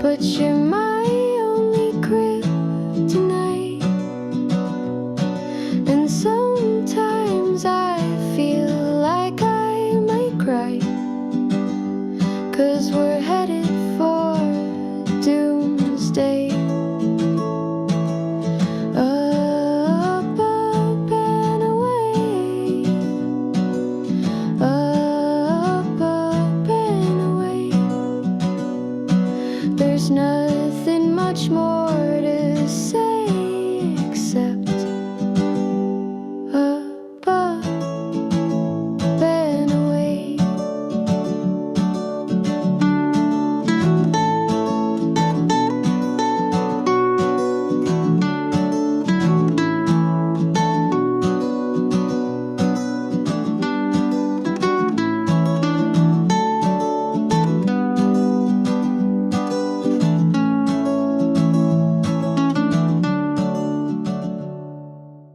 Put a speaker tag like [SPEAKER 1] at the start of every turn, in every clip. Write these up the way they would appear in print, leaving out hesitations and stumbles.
[SPEAKER 1] but you're my only kryptonite. And sometimes I feel like I might cry, 'cause we're headed for doomsday. Up, up and away. Up, up and away. There's nothing much more to say except up, up and away.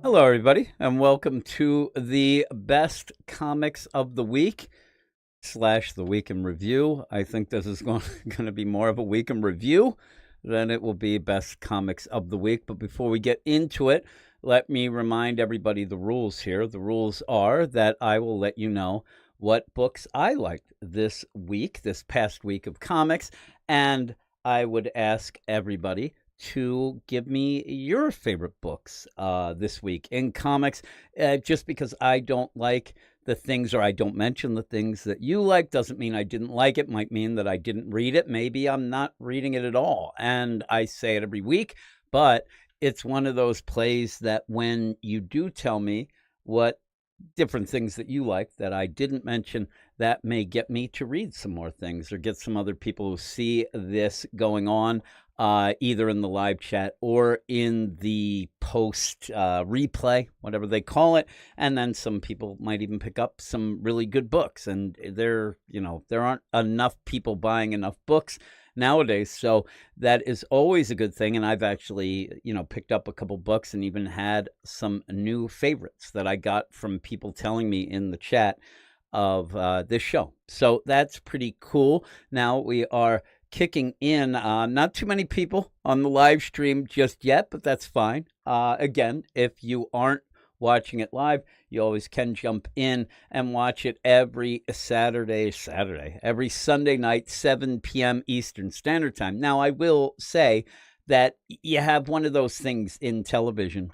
[SPEAKER 2] Hello, everybody, and welcome to the best comics of the week / the week in review. I think this is going to be more of a week in review than it will be best comics of the week. But before we get into it, let me remind everybody the rules here. The rules are that I will let you know what books I liked this week, this past week of comics, and I would ask everybody to give me your favorite books this week in comics. Just because I don't like the things, or I don't mention the things that you like, doesn't mean I didn't like it. Might mean that I didn't read it. Maybe I'm not reading it at all. And I say it every week, but it's one of those plays that when you do tell me what different things that you like that I didn't mention, that may get me to read some more things or get some other people who see this going on, either in the live chat or in the post replay, whatever they call it. And then some people might even pick up some really good books. And there aren't enough people buying enough books nowadays, so that is always a good thing. And I've actually picked up a couple books and even had some new favorites that I got from people telling me in the chat of this show, so that's pretty cool. Now we are kicking in. Not too many people on the live stream just yet, but that's fine. Again, if you aren't watching it live, you always can jump in and watch it every every Sunday night, 7 p.m. Eastern Standard Time. Now, I will say that you have one of those things in television,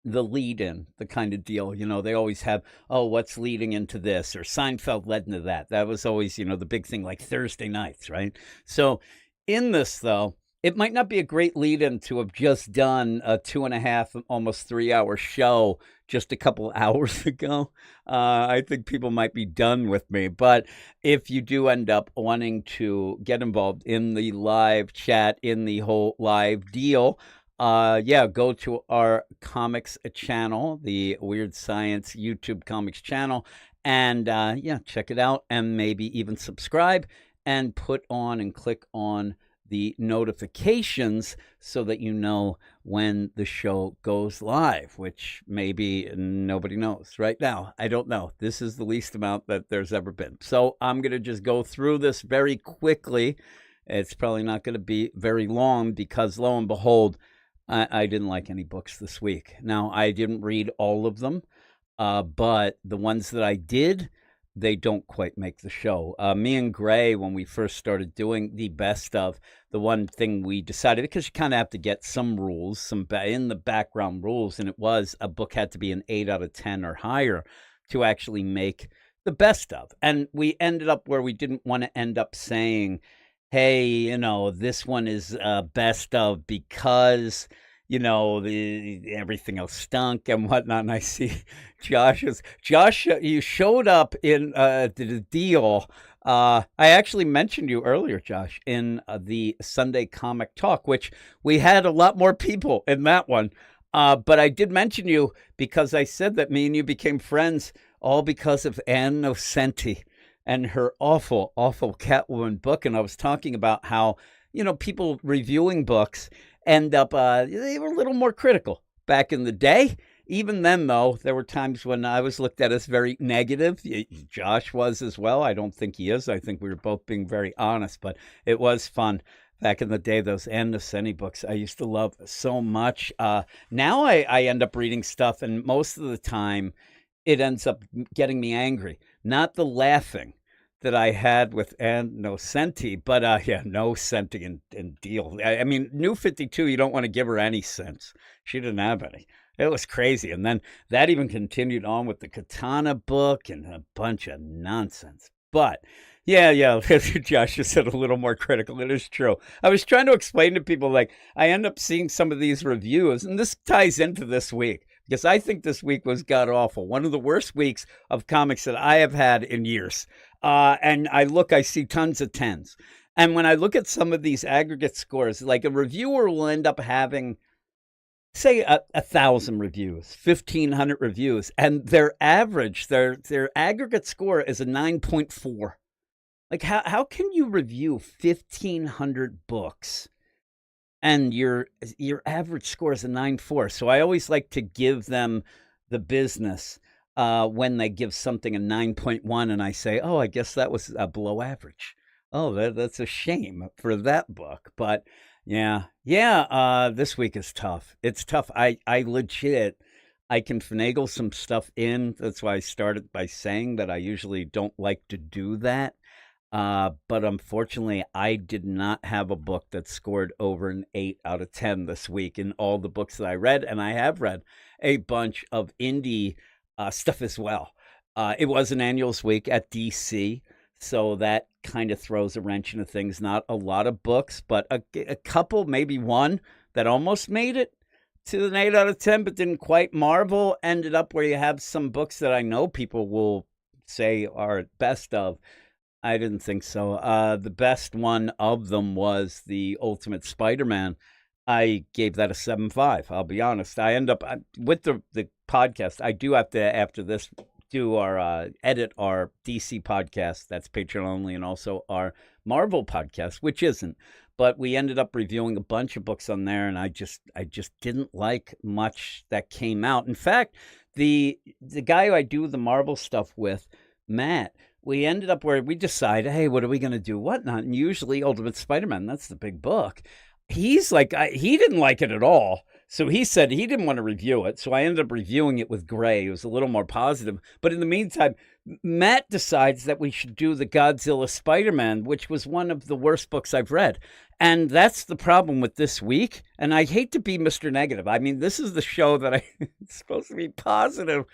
[SPEAKER 2] the lead-in, the kind of deal. They always have, what's leading into this, or Seinfeld led into that. That was always, the big thing, like Thursday nights, right? So in this, though, it might not be a great lead-in to have just done a 2.5, almost 3-hour show just a couple hours ago. I think people might be done with me. But if you do end up wanting to get involved in the live chat, in the whole live deal, go to our comics channel, the Weird Science YouTube comics channel, and check it out, and maybe even subscribe and put on and click on the notifications so that you know when the show goes live, which maybe nobody knows right now. I don't know. This is the least amount that there's ever been. So I'm going to just go through this very quickly. It's probably not going to be very long because, lo and behold, I didn't like any books this week. Now, I didn't read all of them, but the ones that I did, they don't quite make the show. Me and Gray, when we first started doing the best of, the one thing we decided, because you kind of have to get some rules, some in the background rules, and it was a book had to be an 8 out of 10 or higher to actually make the best of. And we ended up where we didn't want to end up saying, hey, this one is best of because everything else stunk and whatnot. And I see Josh, you showed up in the deal. I actually mentioned you earlier, Josh, in the Sunday Comic Talk, which we had a lot more people in that one. But I did mention you because I said that me and you became friends all because of Ann Nocenti and her awful, awful Catwoman book. And I was talking about how, people reviewing books end up, they were a little more critical back in the day. Even then, though, there were times when I was looked at as very negative. Josh was as well. I don't think he is. I think we were both being very honest, but it was fun back in the day, those Ann Nocenti books I used to love so much. Now I end up reading stuff, and most of the time it ends up getting me angry. Not the laughing that I had with Ann Nocenti, but yeah, no scenting and deal. I mean, New 52, you don't want to give her any sense. She didn't have any. It was crazy. And then that even continued on with the Katana book and a bunch of nonsense. But yeah, Josh just said a little more critical. It is true. I was trying to explain to people, like, I end up seeing some of these reviews, and this ties into this week because I think this week was god awful. One of the worst weeks of comics that I have had in years. And I see tons of tens. And when I look at some of these aggregate scores, like a reviewer will end up having, say, 1,000 reviews, 1,500 reviews, and their average, their aggregate score is a 9.4. Like, how can you review 1,500 books and your average score is a 9.4? So I always like to give them the business when they give something a 9.1, and I say, oh, I guess that was below average. Oh, that's a shame for that book. But yeah, this week is tough. It's tough. I legit, I can finagle some stuff in. That's why I started by saying that I usually don't like to do that. But unfortunately, I did not have a book that scored over an 8 out of 10 this week in all the books that I read. And I have read a bunch of indie stuff as well. It was an annuals week at DC, so that kind of throws a wrench into things. Not a lot of books, but a couple, maybe one that almost made it to an 8 out of 10, but didn't quite. Marvel ended up where you have some books that I know people will say are best of. I didn't think so. The best one of them was the Ultimate Spider-Man. I gave that a 7.5. I'll be honest. I end up with the podcast. I do have to, after this, do our edit our DC podcast. That's Patreon only, and also our Marvel podcast, which isn't. But we ended up reviewing a bunch of books on there, and I just didn't like much that came out. In fact, the guy who I do the Marvel stuff with, Matt, we ended up where we decide, hey, what are we going to do, whatnot? And usually Ultimate Spider-Man, that's the big book. He's like, he didn't like it at all. So he said he didn't want to review it. So I ended up reviewing it with Gray. It was a little more positive. But in the meantime, Matt decides that we should do the Godzilla Spider-Man, which was one of the worst books I've read. And that's the problem with this week. And I hate to be Mr. Negative. I mean, this is the show that it's supposed to be positive.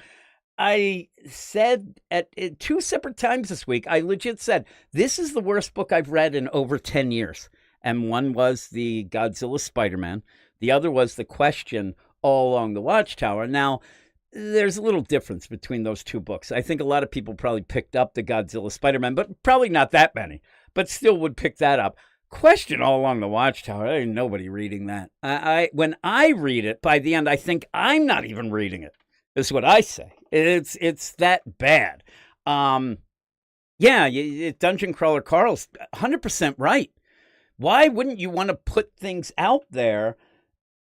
[SPEAKER 2] I said at 2 separate times this week, I legit said, this is the worst book I've read in over 10 years. And one was the Godzilla Spider-Man. The other was The Question All Along the Watchtower. Now, there's a little difference between those two books. I think a lot of people probably picked up the Godzilla Spider-Man, but probably not that many, but still would pick that up. Question All Along the Watchtower, there ain't nobody reading that. When I read it, by the end, I think I'm not even reading it. Is what I say. It's that bad. Dungeon Crawler Carl's 100% right. Why wouldn't you want to put things out there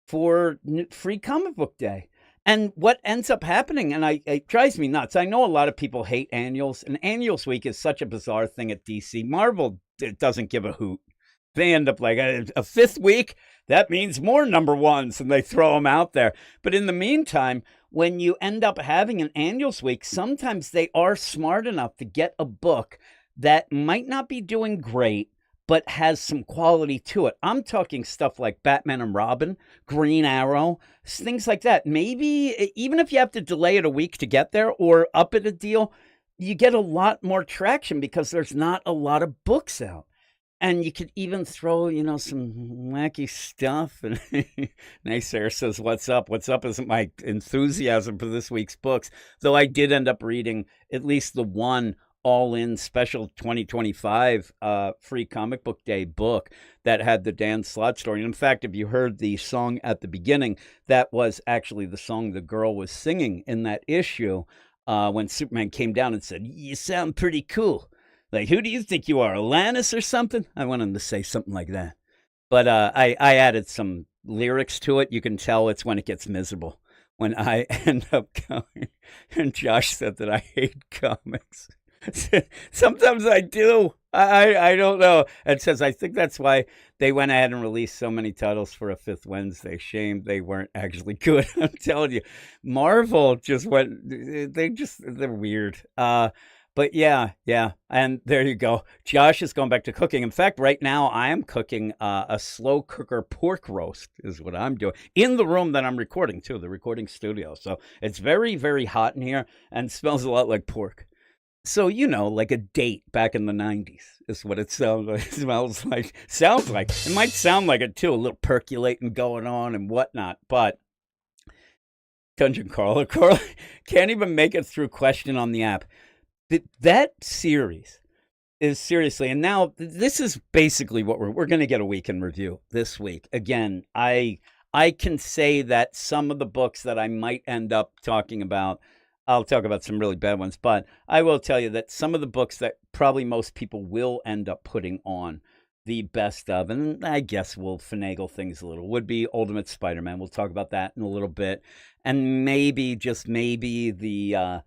[SPEAKER 2] for free comic book day? And what ends up happening, and it drives me nuts. I know a lot of people hate annuals, and annuals week is such a bizarre thing at DC. Marvel doesn't give a hoot. They end up like a fifth week. That means more number ones, and they throw them out there. But in the meantime, when you end up having an annuals week, sometimes they are smart enough to get a book that might not be doing great, but has some quality to it. I'm talking stuff like Batman and Robin, Green Arrow, things like that. Maybe even if you have to delay it a week to get there or up it a deal, you get a lot more traction because there's not a lot of books out. And you could even throw, some wacky stuff. And Naysayer says, what's up? What's up isn't my enthusiasm for this week's books. Though I did end up reading at least the one all-in special 2025 free comic book day book that had the Dan Slott story. And in fact, if you heard the song at the beginning, that was actually the song the girl was singing in that issue when Superman came down and said, you sound pretty cool. Like, who do you think you are, Alanis or something? I want him to say something like that. But I added some lyrics to it. You can tell it's when it gets miserable, when I end up going. And Josh said that I hate comics. Sometimes I do. I don't know. It says, I think that's why they went ahead and released so many titles for a fifth Wednesday. Shame they weren't actually good. I'm telling you, Marvel just went. They're weird. But yeah, and there you go. Josh is going back to cooking. In fact, right now I am cooking a slow cooker pork roast is what I'm doing in the room that I'm recording too, the recording studio. So it's very, very hot in here and smells a lot like pork. So, like a date back in the 90s is what it sounds like. It smells like. Sounds like. It might sound like it too, a little percolating going on and whatnot. But Dungeon Carla can't even make it through question on the app. That series is seriously, and now this is basically what we're going to get a week in review this week. Again, I can say that some of the books that I might end up talking about, I'll talk about some really bad ones, but I will tell you that some of the books that probably most people will end up putting on the best of, and I guess we'll finagle things a little, would be Ultimate Spider-Man. We'll talk about that in a little bit. And maybe, just maybe, the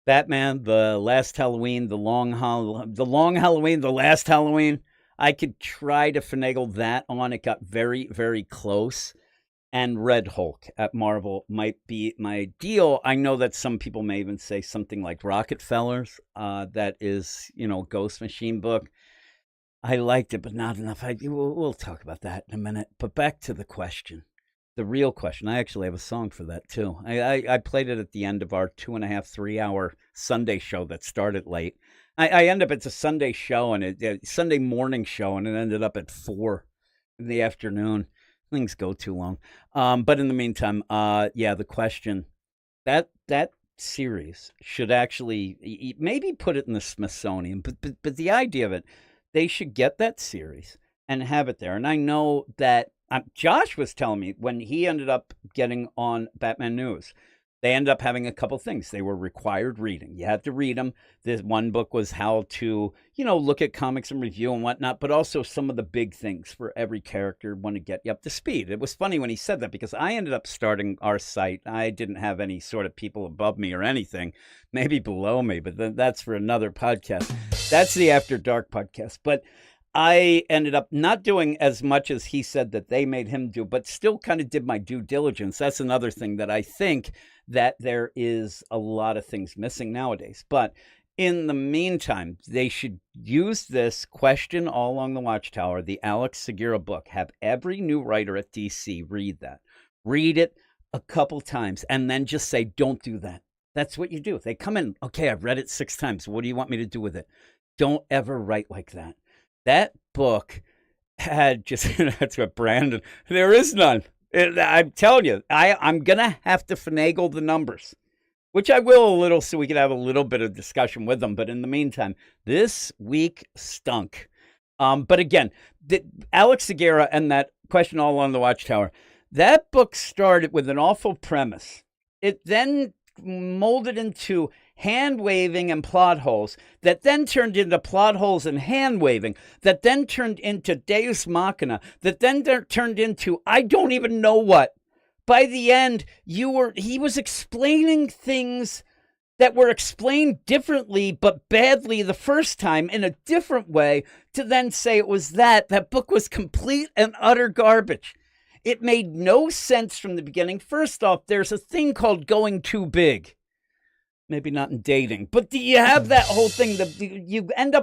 [SPEAKER 2] Batman, the Last Halloween, the Long Halloween, the Last Halloween. I could try to finagle that on. It got very, very close. And Red Hulk at Marvel might be my deal. I know that some people may even say something like Rockefellers. That is, Ghost Machine book. I liked it, but not enough. We'll talk about that in a minute. But back to the question. The real question. I actually have a song for that, too. I played it at the end of our 2.5, 3 hour Sunday show that started late. I end up, it's a Sunday show, and a Sunday morning show, and it ended up at 4 in the afternoon. Things go too long. But in the meantime, the question, that series should actually maybe put it in the Smithsonian, but the idea of it, they should get that series and have it there. And I know that Josh was telling me when he ended up getting on Batman News, they ended up having a couple things. They were required reading. You had to read them. This one book was how to, look at comics and review and whatnot, but also some of the big things for every character want to get you up to speed. It was funny when he said that because I ended up starting our site. I didn't have any sort of people above me or anything, maybe below me, but that's for another podcast. That's the After Dark podcast. But I ended up not doing as much as he said that they made him do, but still kind of did my due diligence. That's another thing that I think that there is a lot of things missing nowadays. But in the meantime, they should use this question all along the Watchtower, the Alex Segura book. Have every new writer at DC read that. Read it a couple times and then just say, don't do that. That's what you do. They come in, okay, I've read it 6 times. What do you want me to do with it? Don't ever write like that. That book had just, that's what Brandon, there is none. I'm telling you, I'm going to have to finagle the numbers, which I will a little so we can have a little bit of discussion with them. But in the meantime, this week stunk. But again, Alex Segura and that question all along the Watchtower, that book started with an awful premise. It then molded into hand waving and plot holes that then turned into plot holes and hand waving that then turned into Deus Machina that then turned into I don't even know what. By the end, he was explaining things that were explained differently but badly the first time in a different way to then say it was that book was complete and utter garbage. It made no sense from the beginning. First off, there's a thing called going too big. Maybe not in dating, but do you have that whole thing that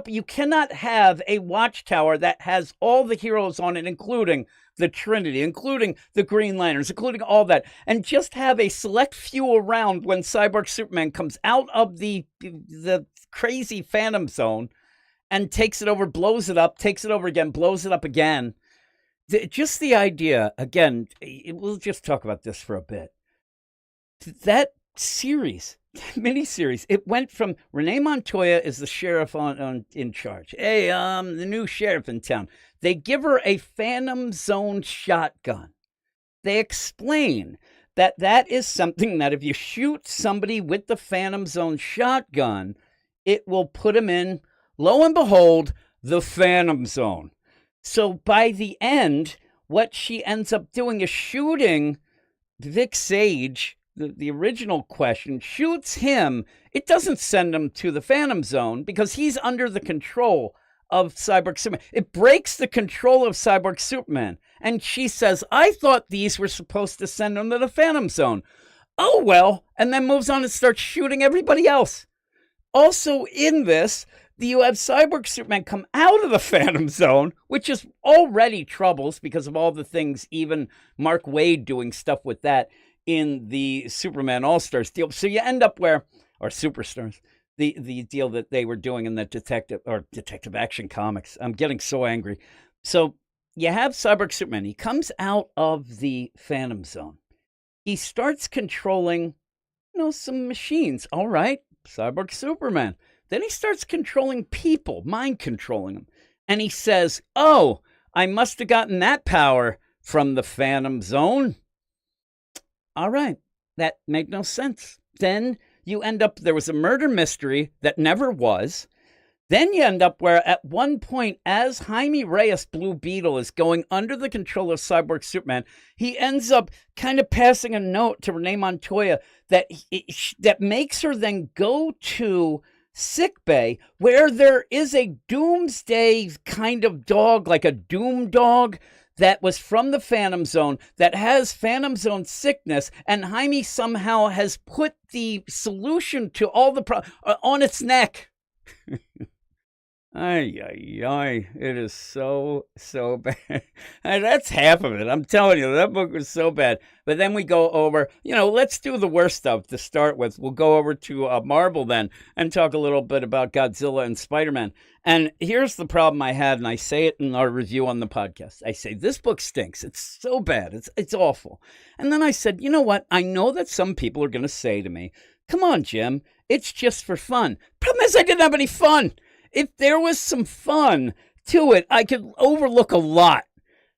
[SPEAKER 2] you cannot have a Watchtower that has all the heroes on it, including the Trinity, including the Green Lanterns, including all that, and just have a select few around when Cyborg Superman comes out of the crazy Phantom Zone and takes it over, blows it up, takes it over again, blows it up again. Just the idea, again, we'll just talk about this for a bit. That series, miniseries, it went from Renee Montoya is the sheriff in charge. Hey, the new sheriff in town. They give her a Phantom Zone shotgun. They explain that is something that if you shoot somebody with the Phantom Zone shotgun, it will put them in, lo and behold, the Phantom Zone. So by the end, what she ends up doing is shooting Vic Sage, the original question, shoots him. It doesn't send him to the Phantom Zone because he's under the control of Cyborg Superman. It breaks the control of Cyborg Superman. And she says, I thought these were supposed to send him to the Phantom Zone. Oh, well, and then moves on and starts shooting everybody else. Also in this, you have Cyborg Superman come out of the Phantom Zone, which is already troubles because of all the things, even Mark Waid doing stuff with that in the Superman All-Stars deal. So you end up or Superstars, the deal that they were doing in the Detective Action Comics. I'm getting so angry. So you have Cyborg Superman. He comes out of the Phantom Zone. He starts controlling, some machines. All right, Cyborg Superman. Then he starts controlling people, mind controlling them. And he says, oh, I must have gotten that power from the Phantom Zone. All right, that made no sense. Then you end up, there was a murder mystery that never was. Then you end up where at one point, as Jaime Reyes, Blue Beetle, is going under the control of Cyborg Superman, he ends up kind of passing a note to Renee Montoya that makes her then go to sickbay, where there is a doomsday kind of dog, like a doom dog, that was from the Phantom Zone that has Phantom Zone sickness, and Jaime somehow has put the solution to all the problems on its neck. Ay, it is so bad. And that's half of it. I'm telling you, that book was so bad. But then we go over, let's do the worst stuff to start with. We'll go over to Marvel then and talk a little bit about Godzilla and Spider-Man. And here's the problem I had, and I say it in our review on the podcast. I say, this book stinks. It's so bad. It's awful. And then I said, you know what? I know that some people are going to say to me, come on, Jim, it's just for fun. Problem is, I didn't have any fun. If there was some fun to it, I could overlook a lot.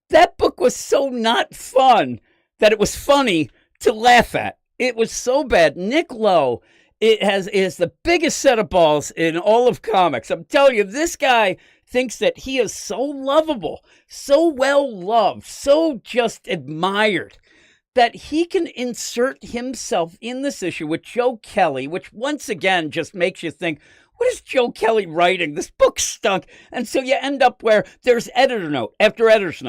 [SPEAKER 2] That book was so not fun that it was funny to laugh at. It was so bad. Nick Lowe is the biggest set of balls in all of comics. I'm telling you, this guy thinks that he is so lovable, so well loved, so just admired, that he can insert himself in this issue with Joe Kelly, which once again just makes you think, what is Joe Kelly writing? This book stunk. And so you end up where there's editor note after editor's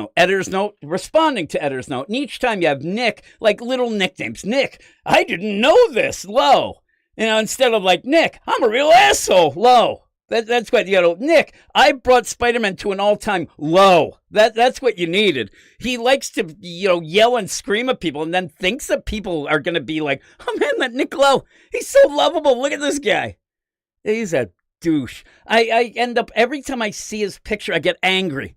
[SPEAKER 2] note responding to editor's note. And each time you have Nick, like little nicknames. Nick, I didn't know this, Low. Instead of like, Nick, I'm a real asshole, Low. That's what, Nick, I brought Spider-Man to an all-time low. That's what you needed. He likes to, yell and scream at people and then thinks that people are going to be like, oh man, that Nick Lowe, he's so lovable. Look at this guy. He's a douche. I end up, every time I see his picture, I get angry.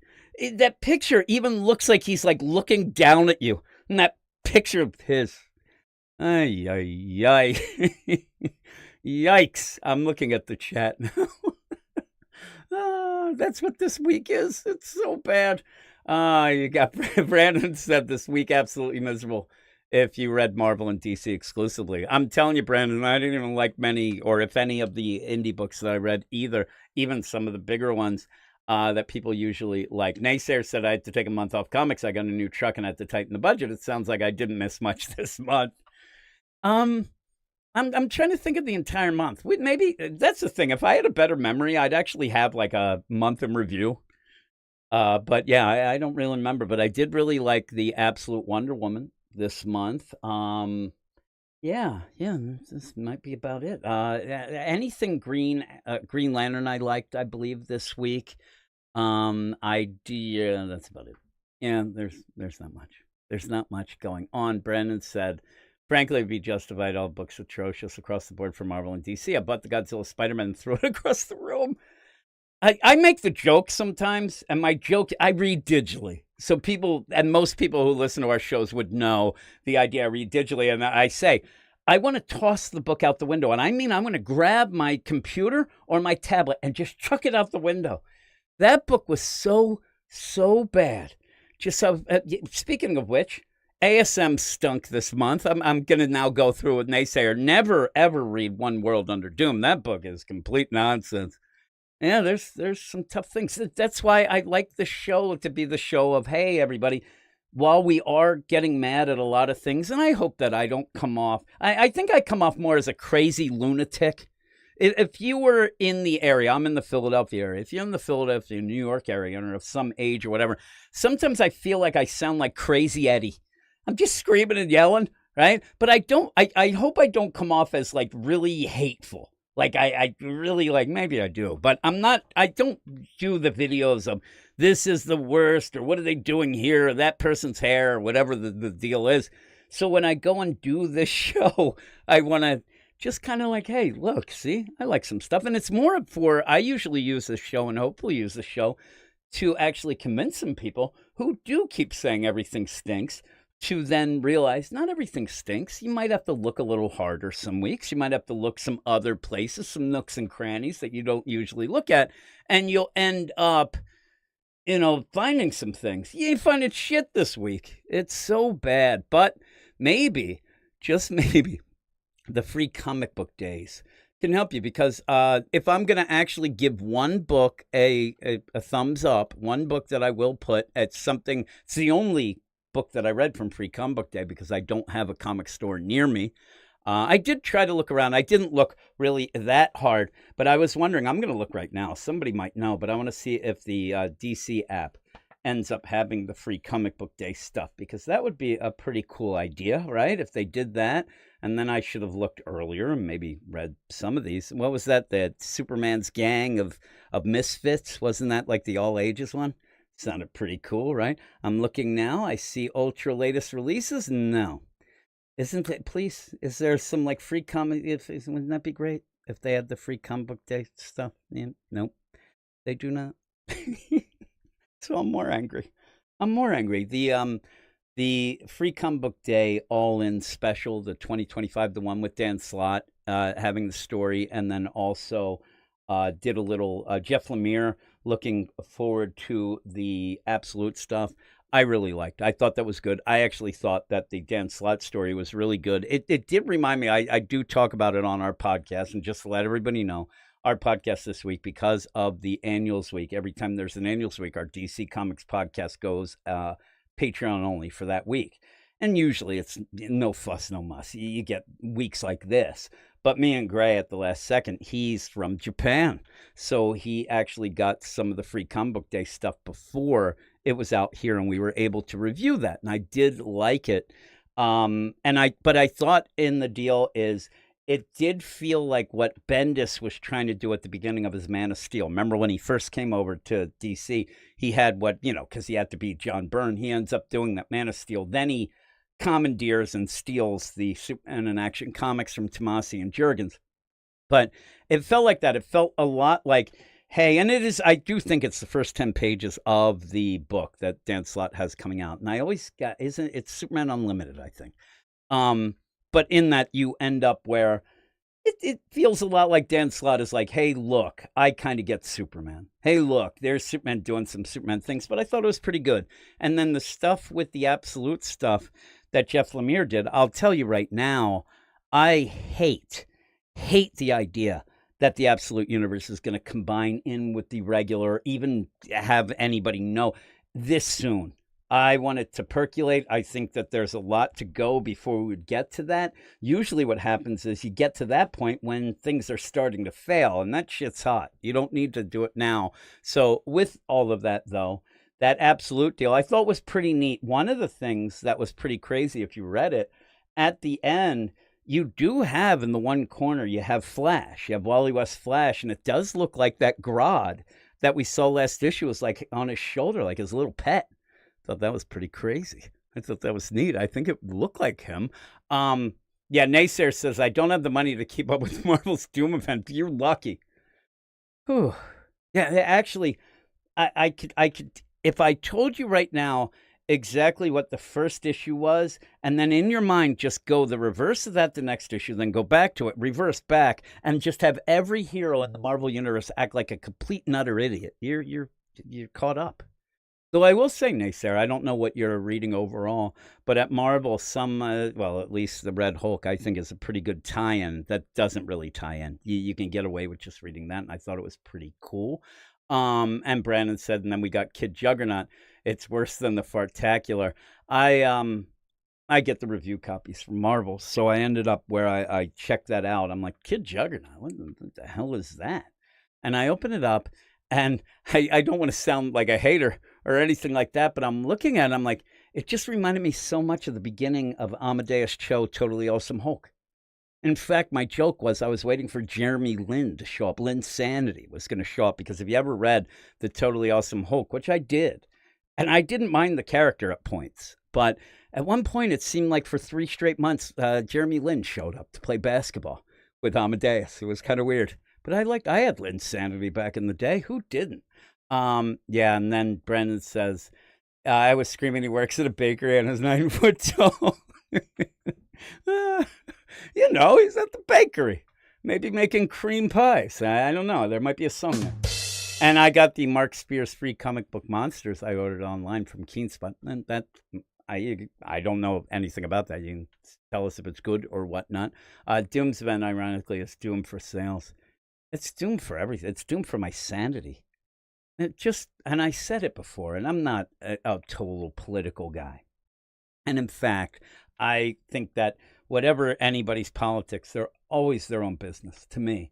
[SPEAKER 2] That picture even looks like he's like looking down at you. And that picture of his. Yikes. I'm looking at the chat now. That's what this week is. It's so bad. You got Brandon said this week absolutely miserable. If you read Marvel and DC exclusively. I'm telling you, Brandon, I didn't even like many, or if any of the indie books that I read either, even some of the bigger ones that people usually like. Naysayer said I had to take a month off comics. I got a new truck and I had to tighten the budget. It sounds like I didn't miss much this month. I'm trying to think of the entire month. Maybe that's the thing. If I had a better memory, I'd actually have like a month in review. But yeah, I don't really remember. But I did really like the Absolute Wonder Woman this month. Yeah, this might be about it. Anything Green Lantern I liked, I believe, this week. Yeah, that's about it. Yeah, there's not much. There's not much going on. Brandon said, frankly, it'd be justified. All books atrocious across the board for Marvel and DC. I bought the Godzilla Spider-Man and threw it across the room. I make the joke sometimes, and my joke, I read digitally. So people, and most people who listen to our shows would know the idea I read digitally. And I say, I want to toss the book out the window. And I mean, I'm going to grab my computer or my tablet and just chuck it out the window. That book was so bad. Just so, speaking of which, ASM stunk this month. I'm going to now go through with Naysayer. Never, ever read One World Under Doom. That book is complete nonsense. Yeah, there's some tough things. That's why I like the show to be the show of, hey, everybody, while we are getting mad at a lot of things, and I hope that I don't come off, I think I come off more as a crazy lunatic If you were in the area, I'm in the Philadelphia area. If you're in the Philadelphia, New York area, and of some age or whatever, sometimes I feel like I sound like Crazy Eddie. I'm just screaming and yelling, right? But I don't. I hope I don't come off as like really hateful. Like I really like, maybe I do, but I'm not. I don't do the videos of this is the worst, or what are they doing here, or that person's hair, or whatever the deal is. So when I go and do this show, I want to just kind of like, hey, look, see, I like some stuff. And it's more for, I usually use this show and hopefully use the show to actually convince some people who do keep saying everything stinks to then realize not everything stinks. You might have to look a little harder some weeks. You might have to look some other places, some nooks and crannies that you don't usually look at. And you'll end up, finding some things. You ain't finding shit this week. It's so bad. But maybe, just maybe, the free comic book days can help you, because if I'm going to actually give one book a thumbs up, one book that I will put at something, it's the only book that I read from Free Comic Book Day because I don't have a comic store near me. I did try to look around. I didn't look really that hard, but I was wondering, I'm going to look right now. Somebody might know, but I want to see if the DC app ends up having the Free Comic Book Day stuff, because that would be a pretty cool idea, right? If they did that. And then I should have looked earlier and maybe read some of these. What was that? The Superman's Gang of Misfits? Wasn't that like the all ages one? Sounded pretty cool, right? I'm looking now. I see ultra latest releases. No. Isn't it, please? Is there some like free comic? Wouldn't that be great if they had the Free Comic Book Day stuff? Yeah, nope, they do not. So I'm more angry. The Free Comic Book Day All-In Special, the 2025, the one with Dan Slott having the story, and then also did a little Jeff Lemire, looking forward to the Absolute stuff. I really liked. I thought that was good. I actually thought that the Dan Slott story was really good. It did remind me, I do talk about it on our podcast, and just to let everybody know, our podcast this week, because of the Annuals Week, every time there's an Annuals Week, our DC Comics podcast goes Patreon only for that week. And usually it's no fuss, no muss. You get weeks like this. But me and Gray at the last second, he's from Japan. So he actually got some of the Free Comic Book Day stuff before it was out here, and we were able to review that. And I did like it. But I thought in the deal is, it did feel like what Bendis was trying to do at the beginning of his Man of Steel. Remember when he first came over to DC, he had because he had to be John Byrne, he ends up doing that Man of Steel. Then he commandeers and steals the Superman and Action Comics from Tomasi and Jurgens. But it felt like that. It felt a lot like, hey, and it is, I do think it's the first 10 pages of the book that Dan Slott has coming out. And I always got, it's Superman Unlimited, I think. But in that, you end up where it feels a lot like Dan Slott is like, hey, look, I kind of get Superman. Hey, look, there's Superman doing some Superman things, but I thought it was pretty good. And then the stuff with the Absolute stuff that Jeff Lemire did, I'll tell you right now, I hate the idea that the Absolute Universe is going to combine in with the regular, even have anybody know this soon. I want it to percolate. I think that there's a lot to go before we would get to that. Usually what happens is you get to that point when things are starting to fail, and that shit's hot. You don't need to do it now. So with all of that, though, that Absolute deal I thought was pretty neat. One of the things that was pretty crazy, if you read it, at the end, you do have in the one corner, you have Flash. You have Wally West Flash, and it does look like that Grodd that we saw last issue was like on his shoulder, like his little pet. Thought that was pretty crazy. I thought that was neat. I think it looked like him. Yeah, Naysayer says, I don't have the money to keep up with Marvel's Doom event. You're lucky. Whew. Yeah, actually, I could, if I told you right now exactly what the first issue was, and then in your mind just go the reverse of that the next issue, then go back to it, reverse back, and just have every hero in the Marvel Universe act like a complete and utter idiot. You're caught up. Though I will say, Naysayer, I don't know what you're reading overall, but at Marvel, some, at least the Red Hulk, I think is a pretty good tie-in that doesn't really tie in. You can get away with just reading that, and I thought it was pretty cool. And Brandon said, and then we got Kid Juggernaut. It's worse than the Fartacular. I get the review copies from Marvel. So I ended up where I checked that out. I'm like, Kid Juggernaut, what the hell is that? And I open it up, and I don't want to sound like a hater or anything like that, but I'm looking at it, I'm like, it just reminded me so much of the beginning of Amadeus Cho, Totally Awesome Hulk. In fact, my joke was I was waiting for Jeremy Lin to show up. Linsanity was going to show up because if you ever read the Totally Awesome Hulk, which I did, and I didn't mind the character at points, but at one point it seemed like for 3 straight months, Jeremy Lin showed up to play basketball with Amadeus. It was kind of weird. But I had Linsanity back in the day. Who didn't? Yeah, and then Brendan says, I was screaming he works at a bakery and is 9 foot tall. You know, he's at the bakery. Maybe making cream pies. I don't know. There might be a song there. And I got the Mark Spears free comic book monsters I ordered online from Keenspot. And that I don't know anything about that. You can tell us if it's good or whatnot. Doom's Event, ironically, is doomed for sales. It's doomed for everything. It's doomed for my sanity. And I said it before, and I'm not a total political guy. And in fact, I think that whatever anybody's politics, they're always their own business to me.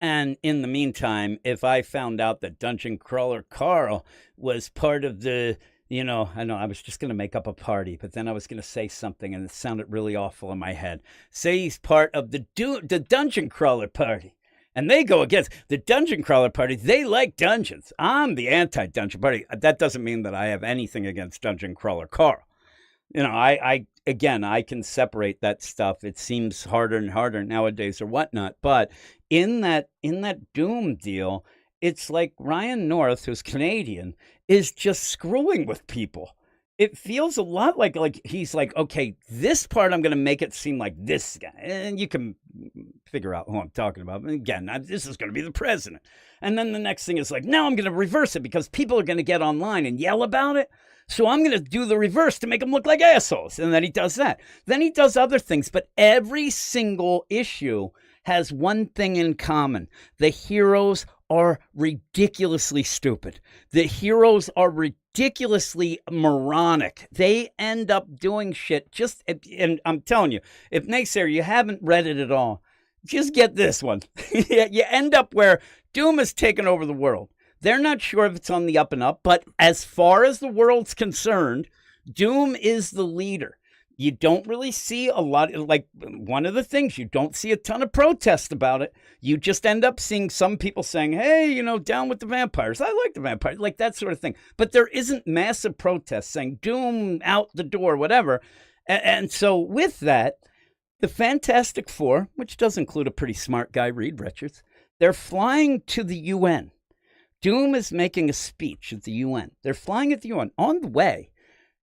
[SPEAKER 2] And in the meantime, if I found out that Dungeon Crawler Carl was part of the, I was just going to make up a party, but then I was going to say something and it sounded really awful in my head. Say he's part of the Dungeon Crawler Party. And they go against the Dungeon Crawler Party. They like dungeons. I'm the anti-Dungeon Party. That doesn't mean that I have anything against Dungeon Crawler Carl. I can separate that stuff. It seems harder and harder nowadays or whatnot. But in that Doom deal, it's like Ryan North, who's Canadian, is just screwing with people. It feels a lot like he's like, okay, this part I'm going to make it seem like this guy. And you can figure out who I'm talking about. And again, this is going to be the president. And then the next thing is like, now I'm going to reverse it because people are going to get online and yell about it. So I'm going to do the reverse to make them look like assholes. And then he does that. Then he does other things. But every single issue has one thing in common. The heroes are ridiculously stupid. The heroes are ridiculously moronic. They end up doing shit and I'm telling you, if Naysayer, you haven't read it at all, just get this one. You end up where Doom has taken over the world. They're not sure if it's on the up and up, but as far as the world's concerned, Doom is the leader. You don't really see a lot, like one of the things, you don't see a ton of protest about it. You just end up seeing some people saying, hey, down with the vampires. I like the vampires, like that sort of thing. But there isn't massive protests saying Doom out the door, whatever. And so with that, the Fantastic Four, which does include a pretty smart guy, Reed Richards, they're flying to the UN. Doom is making a speech at the UN. They're flying at the UN. On the way,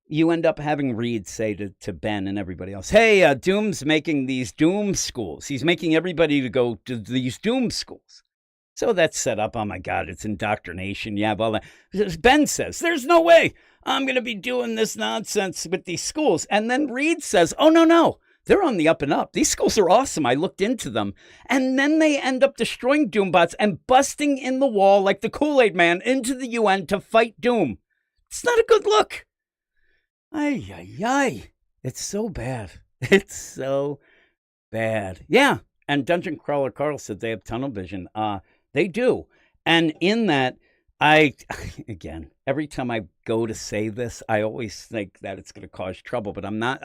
[SPEAKER 2] you end up having Reed say to Ben and everybody else, hey, Doom's making these Doom schools. He's making everybody to go to these Doom schools. So that's set up. Oh, my God, it's indoctrination. You have all that. Ben says, there's no way I'm going to be doing this nonsense with these schools. And then Reed says, oh, no. They're on the up and up. These schools are awesome. I looked into them. And then they end up destroying Doombots and busting in the wall like the Kool-Aid Man into the UN to fight Doom. It's not a good look. Ay. It's so bad. It's so bad. Yeah. And Dungeon Crawler Carl said they have tunnel vision. They do. And in that, again, every time I go to say this, I always think that it's going to cause trouble. But I'm not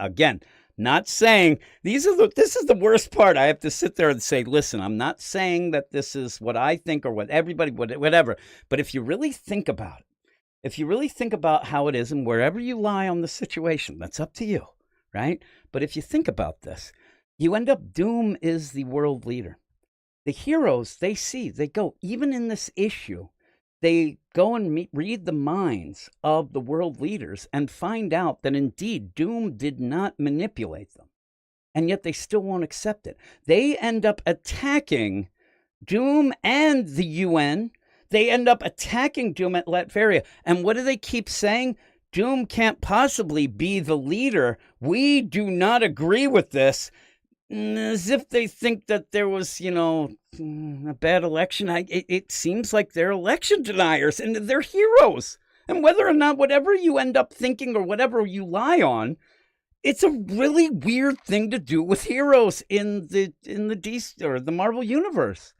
[SPEAKER 2] saying this is the worst part. I have to sit there and say, listen, I'm not saying that this is what I think or what everybody would, whatever. But if you really think about it, if you really think about how it is and wherever you lie on the situation, that's up to you, right? But if you think about this, you end up Doom is the world leader. The heroes, they go, even in this issue, they go and read the minds of the world leaders and find out that indeed Doom did not manipulate them. And yet they still won't accept it. They end up attacking Doom and the UN. They end up attacking Doom at Latveria. And what do they keep saying? Doom can't possibly be the leader. We do not agree with this. As if they think that there was, a bad election. It seems like they're election deniers and they're heroes. And whether or not whatever you end up thinking or whatever you lie on, It's a really weird thing to do with heroes in the DC or the Marvel universe.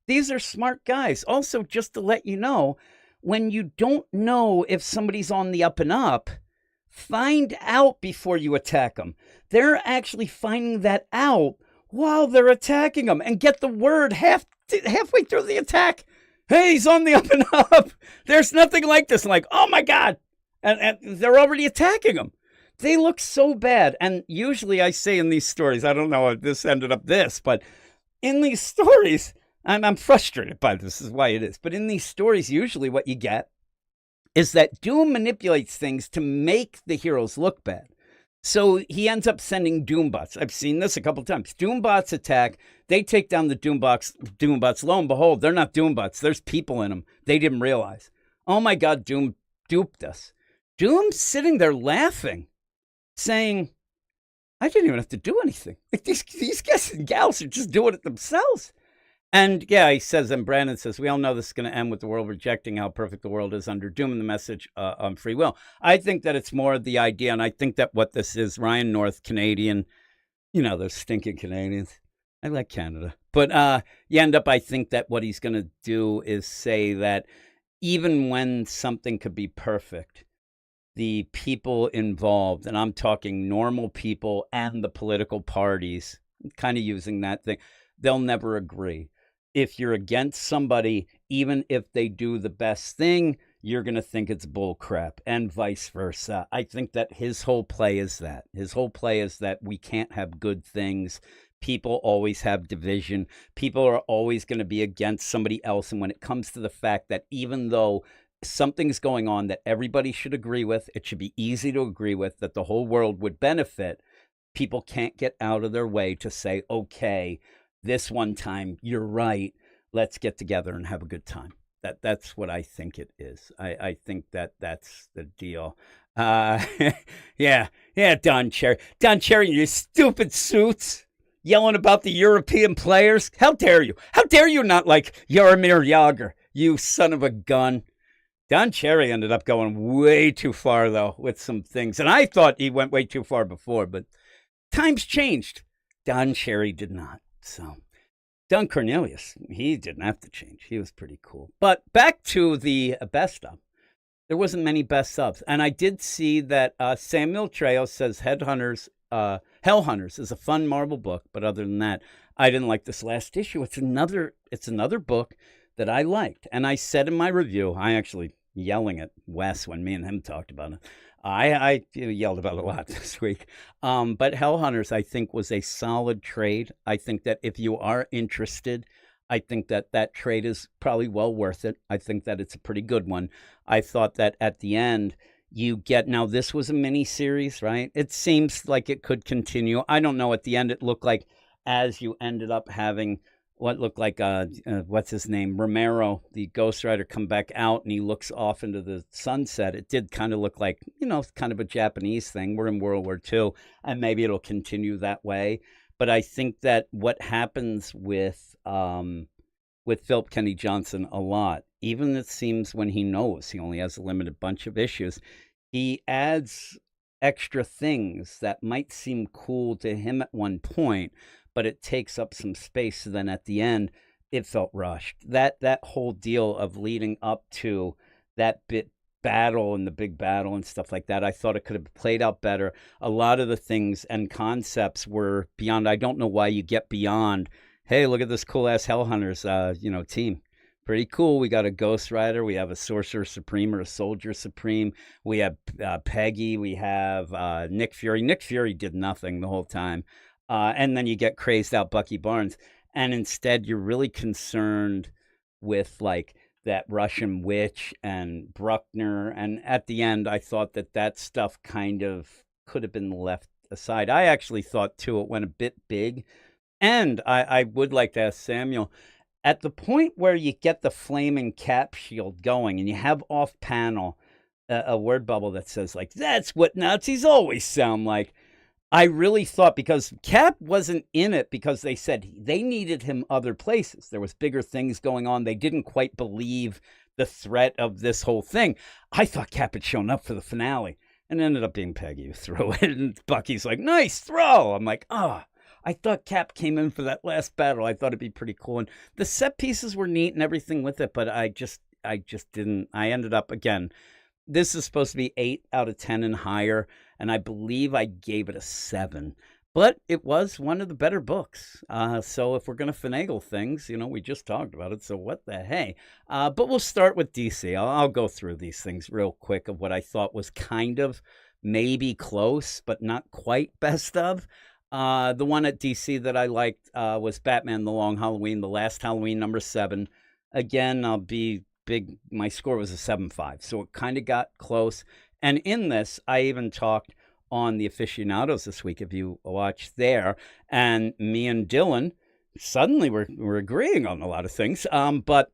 [SPEAKER 2] These are smart guys. Also, just to let you know, when you don't know if somebody's on the up and up, find out before you attack them. They're actually finding that out while they're attacking them, and get the word halfway through the attack. Hey, he's on the up and up. There's nothing like this. Like, oh my God. And they're already attacking them. They look so bad. And usually I say in these stories, I don't know if this ended up this, but in these stories, I'm frustrated by this is why it is. But in these stories, usually what you get is that Doom manipulates things to make the heroes look bad. So he ends up sending Doombots. I've seen this a couple times. Doombots attack. They take down the Doombots. Lo and behold, they're not Doombots. There's people in them. They didn't realize. Oh my God, Doom duped us. Doom's sitting there laughing, saying, I didn't even have to do anything. Like these guys and gals are just doing it themselves. And yeah, he says, and Brandon says, we all know this is going to end with the world rejecting how perfect the world is under Doom and the message on free will. I think that it's more of the idea, and I think that what this is, Ryan North, Canadian, those stinking Canadians. I like Canada. But you end up, I think that what he's going to do is say that even when something could be perfect, the people involved, and I'm talking normal people and the political parties, kind of using that thing, they'll never agree. If you're against somebody, even if they do the best thing, you're going to think it's bull crap, and vice versa. I think that his whole play is that. His whole play is that we can't have good things. People always have division. People are always going to be against somebody else. And when it comes to the fact that even though something's going on that everybody should agree with, it should be easy to agree with, that the whole world would benefit, people can't get out of their way to say, okay, this one time, you're right. Let's get together and have a good time. That's what I think it is. I think that's the deal. Yeah, Don Cherry. Don Cherry, you stupid suits, yelling about the European players. How dare you? How dare you not like Jaromir Jagr, you son of a gun. Don Cherry ended up going way too far, though, with some things. And I thought he went way too far before, but times changed. Don Cherry did not. So, Don Cornelius, he didn't have to change. He was pretty cool. But back to the best of. There wasn't many best ofs. And I did see that Samuel Trejo says Hellhunters is a fun Marvel book. But other than that, I didn't like this last issue. It's another book that I liked. And I said in my review, I actually yelling at Wes when me and him talked about it. I yelled about it a lot this week. But Hellhunters, I think, was a solid trade. I think that if you are interested, I think that trade is probably well worth it. I think that it's a pretty good one. I thought that at the end, you get, now this was a mini series, right? It seems like it could continue. I don't know. At the end, it looked like as you ended up having what looked like, what's his name? Romero, the Ghost Rider, come back out and he looks off into the sunset. It did kind of look like, kind of a Japanese thing. We're in World War II, and maybe it'll continue that way. But I think that what happens with Philip Kennedy Johnson a lot, even it seems when he knows he only has a limited bunch of issues, he adds extra things that might seem cool to him at one point, but it takes up some space. So then at the end, it felt rushed. That whole deal of leading up to that battle and the big battle and stuff like that, I thought it could have played out better. A lot of the things and concepts were beyond. I don't know why you get beyond, hey, look at this cool-ass Hellhunters, team. Pretty cool. We got a Ghost Rider. We have a Sorcerer Supreme or a Soldier Supreme. We have Peggy. We have Nick Fury. Nick Fury did nothing the whole time. And then you get crazed out Bucky Barnes. And instead, you're really concerned with, like, that Russian witch and Bruckner. And at the end, I thought that stuff kind of could have been left aside. I actually thought, too, it went a bit big. And I would like to ask Samuel, at the point where you get the flaming cap shield going and you have off-panel a word bubble that says, like, that's what Nazis always sound like. I really thought, because Cap wasn't in it because they said they needed him other places. There was bigger things going on. They didn't quite believe the threat of this whole thing. I thought Cap had shown up for the finale. and it ended up being Peggy who threw it. And Bucky's like, nice throw. I'm like, oh, I thought Cap came in for that last battle. I thought it'd be pretty cool. And the set pieces were neat and everything with it, but I just didn't. I ended up, again, this is supposed to be 8 out of 10 and higher, and I believe I gave it a 7. But it was one of the better books. So if we're going to finagle things, we just talked about it. So what the hey? But we'll start with DC. I'll go through these things real quick of what I thought was kind of maybe close, but not quite best of. The one at DC that I liked was Batman The Long Halloween, the last Halloween, number 7. Again, I'll be big. My score was a 7.5, so it kind of got close. And in this, I even talked on the aficionados this week, if you watched there, and me and Dylan suddenly we're agreeing on a lot of things. But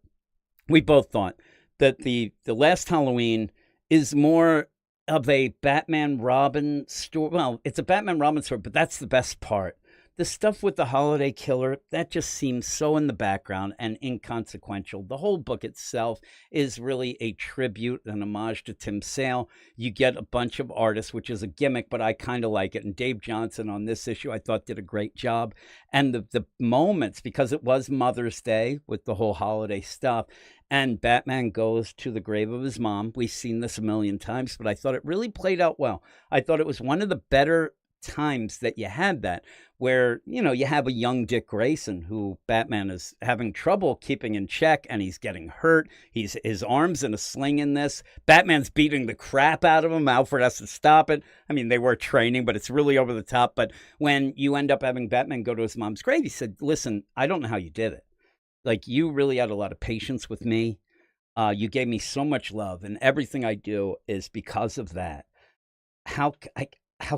[SPEAKER 2] we both thought that the last Halloween is more of a Batman Robin story. Well, it's a Batman Robin story, but that's the best part. The stuff with the holiday killer, that just seems so in the background and inconsequential. The whole book itself is really a tribute, an homage to Tim Sale. You get a bunch of artists, which is a gimmick, but I kind of like it. And Dave Johnson on this issue, I thought did a great job. And the moments, because it was Mother's Day with the whole holiday stuff, and Batman goes to the grave of his mom. We've seen this a million times, but I thought it really played out well. I thought it was one of the better times that you had that, where you have a young Dick Grayson who Batman is having trouble keeping in check, and he's getting hurt. His arm's in a sling in this. Batman's beating the crap out of him. Alfred has to stop it. I mean, they were training, but it's really over the top. But when you end up having Batman go to his mom's grave, he said, listen, I don't know how you did it. Like, you really had a lot of patience with me. You gave me so much love, and everything I do is because of that. How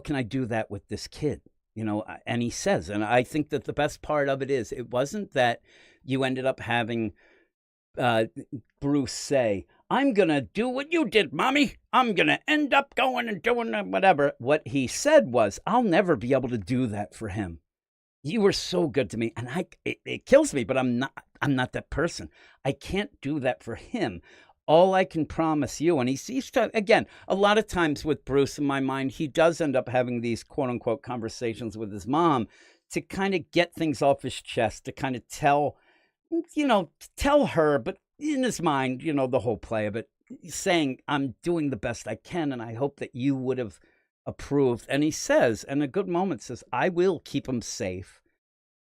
[SPEAKER 2] can I do that with this kid? And he says, and I think that the best part of it is, it wasn't that you ended up having Bruce say, I'm going to do what you did, Mommy. I'm going to end up going and doing whatever. What he said was, I'll never be able to do that for him. You were so good to me, and it kills me, but I'm not that person. I can't do that for him. All I can promise you, and he's again, a lot of times with Bruce, in my mind, he does end up having these quote unquote conversations with his mom to kind of get things off his chest, to kind of tell her, but in his mind, the whole play of it, saying, I'm doing the best I can, and I hope that you would have approved. And he says, in a good moment, says, I will keep him safe.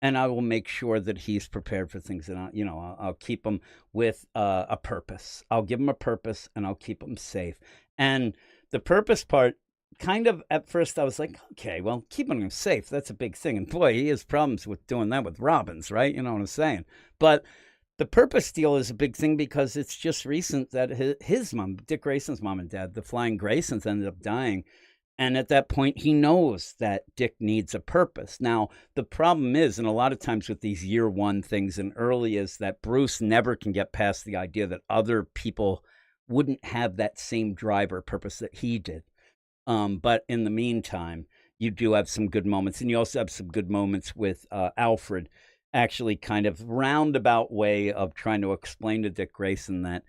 [SPEAKER 2] And I will make sure that he's prepared for things, and I'll keep him with a purpose. I'll give him a purpose, and I'll keep him safe. And the purpose part, kind of at first, I was like, okay, well, keeping him safe, that's a big thing. And boy, he has problems with doing that with Robins, right? You know what I'm saying? But the purpose deal is a big thing because it's just recent that his mom, Dick Grayson's mom and dad, the Flying Graysons, ended up dying. And at that point, he knows that Dick needs a purpose. Now, the problem is, and a lot of times with these year one things and early, is that Bruce never can get past the idea that other people wouldn't have that same drive or purpose that he did. But in the meantime, you do have some good moments. And you also have some good moments with Alfred, actually kind of roundabout way of trying to explain to Dick Grayson that,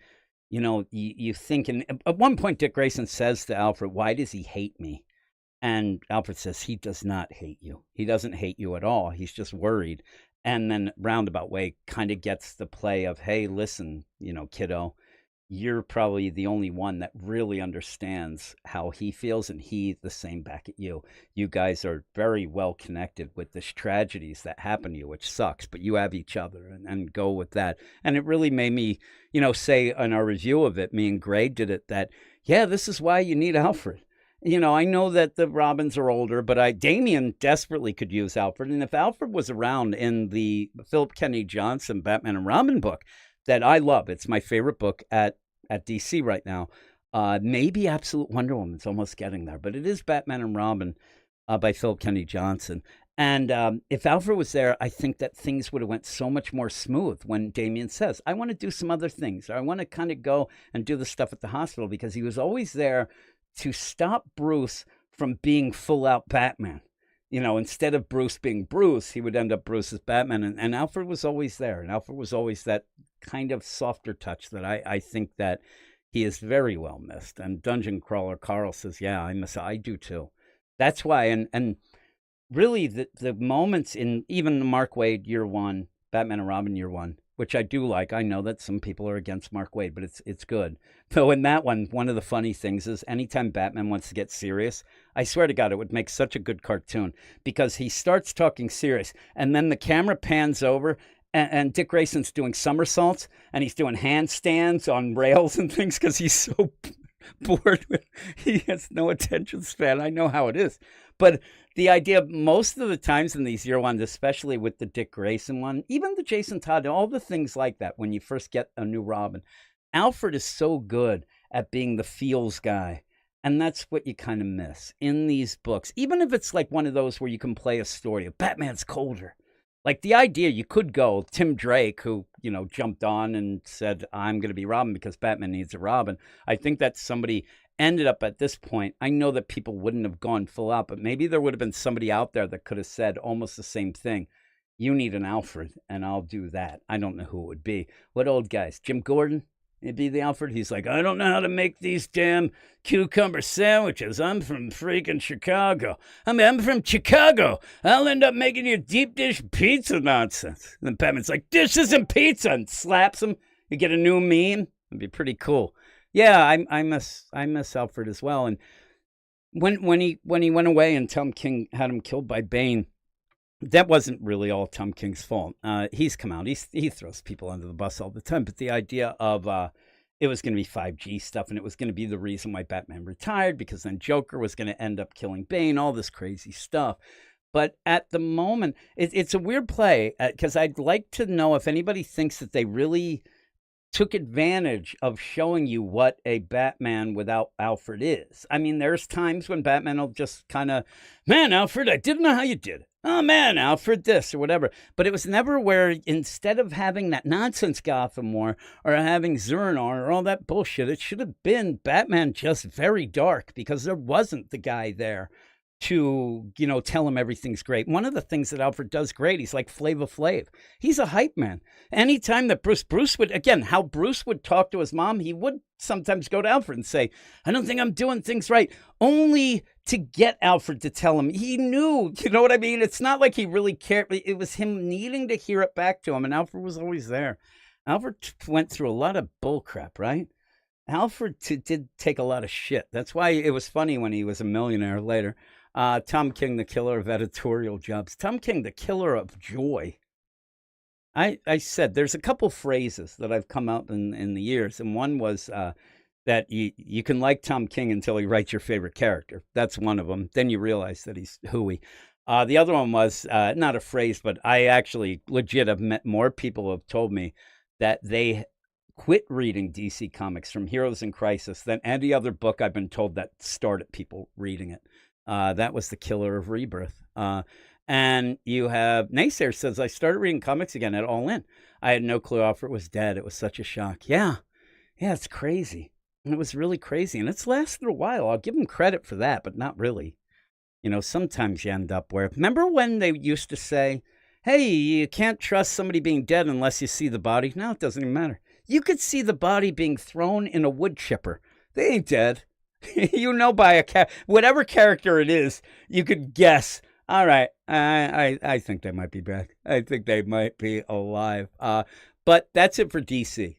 [SPEAKER 2] you think, and at one point, Dick Grayson says to Alfred, why does he hate me? And Alfred says, he does not hate you. He doesn't hate you at all. He's just worried. And then roundabout way kind of gets the play of, hey, listen, kiddo, you're probably the only one that really understands how he feels, and he the same back at you. You guys are very well connected with this tragedies that happen to you, which sucks, but you have each other, and go with that. And it really made me, say in our review of it, me and Gray did it, that, yeah, this is why you need Alfred. I know that the Robins are older, but Damian desperately could use Alfred. And if Alfred was around in the Philip Kennedy Johnson Batman and Robin book that I love, it's my favorite book at DC right now, maybe Absolute Wonder Woman's almost getting there, but it is Batman and Robin by Philip Kennedy Johnson. And if Alfred was there, I think that things would have went so much more smooth when Damian says, I want to do some other things, or I want to kind of go and do the stuff at the hospital, because he was always there to stop Bruce from being full out Batman. Instead of Bruce being Bruce, he would end up Bruce as Batman. And Alfred was always there. And Alfred was always that kind of softer touch that I think that He is very well missed. And Dungeon Crawler Carl says, yeah, I do too. That's why, and really the moments in even the Mark Waid year one, Batman and Robin year one, which I do like. I know that some people are against Mark Waid, but it's good. Though in that one of the funny things is anytime Batman wants to get serious, I swear to God, it would make such a good cartoon because he starts talking serious and then the camera pans over and Dick Grayson's doing somersaults and he's doing handstands on rails and things because he's so bored with, he has no attention span. I know how it is. But the idea, most of the times in these year ones, especially with the Dick Grayson one, even the Jason Todd, all the things like that, when you first get a new Robin, Alfred is so good at being the feels guy. And that's what you kind of miss in these books. Even if it's like one of those where you can play a story of Batman's colder. Like the idea you could go, Tim Drake, who, jumped on and said, I'm going to be Robin because Batman needs a Robin. I think that somebody ended up at this point. I know that people wouldn't have gone full out, but maybe there would have been somebody out there that could have said almost the same thing. You need an Alfred, and I'll do that. I don't know who it would be. What old guys? Jim Gordon? It'd be the Alfred. He's like, I don't know how to make these damn cucumber sandwiches. I'm from freaking Chicago. I'm from Chicago. I'll end up making you deep dish pizza nonsense. And then Batman's like, this isn't pizza, and slaps him. You get a new meme. It'd be pretty cool. Yeah, I miss Alfred as well. And when he went away and Tom King had him killed by Bane, that wasn't really all Tom King's fault. He's come out. He throws people under the bus all the time. But the idea of it was going to be 5G stuff, and it was going to be the reason why Batman retired, because then Joker was going to end up killing Bane, all this crazy stuff. But at the moment, it's a weird play, because I'd like to know if anybody thinks that they really took advantage of showing you what a Batman without Alfred is. I mean, there's times when Batman will just kind of, man, Alfred, I didn't know how you did it. Oh, man, Alfred this or whatever. But it was never where instead of having that nonsense Gotham War or having Zur-En-Arrh or all that bullshit, it should have been Batman just very dark because there wasn't the guy there to, tell him everything's great. One of the things that Alfred does great, he's like Flava Flav. He's a hype man. Anytime that Bruce would, again, how Bruce would talk to his mom, he would sometimes go to Alfred and say, I don't think I'm doing things right, only to get Alfred to tell him. He knew, you know what I mean? It's not like he really cared. It was him needing to hear it back to him, and Alfred was always there. Alfred went through a lot of bullcrap, right? Alfred did take a lot of shit. That's why it was funny when he was a millionaire later. Tom King, the killer of editorial jobs. Tom King, the killer of joy. I said there's a couple phrases that I've come out in the years, and one was that you can like Tom King until he writes your favorite character. That's one of them. Then you realize that he's hooey. The other one was not a phrase, but I actually legit have met more people who have told me that they quit reading DC Comics from Heroes in Crisis than any other book I've been told that started people reading it. That was the killer of Rebirth. And you have Naysayer says, I started reading comics again at All In. I had no clue Alfred was dead. It was such a shock. Yeah, it's crazy. It was really crazy. And it's lasted a while. I'll give him credit for that, but not really. Sometimes you end up where, remember when they used to say, hey, you can't trust somebody being dead unless you see the body? No, it doesn't even matter. You could see the body being thrown in a wood chipper. They ain't dead. By whatever character it is, you could guess. All right, I think they might be back. I think they might be alive. But that's it for DC.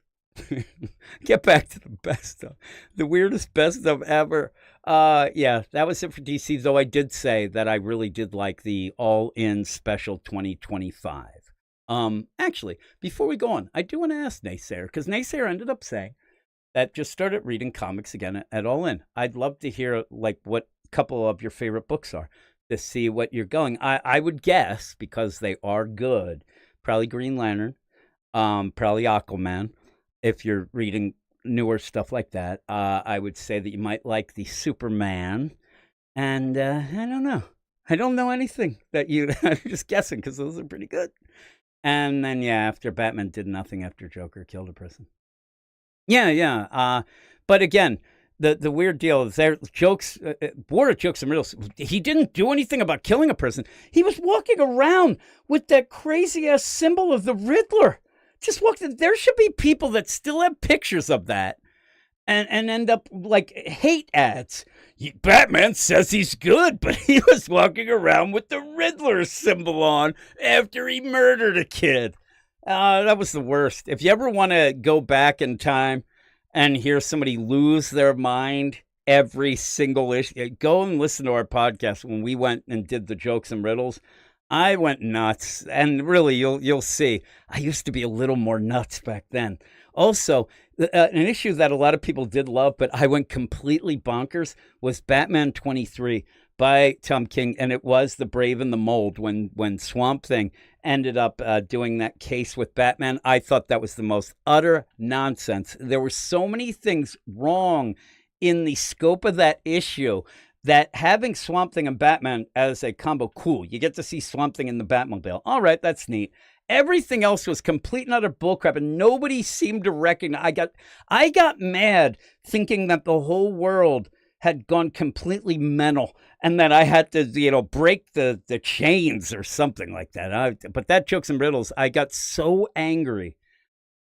[SPEAKER 2] Get back to the best of, the weirdest best of ever. Yeah, that was it for DC, though I did say that I really did like the All-In Special 2025. Actually, before we go on, I do want to ask Naysayer, because Naysayer ended up saying that just started reading comics again at All In. I'd love to hear like what couple of your favorite books are to see what you're going. I would guess, because they are good, probably Green Lantern, probably Aquaman. If you're reading newer stuff like that, I would say that you might like the Superman. And I don't know. I don't know anything that I'm just guessing because those are pretty good. And then, yeah, after Batman did nothing after Joker killed a person. Yeah. But again, the weird deal is there jokes, War of Jokes and Riddles. He didn't do anything about killing a person. He was walking around with that crazy ass symbol of the Riddler. Just walked. There should be people that still have pictures of that and end up like hate ads. Batman says he's good, but he was walking around with the Riddler symbol on after he murdered a kid. That was the worst. If you ever want to go back in time and hear somebody lose their mind every single issue, go and listen to our podcast when we went and did the jokes and riddles. I went nuts, and really, you'll see. I used to be a little more nuts back then. Also, an issue that a lot of people did love, but I went completely bonkers, was Batman 23 by Tom King, and it was The Brave and the Mold when Swamp Thing ended up doing that case with Batman. I thought that was the most utter nonsense. There were so many things wrong in the scope of that issue that having Swamp Thing and Batman as a combo, cool. You get to see Swamp Thing in the Batmobile. All right, that's neat. Everything else was complete and utter bullcrap, and nobody seemed to recognize. I got mad thinking that the whole world had gone completely mental and that I had to, break the chains or something like that. But that Jokes and Riddles, I got so angry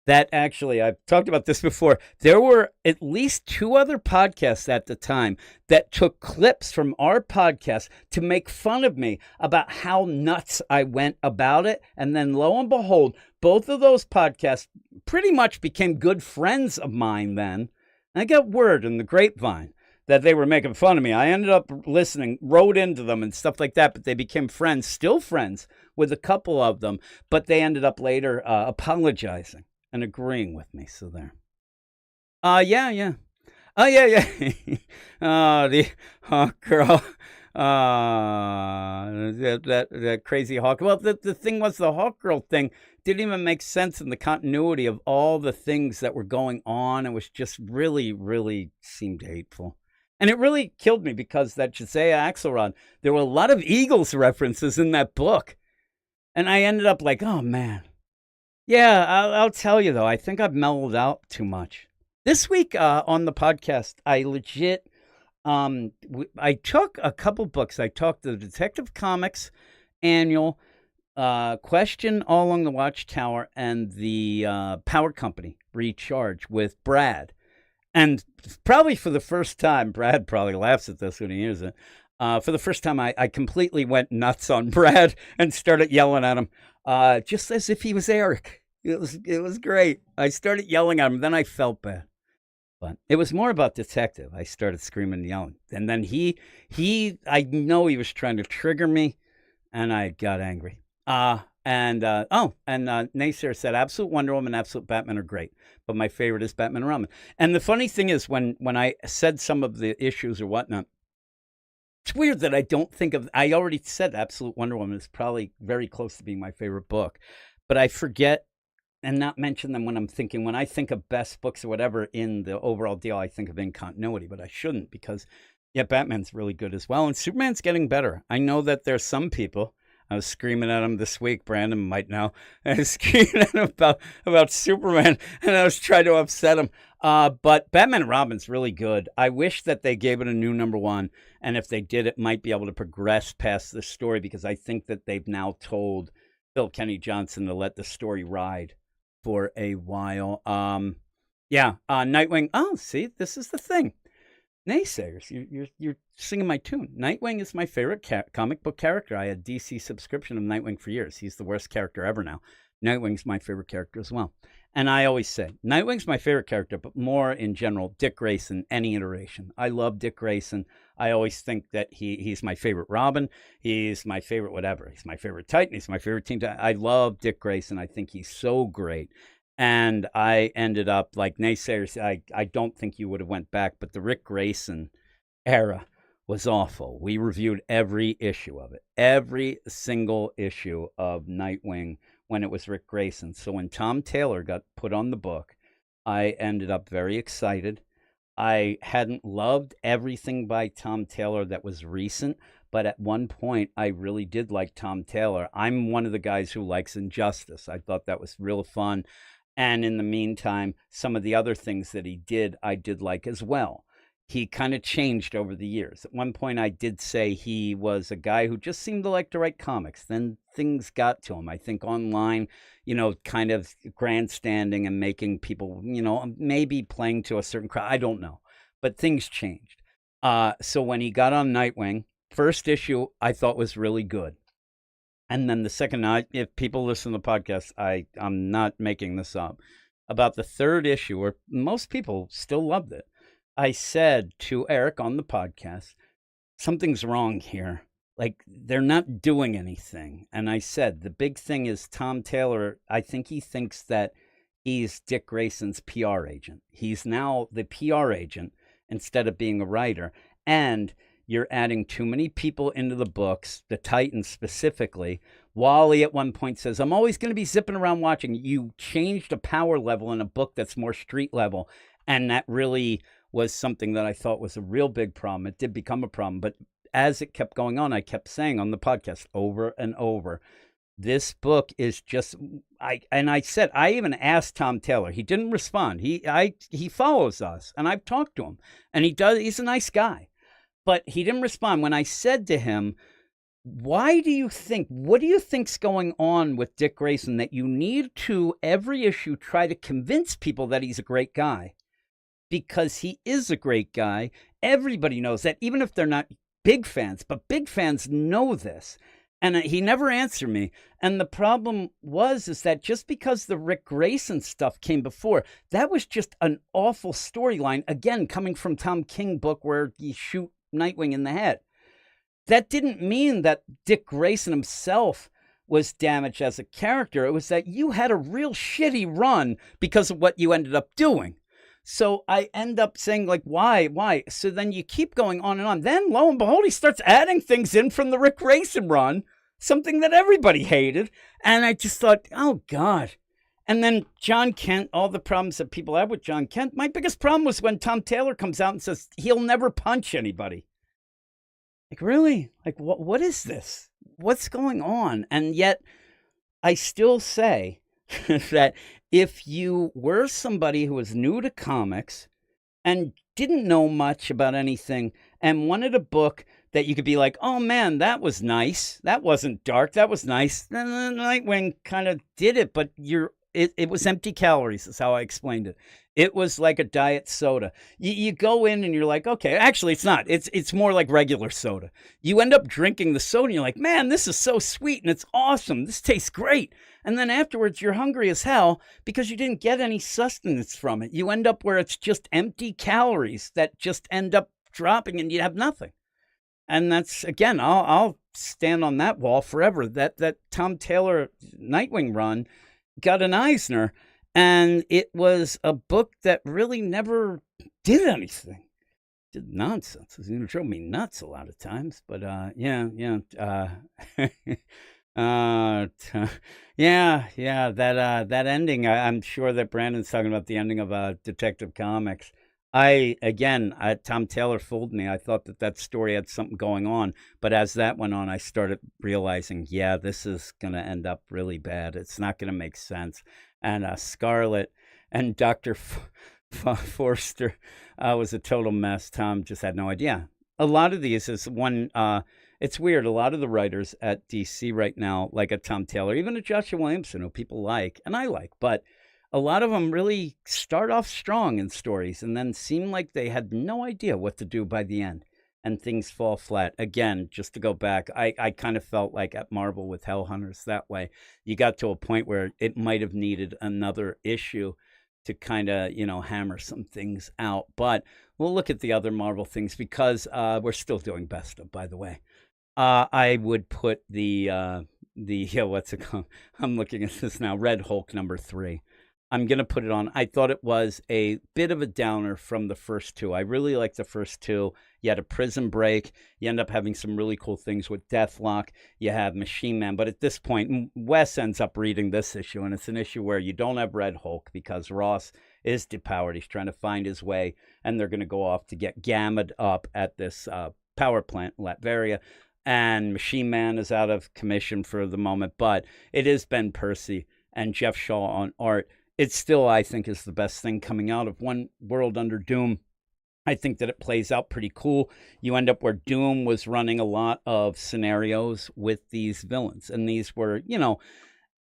[SPEAKER 2] that actually, I've talked about this before, there were at least 2 other podcasts at the time that took clips from our podcast to make fun of me about how nuts I went about it. And then lo and behold, both of those podcasts pretty much became good friends of mine then. I got word in the grapevine that they were making fun of me. I ended up listening, wrote into them and stuff like that, but they became friends, still friends with a couple of them, but they ended up later apologizing and agreeing with me. So there. Yeah. Oh, yeah. The Hawk Girl. That crazy Hawk. Well, the thing was, the Hawk Girl thing didn't even make sense in the continuity of all the things that were going on. It was just really, really seemed hateful. And it really killed me because that Josiah Axelrod, there were a lot of Eagles references in that book. And I ended up like, oh, man. Yeah, I'll tell you, though, I think I've mellowed out too much. This week on the podcast, I legit, I took a couple books. I took the Detective Comics Annual, Question All Along the Watchtower, and the Power Company Recharge with Brad. And probably for the first time, Brad probably laughs at this when he hears it. For the first time, I completely went nuts on Brad and started yelling at him, just as if he was Eric. It was great. I started yelling at him, then I felt bad. But it was more about Detective. I started screaming and yelling. And then I know he was trying to trigger me, and I got angry. Naysayer said Absolute Wonder Woman and Absolute Batman are great, but my favorite is Batman and Robin. And the funny thing is, when I said some of the issues or whatnot, it's weird that I don't think of. I already said Absolute Wonder Woman is probably very close to being my favorite book, but I forget and not mention them when I'm thinking. When I think of best books or whatever in the overall deal, I think of in continuity, but I shouldn't because, yeah, Batman's really good as well, and Superman's getting better. I know that there's some people. I was screaming at him this week. Brandon might know. I was screaming at him about Superman, and I was trying to upset him. But Batman and Robin's really good. I wish that they gave it a new #1, and if they did, it might be able to progress past the story because I think that they've now told Phil Kenny Johnson to let the story ride for a while. Nightwing. Oh, see, this is the thing. Naysayers, you're singing my tune. Nightwing is my favorite comic book character. I had DC subscription of Nightwing for years. He's the worst character ever now. Nightwing's my favorite character as well. And I always say, Nightwing's my favorite character, but more in general, Dick Grayson, any iteration. I love Dick Grayson. I always think that he's my favorite Robin. He's my favorite whatever. He's my favorite Titan. He's my favorite Teen Titan. I love Dick Grayson. I think he's so great. And I ended up like Naysayers. I don't think you would have went back, but the Rick Grayson era was awful. We reviewed every issue of it, every single issue of Nightwing when it was Rick Grayson. So when Tom Taylor got put on the book, I ended up very excited. I hadn't loved everything by Tom Taylor that was recent, but at one point I really did like Tom Taylor. I'm one of the guys who likes Injustice. I thought that was real fun. And in the meantime, some of the other things that he did, I did like as well. he kind of changed over the years. At one point, I did say he was a guy who just seemed to like to write comics. Then things got to him. I think online, kind of grandstanding and making people, maybe playing to a certain crowd. I don't know, but things changed. So when he got on Nightwing, first issue I thought was really good. And then the second night, if people listen to the podcast, I'm not making this up. About the third issue, where most people still loved it, I said to Eric on the podcast, something's wrong here. Like, they're not doing anything. And I said, the big thing is Tom Taylor, I think he thinks that he's Dick Grayson's PR agent. He's now the PR agent instead of being a writer. And you're adding too many people into the books, the Titans specifically. Wally at one point says, I'm always going to be zipping around watching. You changed a power level in a book that's more street level. And that really was something that I thought was a real big problem. It did become a problem. But as it kept going on, I kept saying on the podcast over and over, this book is just, I said, I even asked Tom Taylor. He didn't respond. He follows us, and I've talked to him, and he's a nice guy. But he didn't respond. When I said to him, what do you think's going on with Dick Grayson that you need to, every issue, try to convince people that he's a great guy? Because he is a great guy. Everybody knows that, even if they're not big fans, but big fans know this. And he never answered me. And the problem is that just because the Rick Grayson stuff came before, that was just an awful storyline. Again, coming from Tom King book where you shoot Nightwing in the head. That didn't mean that Dick Grayson himself was damaged as a character. It was that you had a real shitty run because of what you ended up doing. So I end up saying, like, why? So then you keep going on and on. Then, lo and behold, he starts adding things in from the Rick Grayson run, something that everybody hated. And I just thought, oh, God. And then John Kent, all the problems that people have with John Kent. My biggest problem was when Tom Taylor comes out and says he'll never punch anybody. Like, really? Like, what is this? What's going on? And yet I still say that if you were somebody who was new to comics and didn't know much about anything and wanted a book that you could be like, oh man, that was nice. That wasn't dark. That was nice. Then Nightwing kind of did it, but it was empty calories is how I explained it. It was like a diet soda. You go in and you're like, okay, actually it's not. It's more like regular soda. You end up drinking the soda and you're like, man, this is so sweet and it's awesome. This tastes great. And then afterwards you're hungry as hell because you didn't get any sustenance from it. You end up where it's just empty calories that just end up dropping and you have nothing. And that's, again, I'll stand on that wall forever. That Tom Taylor Nightwing run got an Eisner, and it was a book that really never did anything. Did nonsense. It drove me nuts a lot of times, but yeah. That ending. I'm sure that Brandon's talking about the ending of Detective Comics. Tom Taylor fooled me. I thought that story had something going on, but as that went on, I started realizing, yeah, this is going to end up really bad. It's not going to make sense. And Scarlet and Dr. Forster was a total mess. Tom just had no idea. A lot of these is one, it's weird. A lot of the writers at DC right now, like a Tom Taylor, even a Joshua Williamson, who people like, and I like, but a lot of them really start off strong in stories and then seem like they had no idea what to do by the end and things fall flat. Again, just to go back, I kind of felt like at Marvel with Hellhunters that way. You got to a point where it might have needed another issue to kind of, hammer some things out. But we'll look at the other Marvel things because we're still doing best of, by the way. I would put the what's it called? I'm looking at this now. Red Hulk #3. I'm going to put it on. I thought it was a bit of a downer from the first two. I really liked the first two. You had a prison break. You end up having some really cool things with Deathlock. You have Machine Man. But at this point, Wes ends up reading this issue, and it's an issue where you don't have Red Hulk because Ross is depowered. He's trying to find his way, and they're going to go off to get gammed up at this power plant in Latveria. And Machine Man is out of commission for the moment, but it is Ben Percy and Jeff Shaw on art. It still, I think, is the best thing coming out of One World Under Doom. I think that it plays out pretty cool. You end up where Doom was running a lot of scenarios with these villains, and these were,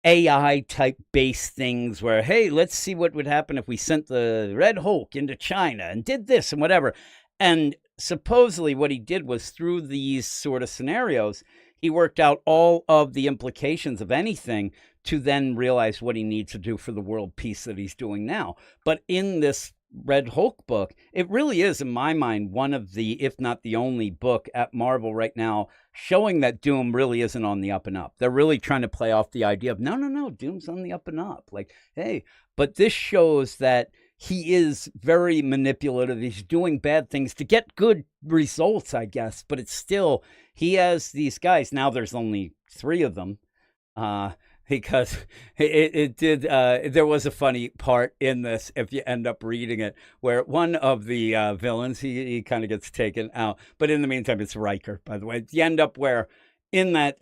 [SPEAKER 2] AI type based things where, hey, let's see what would happen if we sent the Red Hulk into China and did this and whatever. And supposedly, what he did was through these sort of scenarios, he worked out all of the implications of anything to then realize what he needs to do for the world peace that he's doing now. But in this Red Hulk book, it really is, in my mind, one of the, if not the only book at Marvel right now showing that Doom really isn't on the up and up. They're really trying to play off the idea of, no, Doom's on the up and up. Like, hey, but this shows that he is very manipulative. He's doing bad things to get good results, I guess. But it's still, he has these guys. Now there's only 3 of them. Because it did, there was a funny part in this, if you end up reading it, where one of the villains, he kind of gets taken out. But in the meantime, it's Riker, by the way. You end up where, in that,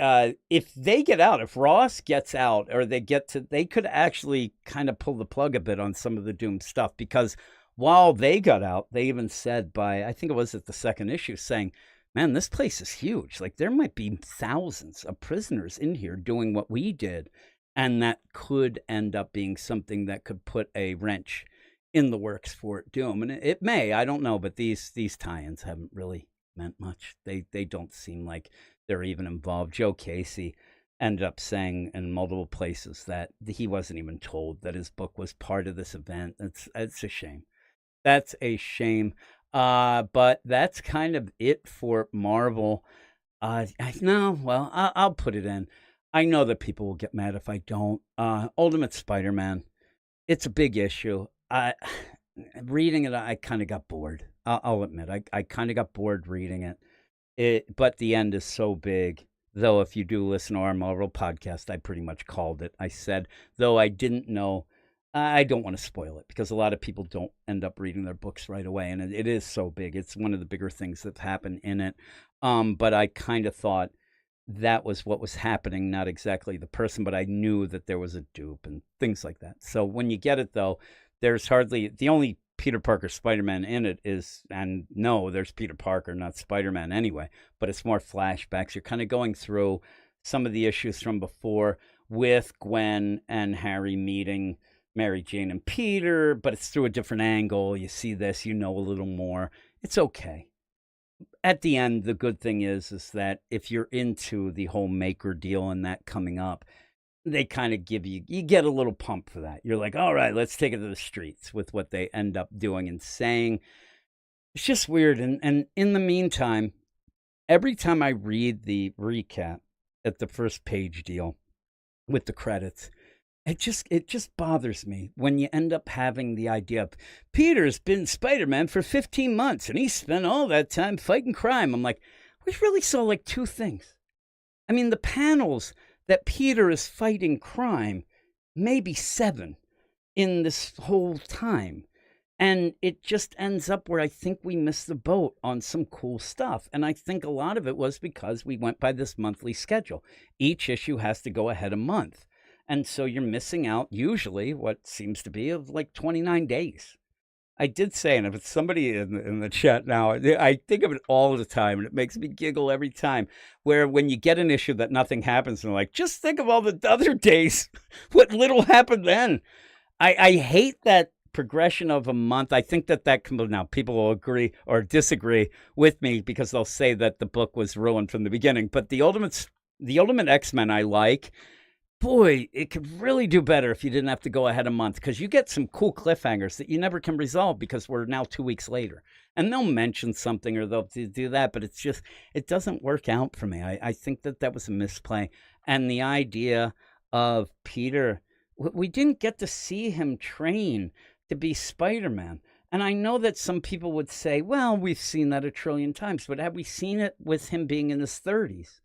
[SPEAKER 2] if they get out, if Ross gets out, or they could actually kind of pull the plug a bit on some of the Doom stuff. Because while they got out, they even said I think it was at the 2nd issue, saying, man, this place is huge. Like, there might be thousands of prisoners in here doing what we did. And that could end up being something that could put a wrench in the works for Doom. And it may, I don't know, but these tie-ins haven't really meant much. They don't seem like they're even involved. Joe Casey ended up saying in multiple places that he wasn't even told that his book was part of this event. It's a shame. That's a shame. But that's kind of it for Marvel. I'll put it in. I know that people will get mad if I don't. Ultimate Spider-Man. It's a big issue. Reading it, I kind of got bored. I'll admit, I kind of got bored reading it. But the end is so big. Though, if you do listen to our Marvel podcast, I pretty much called it. I said, though I didn't know, I don't want to spoil it because a lot of people don't end up reading their books right away. And it is so big. It's one of the bigger things that happen in it. But I kind of thought that was what was happening, not exactly the person, but I knew that there was a dupe and things like that. So when you get it, though, there's hardly, the only Peter Parker Spider-Man in it is, and no, there's Peter Parker, not Spider-Man anyway, but it's more flashbacks. You're kind of going through some of the issues from before with Gwen and Harry meeting Mary Jane and Peter, but it's through a different angle. You see this, you know a little more. It's okay. At the end, the good thing is that if you're into the whole maker deal and that coming up, they kind of give you get a little pump for that. You're like, all right, let's take it to the streets with what they end up doing and saying. It's just weird. And in the meantime, every time I read the recap at the first page deal with the credits, it just bothers me when you end up having the idea of Peter's been Spider-Man for 15 months and he spent all that time fighting crime. I'm like, we really saw like 2 things. I mean, the panels that Peter is fighting crime, maybe 7 in this whole time. And it just ends up where I think we missed the boat on some cool stuff. And I think a lot of it was because we went by this monthly schedule. Each issue has to go ahead a month. And so you're missing out usually what seems to be of like 29 days. I did say, and if it's somebody in the chat now, I think of it all the time, and it makes me giggle every time, where when you get an issue that nothing happens, and like, just think of all the other days, what little happened then. I hate that progression of a month. I think that now people will agree or disagree with me because they'll say that the book was ruined from the beginning. But the Ultimate X-Men I like. Boy, it could really do better if you didn't have to go ahead a month because you get some cool cliffhangers that you never can resolve because we're now 2 weeks later. And they'll mention something or they'll do that, but it's just, it doesn't work out for me. I think that was a misplay. And the idea of Peter, we didn't get to see him train to be Spider-Man. And I know that some people would say, well, we've seen that a trillion times, but have we seen it with him being in his 30s?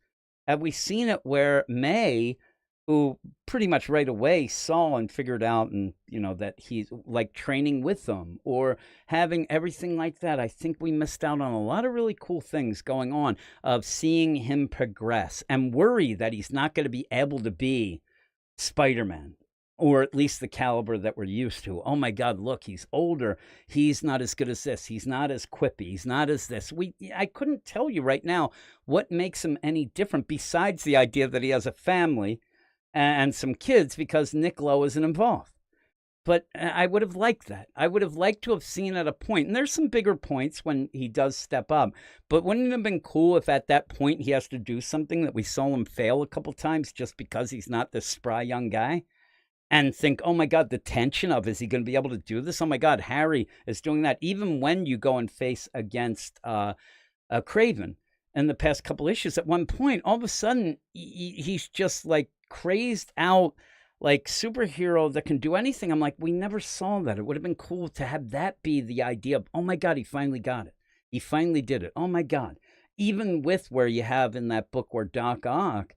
[SPEAKER 2] Have we seen it where May, who pretty much right away saw and figured out and, that he's like training with them or having everything like that. I think we missed out on a lot of really cool things going on of seeing him progress and worry that he's not going to be able to be Spider-Man. or at least the caliber that we're used to. Oh my God, look, he's older. He's not as good as this. He's not as quippy. He's not as this. I couldn't tell you right now what makes him any different besides the idea that he has a family and some kids because Nick Lowe isn't involved. But I would have liked that. I would have liked to have seen at a point, and there's some bigger points when he does step up, but wouldn't it have been cool if at that point he has to do something that we saw him fail a couple times just because he's not this spry young guy? And think, oh my God, the tension of, is he going to be able to do this? Oh my God, Harry is doing that. Even when you go and face against Craven in the past couple issues, at one point, all of a sudden, he's just like crazed out, like superhero that can do anything. I'm like, we never saw that. It would have been cool to have that be the idea of, oh my God, he finally got it. He finally did it. Oh my God. Even with where you have in that book where Doc Ock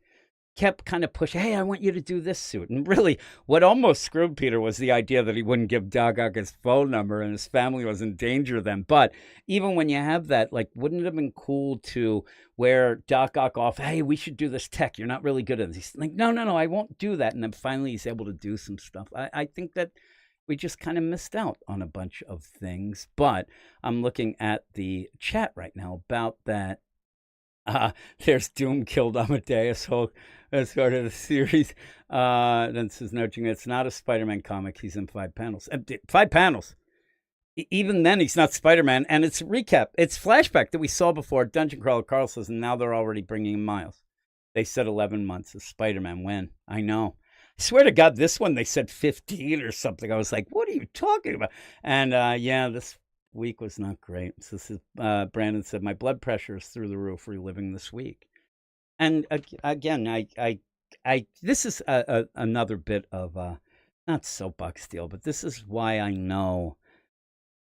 [SPEAKER 2] kept kind of pushing, hey, I want you to do this suit. And really, what almost screwed Peter was the idea that he wouldn't give Doc Ock his phone number and his family was in danger then. But even when you have that, like, wouldn't it have been cool to wear Doc Ock off, hey, we should do this tech. You're not really good at this. He's like, no, I won't do that. And then finally he's able to do some stuff. I think that we just kind of missed out on a bunch of things. But I'm looking at the chat right now about that. There's Doom killed Amadeus Hulk as part of the series. Then says, no, it's not a Spider-Man comic. He's in 5 panels. 5 panels. Even then, he's not Spider-Man. And it's recap. It's flashback that we saw before. Dungeon Crawler Carl says, and now they're already bringing in Miles. They said 11 months of Spider-Man. When? I know. I swear to God, this one they said 15 or something. I was like, what are you talking about? And yeah, this week was not great. So this is, Brandon said, my blood pressure is through the roof reliving this week. And again, I this is another bit of not soapbox deal, but this is why I know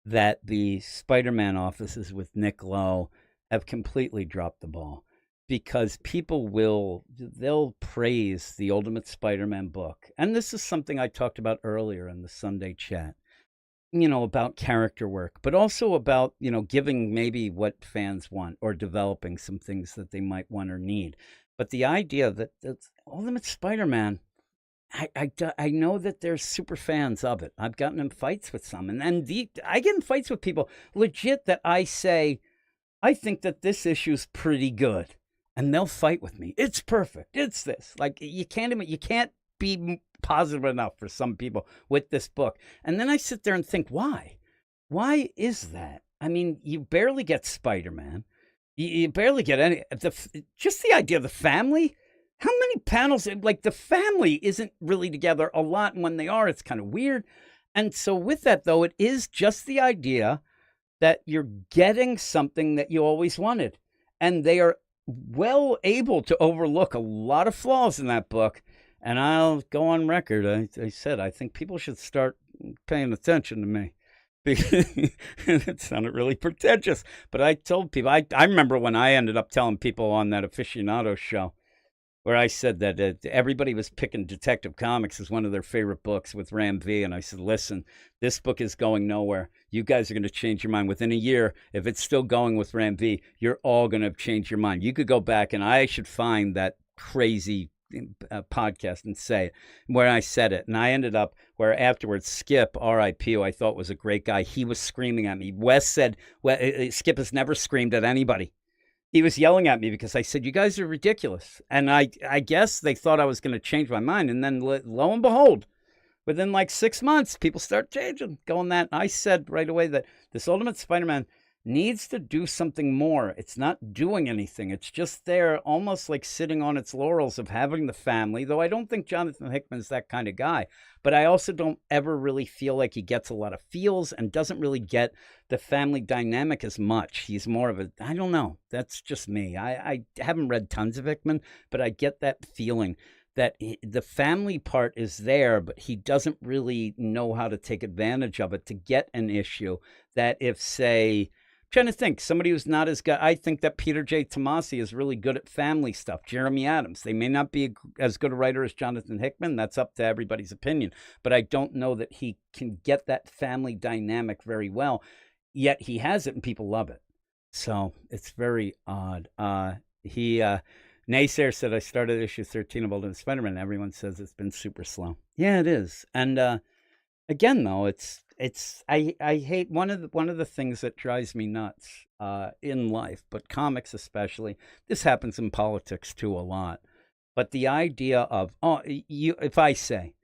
[SPEAKER 2] that the Spider-Man offices with Nick Lowe have completely dropped the ball, because people they'll praise the Ultimate Spider-Man book. And this is something I talked about earlier in the Sunday chat, about character work, but also about, giving maybe what fans want or developing some things that they might want or need. But the idea that Ultimate Spider-Man, I know that there's super fans of it. I've gotten in fights with some, and I get in fights with people legit that I say, I think that this issue's pretty good, and they'll fight with me. It's perfect. It's this. Like, you can't be positive enough for some people with this book. And then I sit there and think, why? Why is that? I mean, you barely get Spider-Man. You barely get any. Just the idea of the family. How many panels? Like, the family isn't really together a lot. And when they are, it's kind of weird. And so with that, though, it is just the idea that you're getting something that you always wanted. And they are well able to overlook a lot of flaws in that book. And I'll go on record. I said, I think people should start paying attention to me. It sounded really pretentious. But I told people, I remember when I ended up telling people on that aficionado show where I said that everybody was picking Detective Comics as one of their favorite books with Ram V. And I said, listen, this book is going nowhere. You guys are going to change your mind within a year. If it's still going with Ram V, you're all going to change your mind. You could go back, and I should find that crazy podcast and say it, where I said it. And I ended up where afterwards Skip, R.I.P., who I thought was a great guy, he was screaming at me. Wes said, Skip has never screamed at anybody. He was yelling at me because I said, you guys are ridiculous. And I guess they thought I was going to change my mind. And then lo and behold, within like 6 months, people start changing, going that. And I said right away that this Ultimate Spider-Man needs to do something more. It's not doing anything. It's just there, almost like sitting on its laurels of having the family, though I don't think Jonathan Hickman's that kind of guy. But I also don't ever really feel like he gets a lot of feels and doesn't really get the family dynamic as much. He's more of I don't know. That's just me. I haven't read tons of Hickman, but I get that feeling that the family part is there, but he doesn't really know how to take advantage of it to get an issue that if, say, trying to think, somebody who's not as good. I think that Peter J. Tomasi is really good at family stuff. Jeremy Adams. They may not be as good a writer as Jonathan Hickman. That's up to everybody's opinion. But I don't know that he can get that family dynamic very well. Yet he has it and people love it. So it's very odd. Naysayer said, I started issue 13 of Ultimate Spider-Man. Everyone says it's been super slow. Yeah, it is. And again, though, I hate one of the things that drives me nuts in life, but comics especially. This happens in politics too a lot. But the idea of, if I say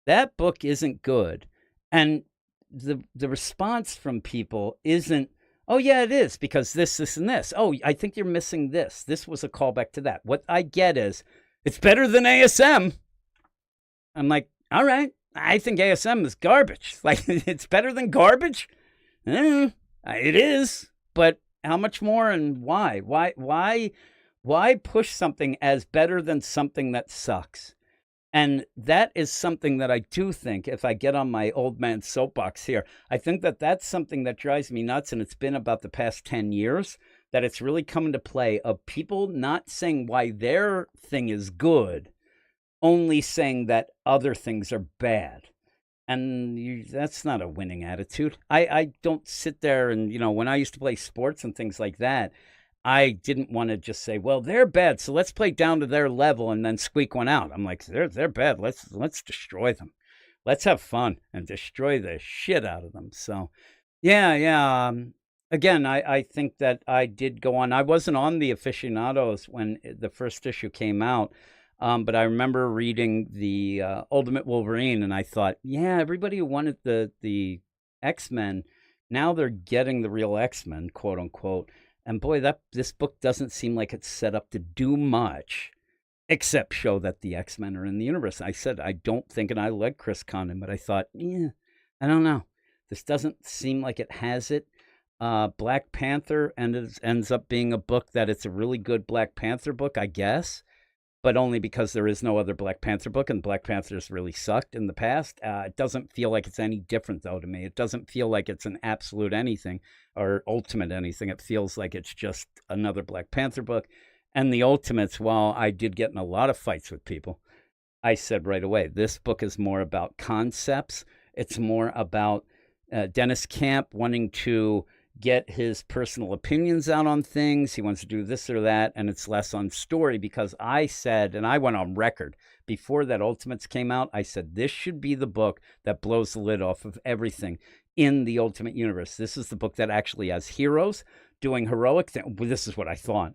[SPEAKER 2] that book isn't good, and the response from people isn't, oh yeah, it is because this, and this. Oh, I think you're missing this. This was a callback to that. What I get is, it's better than ASM. I'm like, all right, I think ASM is garbage. Like, it's better than garbage? It is, but how much more and why? Why push something as better than something that sucks? And that is something that I do think, if I get on my old man soapbox here, I think that that's something that drives me nuts, and it's been about the past 10 years that it's really come into play of people not saying why their thing is good, only saying that other things are bad. And that's not a winning attitude. I don't sit there and, when I used to play sports and things like that, I didn't want to just say, well, they're bad, so let's play down to their level and then squeak one out. I'm like, they're bad. Let's destroy them. Let's have fun and destroy the shit out of them. So, yeah. Again, I think that I did go on. I wasn't on the aficionados when the first issue came out, but I remember reading the Ultimate Wolverine, and I thought, yeah, everybody who wanted the X-Men, now they're getting the real X-Men, quote unquote. And boy, this book doesn't seem like it's set up to do much except show that the X-Men are in the universe. I said, I don't think, and I like Chris Condon, but I thought, I don't know. This doesn't seem like it has it. Black Panther ends up being a book that it's a really good Black Panther book, I guess, but only because there is no other Black Panther book, and Black Panther's really sucked in the past. It doesn't feel like it's any different, though, to me. It doesn't feel like it's an absolute anything or ultimate anything. It feels like it's just another Black Panther book. And the Ultimates, while I did get in a lot of fights with people, I said right away, this book is more about concepts. It's more about Dennis Camp wanting to get his personal opinions out on things. He wants to do this or that, and it's less on story, because I said, and I went on record before that Ultimates came out, I said this should be the book that blows the lid off of everything in the Ultimate Universe. This is the book that actually has heroes doing heroic things. Well, this is what I thought.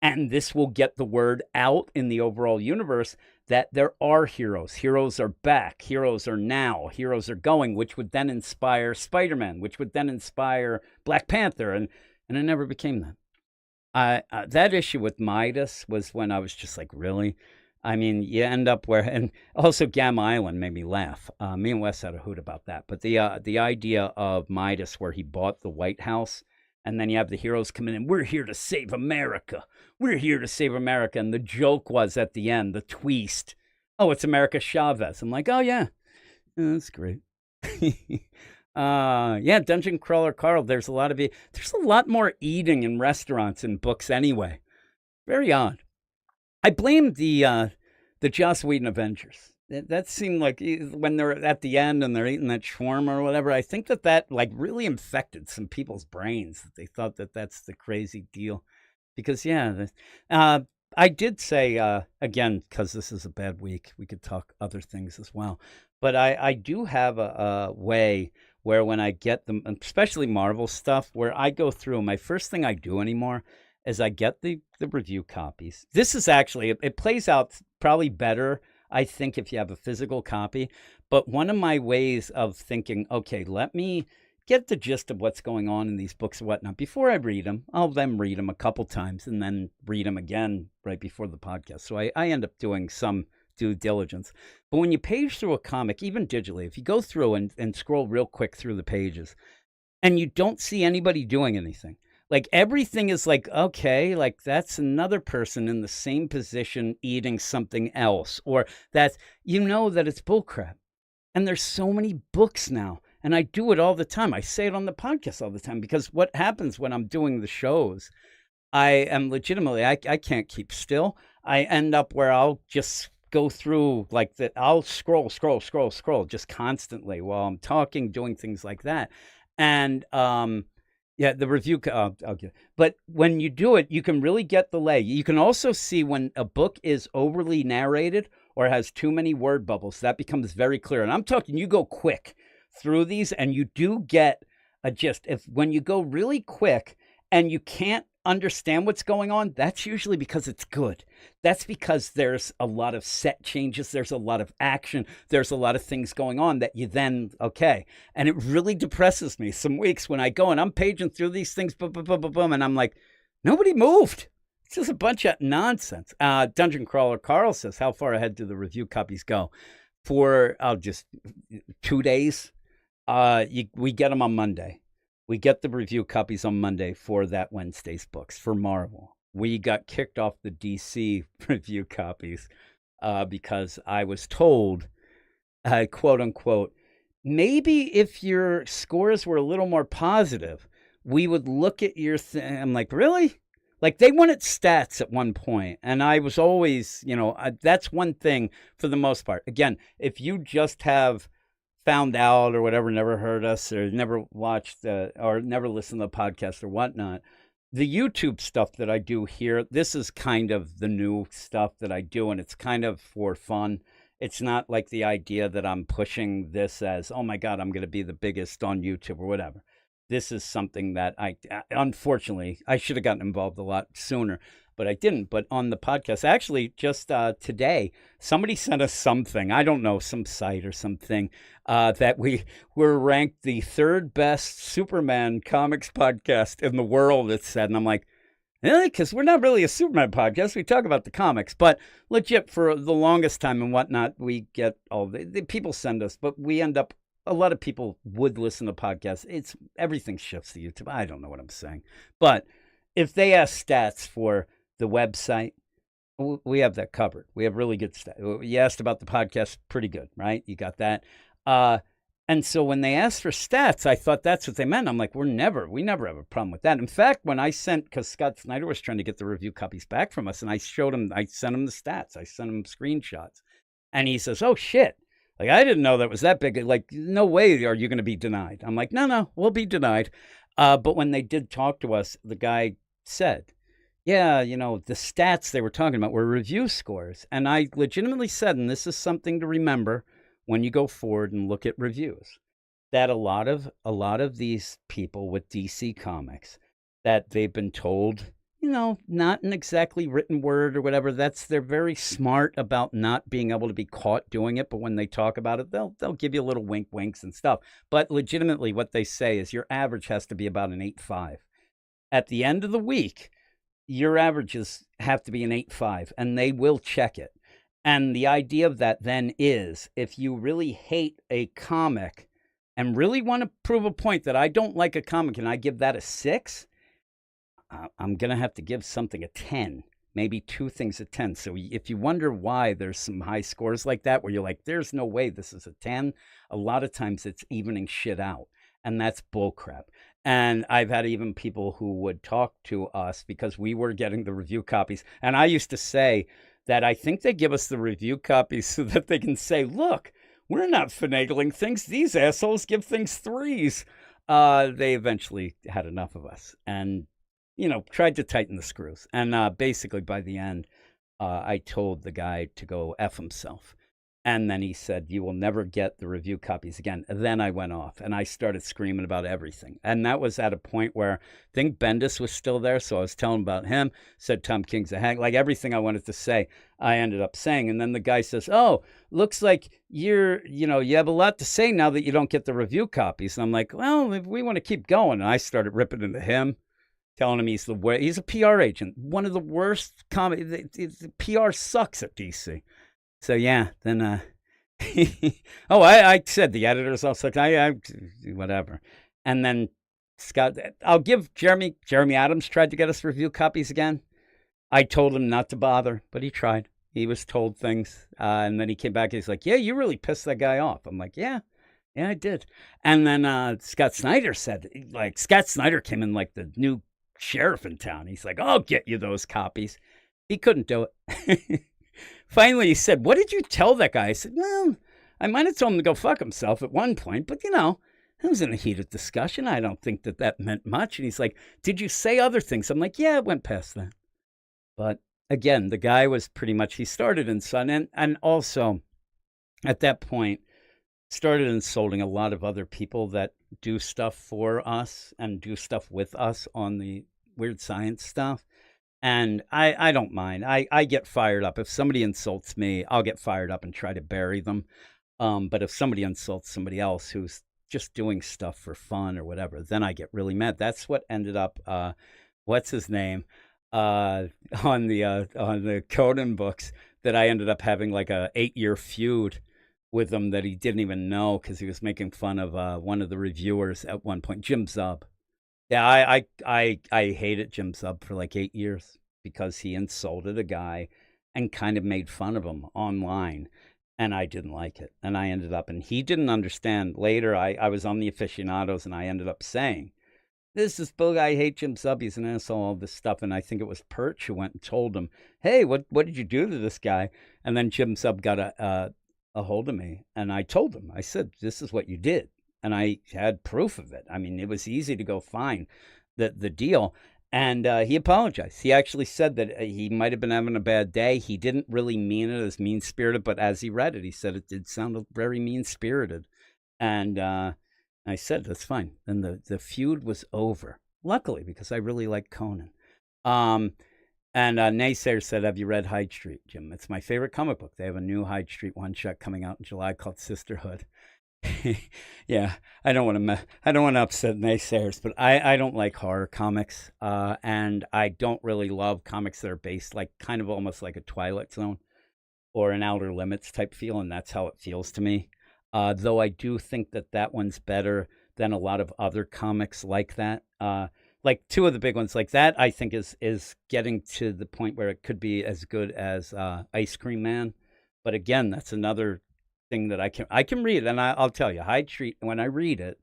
[SPEAKER 2] And this will get the word out in the overall universe that there are heroes. Heroes are back. Heroes are now. Heroes are going, which would then inspire Spider-Man, which would then inspire Black Panther. And it never became that. That issue with Midas was when I was just like, really? I mean, you end up where, and also Gamma Island made me laugh. Me and Wes had a hoot about that. But the idea of Midas, where he bought the White House, and then you have the heroes come in and we're here to save America. We're here to save America. And the joke was at the end, the twist, oh, it's America Chavez. I'm like, oh, yeah, that's great. Yeah, Dungeon Crawler Carl, there's a lot more eating in restaurants and books anyway. Very odd. I blame the Joss Whedon Avengers. That seemed like when they're at the end and they're eating that shawarma or whatever, I think that like really infected some people's brains. That they thought that that's the crazy deal. Because, yeah, I did say, again, because this is a bad week, we could talk other things as well. But I do have a way where when I get them, especially Marvel stuff, where I go through, my first thing I do anymore is I get the review copies. This is actually, it plays out probably better, I think, if you have a physical copy. But one of my ways of thinking, okay, let me get the gist of what's going on in these books and whatnot before I read them. I'll then read them a couple times and then read them again right before the podcast. So I end up doing some due diligence. But when you page through a comic, even digitally, if you go through and scroll real quick through the pages and you don't see anybody doing anything, like everything is like, okay, like that's another person in the same position eating something else, or that, that it's bullcrap. And there's so many books now. And I do it all the time. I say it on the podcast all the time, because what happens when I'm doing the shows, I am legitimately, I can't keep still. I end up where I'll just go through like that. I'll scroll just constantly while I'm talking, doing things like that. And, Yeah, the review. I'll get. But when you do it, you can really get the lay. You can also see when a book is overly narrated or has too many word bubbles. That becomes very clear. And I'm talking, you go quick through these, and you do get a gist. If when you go really quick and you can't understand what's going on, that's usually because it's good. That's because there's a lot of set changes, there's a lot of action, there's a lot of things going on that you then okay. And it really depresses me some weeks when I go and I'm paging through these things, boom, boom, boom, boom, boom, and I'm like, nobody moved. It's just a bunch of nonsense. Dungeon Crawler Carl says, how far ahead do the review copies go? For just 2 days. We get them on Monday. We get the review copies on Monday for that Wednesday's books for Marvel. We got kicked off the DC review copies because I was told, quote unquote, maybe if your scores were a little more positive, we would look at your thing. I'm like, really? Like they wanted stats at one point, and I was always, that's one thing for the most part. Again, if you just have found out or whatever, never heard us or never watched or never listened to the podcast or whatnot, the YouTube stuff that I do here, this is kind of the new stuff that I do, and it's kind of for fun. It's not like the idea that I'm pushing this as, oh my God, I'm going to be the biggest on YouTube or whatever. This is something that unfortunately, I should have gotten involved a lot sooner, but I didn't. But on the podcast, actually, just today, somebody sent us something. I don't know, some site or something that we were ranked the third best Superman comics podcast in the world, it said. And I'm like, really? Because we're not really a Superman podcast. We talk about the comics. But legit, for the longest time and whatnot, we get all the people send us, but we end up, a lot of people would listen to podcasts. Everything shifts to YouTube. I don't know what I'm saying. But if they ask stats for the website, we have that covered. We have really good stats. You asked about the podcast, pretty good, right? You got that. And so when they asked for stats, I thought that's what they meant. I'm like, we never have a problem with that. In fact, when I because Scott Snyder was trying to get the review copies back from us, and I sent him the stats. I sent him screenshots. And he says, oh, shit. Like, I didn't know that was that big. Like, no way are you going to be denied. I'm like, no, we'll be denied. But when they did talk to us, the guy said, yeah, the stats they were talking about were review scores. And I legitimately said, and this is something to remember when you go forward and look at reviews, that a lot of these people with DC Comics, that they've been told, not an exactly written word or whatever. They're very smart about not being able to be caught doing it. But when they talk about it, they'll give you a little winks and stuff. But legitimately, what they say is your average has to be about an 8.5. At the end of the week, your averages have to be an 8.5, and they will check it. And the idea of that then is, if you really hate a comic and really want to prove a point that I don't like a comic and I give that a 6, I'm going to have to give something a 10, maybe two things a 10. So if you wonder why there's some high scores like that, where you're like, there's no way this is a 10, a lot of times it's evening shit out. And that's bullcrap. And I've had even people who would talk to us because we were getting the review copies. And I used to say that I think they give us the review copies so that they can say, look, we're not finagling things. These assholes give things 3s. They eventually had enough of us and, tried to tighten the screws. And basically by the end, I told the guy to go F himself. And then he said, you will never get the review copies again. And then I went off and I started screaming about everything. And that was at a point where I think Bendis was still there. So I was telling about him, said Tom King's a hang. Like everything I wanted to say, I ended up saying. And then the guy says, oh, looks like you have a lot to say now that you don't get the review copies. And I'm like, well, if we want to keep going. And I started ripping into him, telling him he's a PR agent. One of the worst PR sucks at DC. So yeah, then I said the editors also I whatever. And then Scott, I'll give Jeremy Adams tried to get us review copies again. I told him not to bother, but he tried. He was told things, and then he came back and he's like, yeah, you really pissed that guy off. I'm like, yeah, I did. And then Scott Snyder said, like, Scott Snyder came in like the new sheriff in town. He's like, I'll get you those copies. He couldn't do it. Finally, he said, what did you tell that guy? I said, well, I might have told him to go fuck himself at one point, but, It was in a heated discussion. I don't think that meant much. And he's like, did you say other things? I'm like, yeah, it went past that. But again, the guy was pretty much, he started and also at that point started insulting a lot of other people that do stuff for us and do stuff with us on the weird science stuff. And I don't mind. I get fired up. If somebody insults me, I'll get fired up and try to bury them. But if somebody insults somebody else who's just doing stuff for fun or whatever, then I get really mad. That's what ended up, what's his name, on the Conan books, that I ended up having like a 8-year feud with him that he didn't even know, because he was making fun of one of the reviewers at one point, Jim Zub. Yeah, I hated Jim Zub for like 8 years because he insulted a guy and kind of made fun of him online, and I didn't like it. And I ended up, and he didn't understand. Later, I was on the aficionados, and I ended up saying, this is Bill, I hate Jim Zub, he's an asshole, all this stuff. And I think it was Perch who went and told him, hey, what did you do to this guy? And then Jim Zub got a hold of me, and I told him, I said, this is what you did. And I had proof of it. I mean, it was easy to go find the deal. And he apologized. He actually said that he might have been having a bad day. He didn't really mean it as mean-spirited, but as he read it, he said it did sound very mean-spirited. And I said, that's fine. Then the feud was over, luckily, because I really like Conan. And Naysayer said, have you read Hyde Street, Jim? It's my favorite comic book. They have a new Hyde Street one-shot coming out in July called Sisterhood. Yeah, I don't want to upset naysayers, but I don't like horror comics, and I don't really love comics that are based like kind of almost like a Twilight Zone or an Outer Limits type feel, and that's how it feels to me. Though I do think that one's better than a lot of other comics like that. Like two of the big ones like that, I think is getting to the point where it could be as good as Ice Cream Man. But again, that's another thing that I can read, and I'll tell you, Hyde Street, when I read it,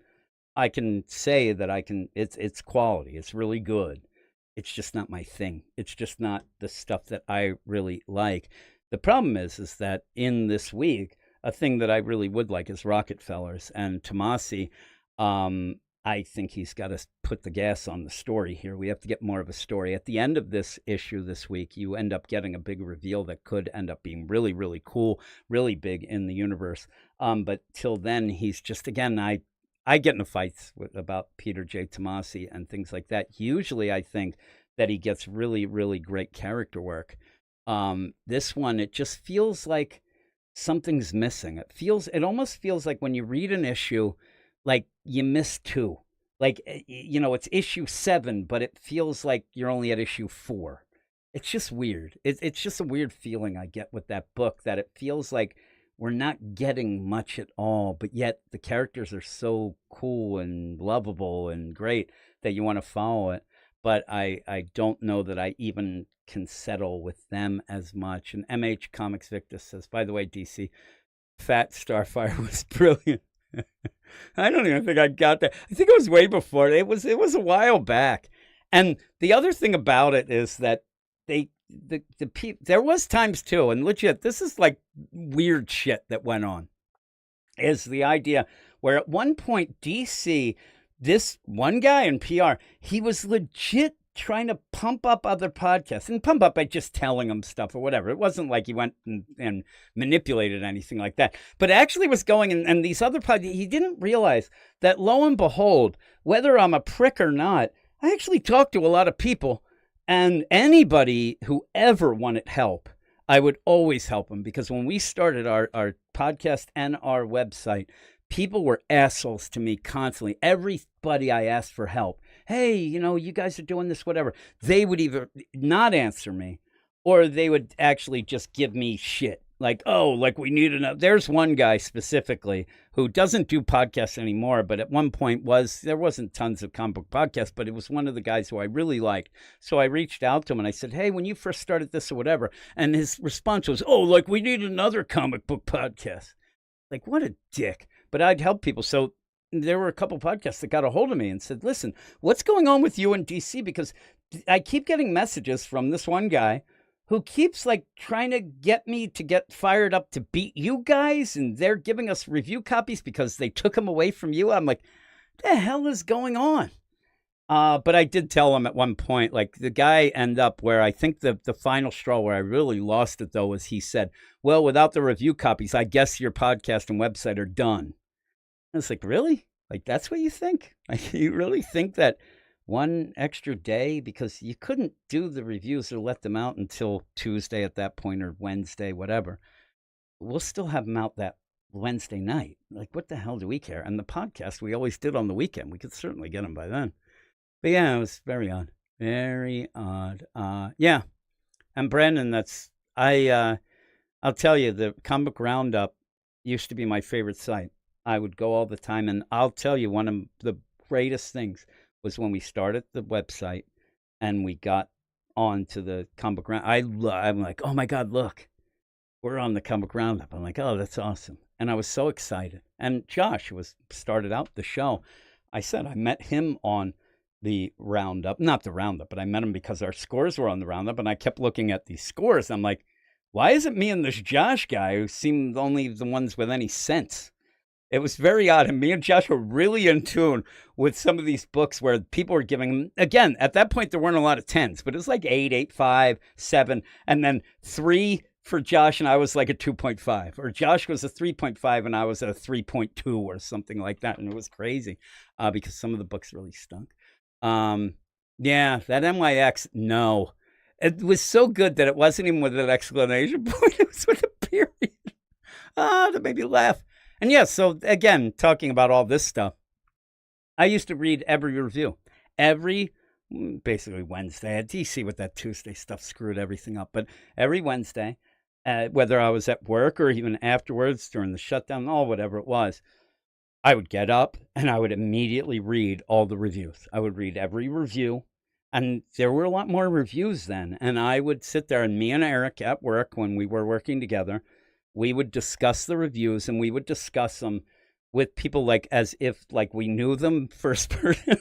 [SPEAKER 2] I can say that it's quality. It's really good. It's just not my thing. It's just not the stuff that I really like. The problem is that in this week, a thing that I really would like is Rockefellers, and Tomasi. I think he's got to put the gas on the story here. We have to get more of a story. At the end of this issue this week, you end up getting a big reveal that could end up being really, really cool, really big in the universe. But till then, he's just, again, I get into fights about Peter J. Tomasi and things like that. Usually, I think that he gets really, really great character work. This one, it just feels like something's missing. It almost feels like when you read an issue, like you missed 2. Like, it's issue 7, but it feels like you're only at issue 4. It's just weird. It's just a weird feeling I get with that book, that it feels like we're not getting much at all, but yet the characters are so cool and lovable and great that you want to follow it. But I don't know that I even can settle with them as much. And MH Comics Victor says, by the way, DC, Fat Starfire was brilliant. I don't even think I got that. I think it was way before. It was a while back. And the other thing about it is that there was times too, and legit, this is like weird shit that went on, is the idea where at one point DC, this one guy in PR, he was legit trying to pump up other podcasts, and pump up by just telling them stuff or whatever. It wasn't like he went and manipulated anything like that, but actually was going and these other podcasts, he didn't realize that lo and behold, whether I'm a prick or not, I actually talk to a lot of people, and anybody who ever wanted help, I would always help them, because when we started our podcast and our website, people were assholes to me constantly. Everybody I asked for help, hey, you guys are doing this, whatever. They would either not answer me, or they would actually just give me shit. Like, oh, like we need another. There's one guy specifically who doesn't do podcasts anymore, but at one point there wasn't tons of comic book podcasts, but it was one of the guys who I really liked. So I reached out to him and I said, hey, when you first started this or whatever. And his response was, oh, like we need another comic book podcast. Like, what a dick. But I'd help people. So there were a couple podcasts that got a hold of me and said, listen, what's going on with you in DC? Because I keep getting messages from this one guy who keeps like trying to get me to get fired up to beat you guys. And they're giving us review copies because they took them away from you. I'm like, What the hell is going on? But I did tell him at one point, like the guy ended up where I think the final straw where I really lost it though was he said, "Well, without the review copies, I guess your podcast and website are done." I was like, "Really? Like that's what you think? Like you really think that one extra day because you couldn't do the reviews or let them out until Tuesday at that point or Wednesday, whatever. We'll still have them out that Wednesday night. Like what the hell do we care? And the podcast we always did on the weekend. We could certainly get them by then." But yeah, it was very odd. Very odd. Yeah. And Brandon, I'll tell you, the Comic Roundup used to be my favorite site. I would go all the time, and I'll tell you, one of the greatest things was when we started the website and we got onto the Comic Roundup. I'm like, oh my God, look, we're on the Comic Roundup. I'm like, oh, that's awesome. And I was so excited. And Josh started out the show. I said I met him on the roundup, not the roundup, but I met him because our scores were on the roundup, and I kept looking at these scores. I'm like, why is it me and this Josh guy who seemed only the ones with any sense? It was very odd, and me and Josh were really in tune with some of these books where people were giving them, again, at that point, there weren't a lot of 10s, but it was like 8, 8.5, 7, and then 3 for Josh, and I was like a 2.5, or Josh was a 3.5, and I was a 3.2 or something like that, and it was crazy because some of the books really stunk. Yeah, that MYX, no. It was so good that it wasn't even with an exclamation point. It was with a period. That made me laugh. And yeah, so again, talking about all this stuff, I used to read every review. Basically Wednesday. At DC with that Tuesday stuff screwed everything up. But every Wednesday, whether I was at work or even afterwards during the shutdown, whatever it was, I would get up and I would immediately read all the reviews. I would read every review, and there were a lot more reviews then. And I would sit there, and me and Eric at work, when we were working together, we would discuss the reviews, and we would discuss them with people like as if like we knew them first person.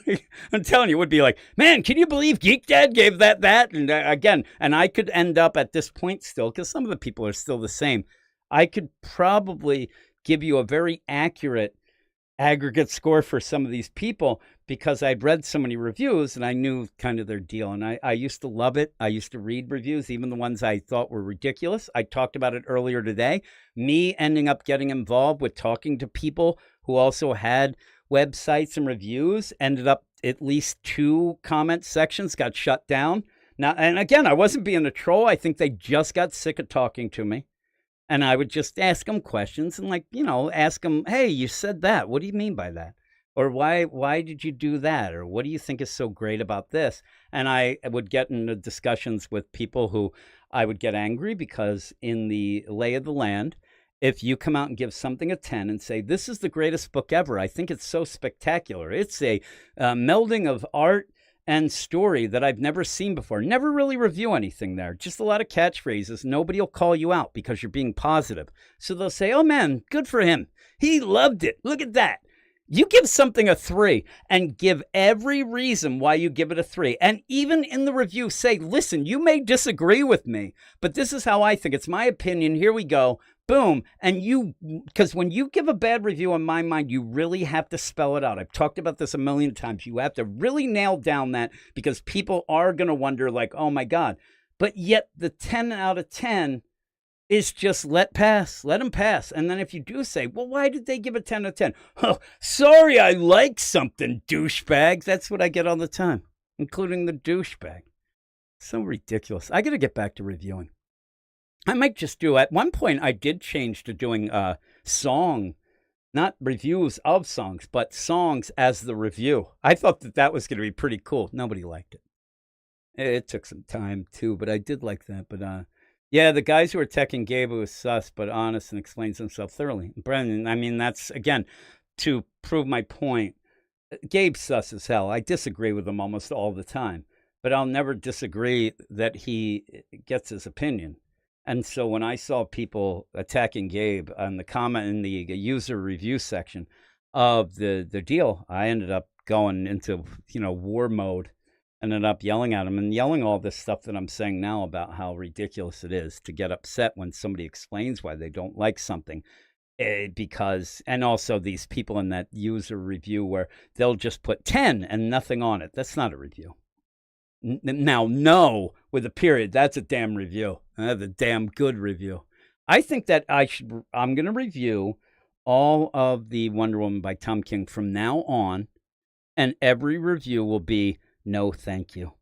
[SPEAKER 2] I'm telling you, it would be like, man, can you believe Geek Dad gave that? And again, and I could end up at this point still, because some of the people are still the same. I could probably give you a very accurate aggregate score for some of these people because I'd read so many reviews and I knew kind of their deal. And I used to love it. I used to read reviews, even the ones I thought were ridiculous. I talked about it earlier today. Me ending up getting involved with talking to people who also had websites and reviews, ended up at least 2 comment sections got shut down. Now, and again, I wasn't being a troll. I think they just got sick of talking to me. And I would just ask them questions and ask them, hey, you said that. What do you mean by that? Or why did you do that? Or what do you think is so great about this? And I would get into discussions with people who I would get angry because in the lay of the land, if you come out and give something a 10 and say, this is the greatest book ever, I think it's so spectacular. It's a melding of art and story that I've never seen before. Never really review anything there. Just a lot of catchphrases. Nobody will call you out because you're being positive. So they'll say, oh man, good for him. He loved it. Look at that. You give something a 3 and give every reason why you give it a 3. And even in the review say, listen, you may disagree with me, but this is how I think. It's my opinion. Here we go. Boom. And because when you give a bad review, in my mind, you really have to spell it out. I've talked about this a million times. You have to really nail down that because people are going to wonder like, oh my God. But yet the 10 out of 10 is just let them pass. And then if you do say, well, why did they give a 10 out of 10? Oh, sorry, I like something, douchebags. That's what I get all the time, including the douchebag. So ridiculous. I got to get back to reviewing. I might just do, at one point I did change to doing song, not reviews of songs, but songs as the review. I thought that was going to be pretty cool. Nobody liked it. It took some time too, but I did like that. But yeah, the guys who were teching Gabe was sus, but honest and explains himself thoroughly. Brendan, I mean, that's, again, to prove my point, Gabe's sus as hell. I disagree with him almost all the time, but I'll never disagree that he gets his opinion. And so when I saw people attacking Gabe on the comment in the user review section of the deal, I ended up going into, war mode, ended up yelling at him and yelling all this stuff that I'm saying now about how ridiculous it is to get upset when somebody explains why they don't like something. because, and also these people in that user review where they'll just put 10 and nothing on it. That's not a review. Now, no, with a period, that's a damn review. That's a damn good review. I think that I'm going to review all of the Wonder Woman by Tom King from now on, and every review will be no thank you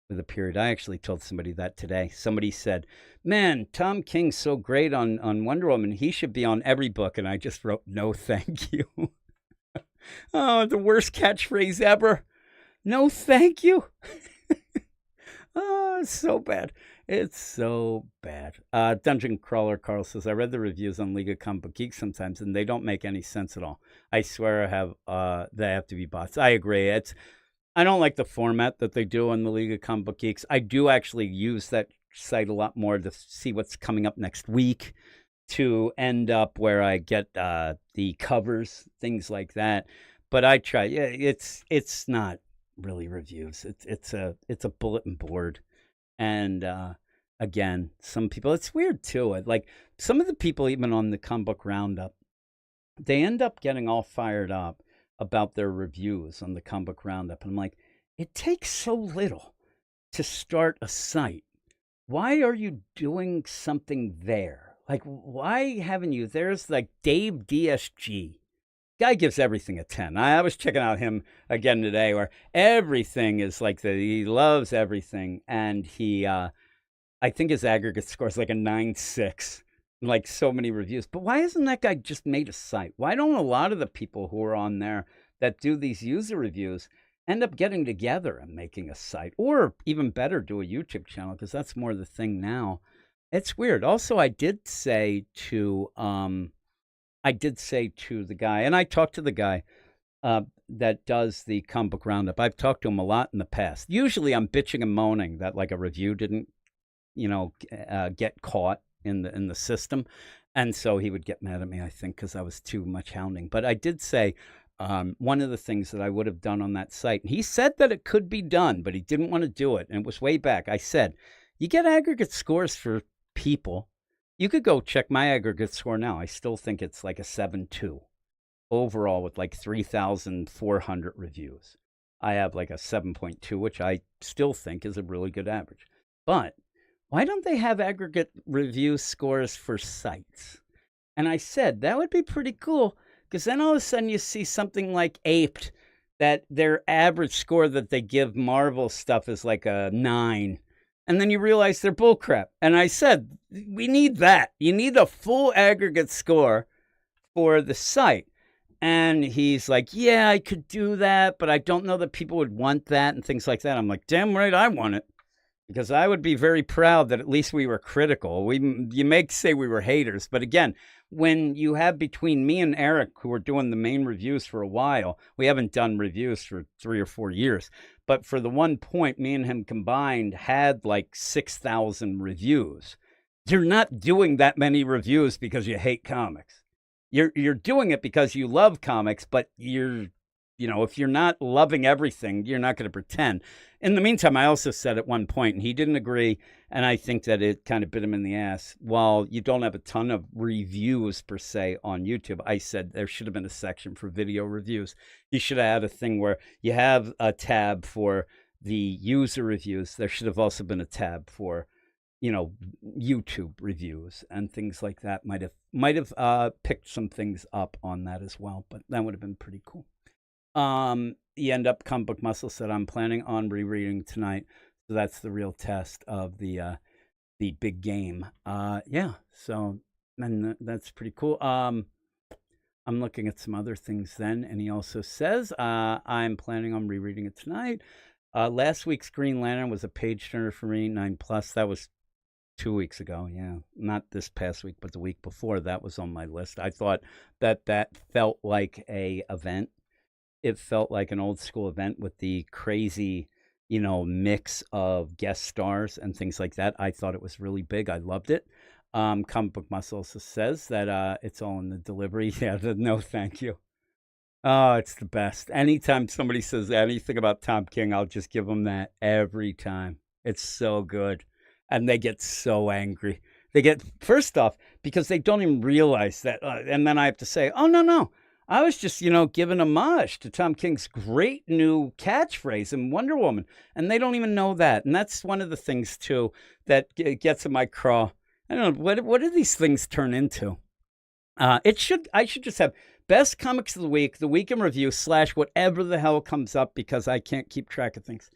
[SPEAKER 2] with a period. I actually told somebody that today. Somebody said, man, Tom King's so great on Wonder Woman. He should be on every book. And I just wrote, no thank you. Oh, the worst catchphrase ever. No thank you. Oh, it's so bad. It's so bad. Dungeon Crawler Carl says, I read the reviews on League of Comic Book Geeks sometimes, and they don't make any sense at all. I swear they have to be bots. I agree. I don't like the format that they do on the League of Comic Book Geeks. I do actually use that site a lot more to see what's coming up next week, to end up where I get the covers, things like that. But I try. Yeah, it's not really reviews. It's a bulletin board. And again, some people, it's weird too. Like some of the people even on the Comic Book Roundup, they end up getting all fired up about their reviews on the Comic Book Roundup. And I'm like, it takes so little to start a site. Why are you doing something there? Like, why haven't you? There's like Dave DSG. Guy gives everything a 10. I was checking out him again today, where everything is like he loves everything. And I think his aggregate score is like a 9.6, like so many reviews. But why hasn't that guy just made a site? Why don't a lot of the people who are on there that do these user reviews end up getting together and making a site? Or even better, do a YouTube channel, because that's more the thing now. It's weird. Also, I did say to the guy, and I talked to the guy that does the Comic Book Roundup. I've talked to him a lot in the past. Usually I'm bitching and moaning that like a review didn't, get caught in the system. And so he would get mad at me, I think, because I was too much hounding. But I did say one of the things that I would have done on that site, and he said that it could be done, but he didn't want to do it. And it was way back. I said, you get aggregate scores for people. You could go check my aggregate score now. I still think it's like a 7.2 overall with like 3,400 reviews. I have like a 7.2, which I still think is a really good average. But why don't they have aggregate review scores for sites? And I said, that would be pretty cool, because then all of a sudden you see something like Aped, that their average score that they give Marvel stuff is like a 9. And then you realize they're bullcrap. And I said, we need that. You need a full aggregate score for the site. And he's like, yeah, I could do that, but I don't know that people would want that and things like that. I'm like, damn right I want it, because I would be very proud that at least we were critical. You may say we were haters, but again, when you have between me and Eric, who are doing the main reviews for a while, we haven't done reviews for 3 or 4 years, but for the one point, me and him combined had like 6,000 reviews. You're not doing that many reviews because you hate comics. You're doing it because you love comics, but if you're not loving everything, you're not going to pretend. In the meantime, I also said at one point, and he didn't agree, and I think that it kind of bit him in the ass. While you don't have a ton of reviews per se on YouTube, I said there should have been a section for video reviews. You should have had a thing where you have a tab for the user reviews. There should have also been a tab for, YouTube reviews and things like that. Might have picked some things up on that as well, but that would have been pretty cool. You end up Comic Book Muscle said, I'm planning on rereading tonight. So that's the real test of the big game. So and that's pretty cool. I'm looking at some other things then, and he also says, I'm planning on rereading it tonight. Last week's Green Lantern was a page turner for me, 9+. That was 2 weeks ago. Yeah, not this past week, but the week before. That was on my list. I thought that felt like a event. It felt like an old school event with the crazy, mix of guest stars and things like that. I thought it was really big. I loved it. Comic Book Muscle also says that it's all in the delivery. Yeah, no thank you. Oh, it's the best. Anytime somebody says anything about Tom King, I'll just give them that every time. It's so good. And they get so angry. They get, first off, because they don't even realize that. And then I have to say, oh, no, no. I was just, giving homage to Tom King's great new catchphrase in Wonder Woman. And they don't even know that. And that's one of the things, too, that gets in my craw. I don't know, what do these things turn into? I should just have best comics of the week in review / whatever the hell comes up because I can't keep track of things.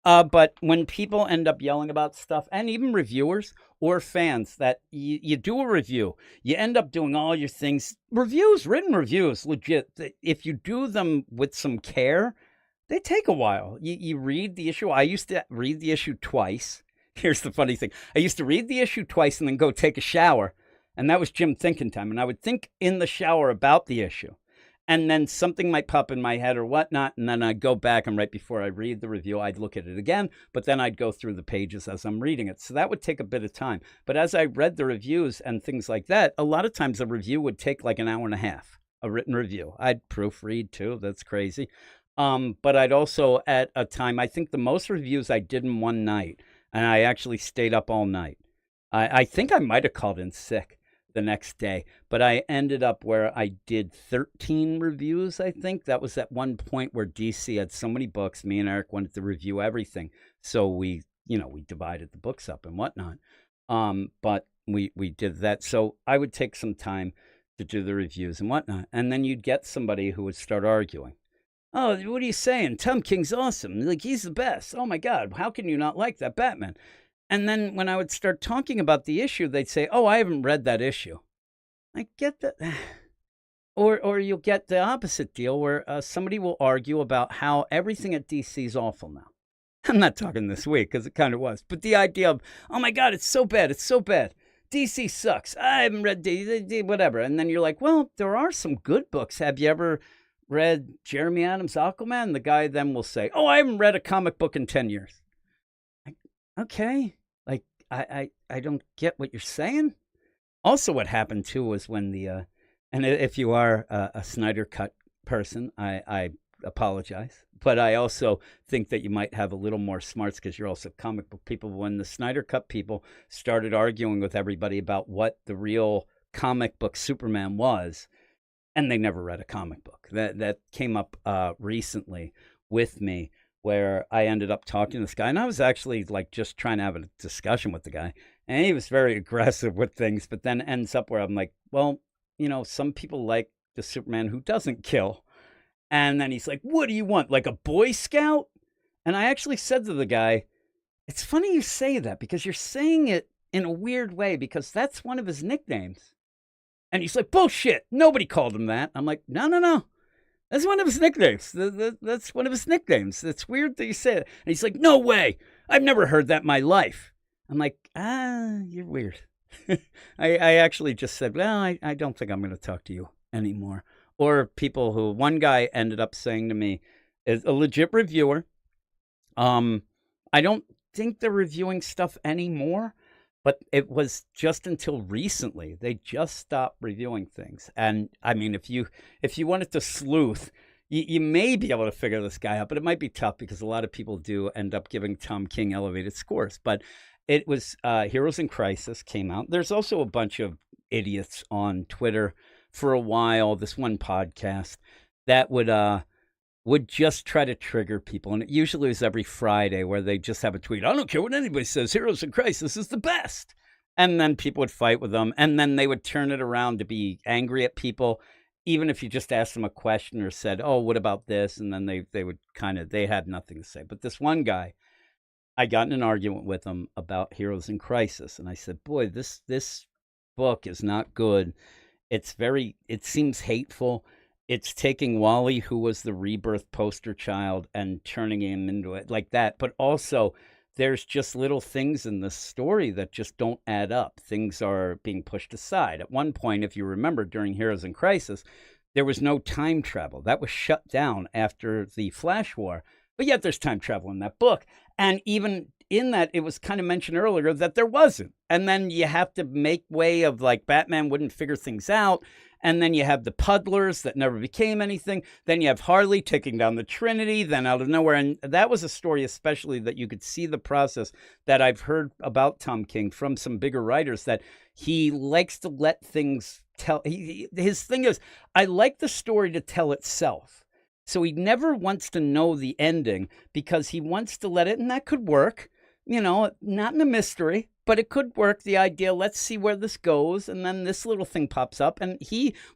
[SPEAKER 2] But when people end up yelling about stuff, and even reviewers or fans, that you do a review, you end up doing all your things, written reviews, legit. If you do them with some care, they take a while. You read the issue. I used to read the issue twice. Here's the funny thing. I used to read the issue twice and then go take a shower. And that was Jim thinking time. And I would think in the shower about the issue. And then something might pop in my head or whatnot. And then I'd go back, and right before I read the review, I'd look at it again. But then I'd go through the pages as I'm reading it. So that would take a bit of time. But as I read the reviews and things like that, a lot of times a review would take like an hour and a half, a written review. I'd proofread too. That's crazy. But I'd also, at a time, I think the most reviews I did in one night, and I actually stayed up all night. I think I might have called in sick the next day, but I ended up where I did 13 reviews. I think that was at one point where DC had so many books. Me and Eric wanted to review everything, so we divided the books up and whatnot. But we did that. So I would take some time to do the reviews and whatnot, and then you'd get somebody who would start arguing. Oh, what are you saying? Tom King's awesome. Like, he's the best. Oh my God, how can you not like that Batman? And then when I would start talking about the issue, they'd say, oh, I haven't read that issue. I get that. Or you'll get the opposite deal where somebody will argue about how everything at DC is awful now. I'm not talking this week because it kind of was. But the idea of, oh my God, it's so bad. It's so bad. DC sucks. I haven't read DC, whatever. And then you're like, well, there are some good books. Have you ever read Jeremy Adams' Aquaman? The guy then will say, oh, I haven't read a comic book in 10 years. Okay. Like, I don't get what you're saying. Also, what happened too was when and if you are a Snyder Cut person, I apologize. But I also think that you might have a little more smarts because you're also comic book people. When the Snyder Cut people started arguing with everybody about what the real comic book Superman was, and they never read a comic book. That came up recently with me, where I ended up talking to this guy, and I was actually like just trying to have a discussion with the guy, and he was very aggressive with things, but then ends up where I'm like, well, some people like the Superman who doesn't kill. And then he's like, what do you want, like a Boy Scout? And I actually said to the guy, it's funny you say that because you're saying it in a weird way because that's one of his nicknames. And he's like, bullshit, nobody called him that. I'm like, no. That's one of his nicknames. That's one of his nicknames. It's weird that you say it. And he's like, no way. I've never heard that in my life. I'm like, you're weird. I actually just said, well, I don't think I'm going to talk to you anymore. Or people who, one guy ended up saying to me, is a legit reviewer. I don't think they're reviewing stuff anymore. But it was just until recently they just stopped reviewing things. And I mean, if you wanted to sleuth, you may be able to figure this guy out, but it might be tough because a lot of people do end up giving Tom King elevated scores. But it was Heroes in Crisis came out. There's also a bunch of idiots on Twitter for a while. This one podcast that would just try to trigger people. And it usually was every Friday where they just have a tweet. I don't care what anybody says. Heroes in Crisis is the best. And then people would fight with them. And then they would turn it around to be angry at people, even if you just asked them a question or said, oh, what about this? And then they would they had nothing to say. But this one guy, I got in an argument with him about Heroes in Crisis. And I said, boy, this book is not good. It seems hateful. It's taking Wally, who was the Rebirth poster child, and turning him into it like that. But also, there's just little things in the story that just don't add up. Things are being pushed aside. At one point, if you remember, during Heroes in Crisis, there was no time travel. That was shut down after the Flash War. But yet there's time travel in that book. And even in that, it was kind of mentioned earlier that there wasn't. And then you have to make way of like Batman wouldn't figure things out. And then you have the puddlers that never became anything. Then you have Harley taking down the Trinity, then out of nowhere. And that was a story, especially that you could see the process that I've heard about Tom King from some bigger writers, that he likes to let things tell. His thing is, I like the story to tell itself. So he never wants to know the ending because he wants to let it, and that could work, not in a mystery, but it could work. The idea, let's see where this goes. And then this little thing pops up. And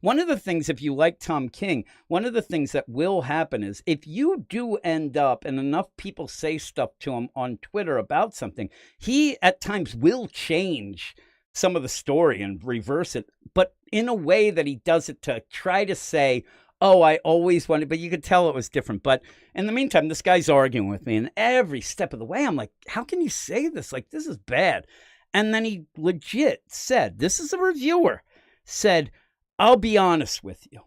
[SPEAKER 2] one of the things, if you like Tom King, one of the things that will happen is if you do end up and enough people say stuff to him on Twitter about something, he at times will change some of the story and reverse it, but in a way that he does it to try to say, oh, I always wanted, but you could tell it was different. But in the meantime, this guy's arguing with me, and every step of the way, I'm like, how can you say this? Like, this is bad. And then he legit said, this is a reviewer, said, I'll be honest with you.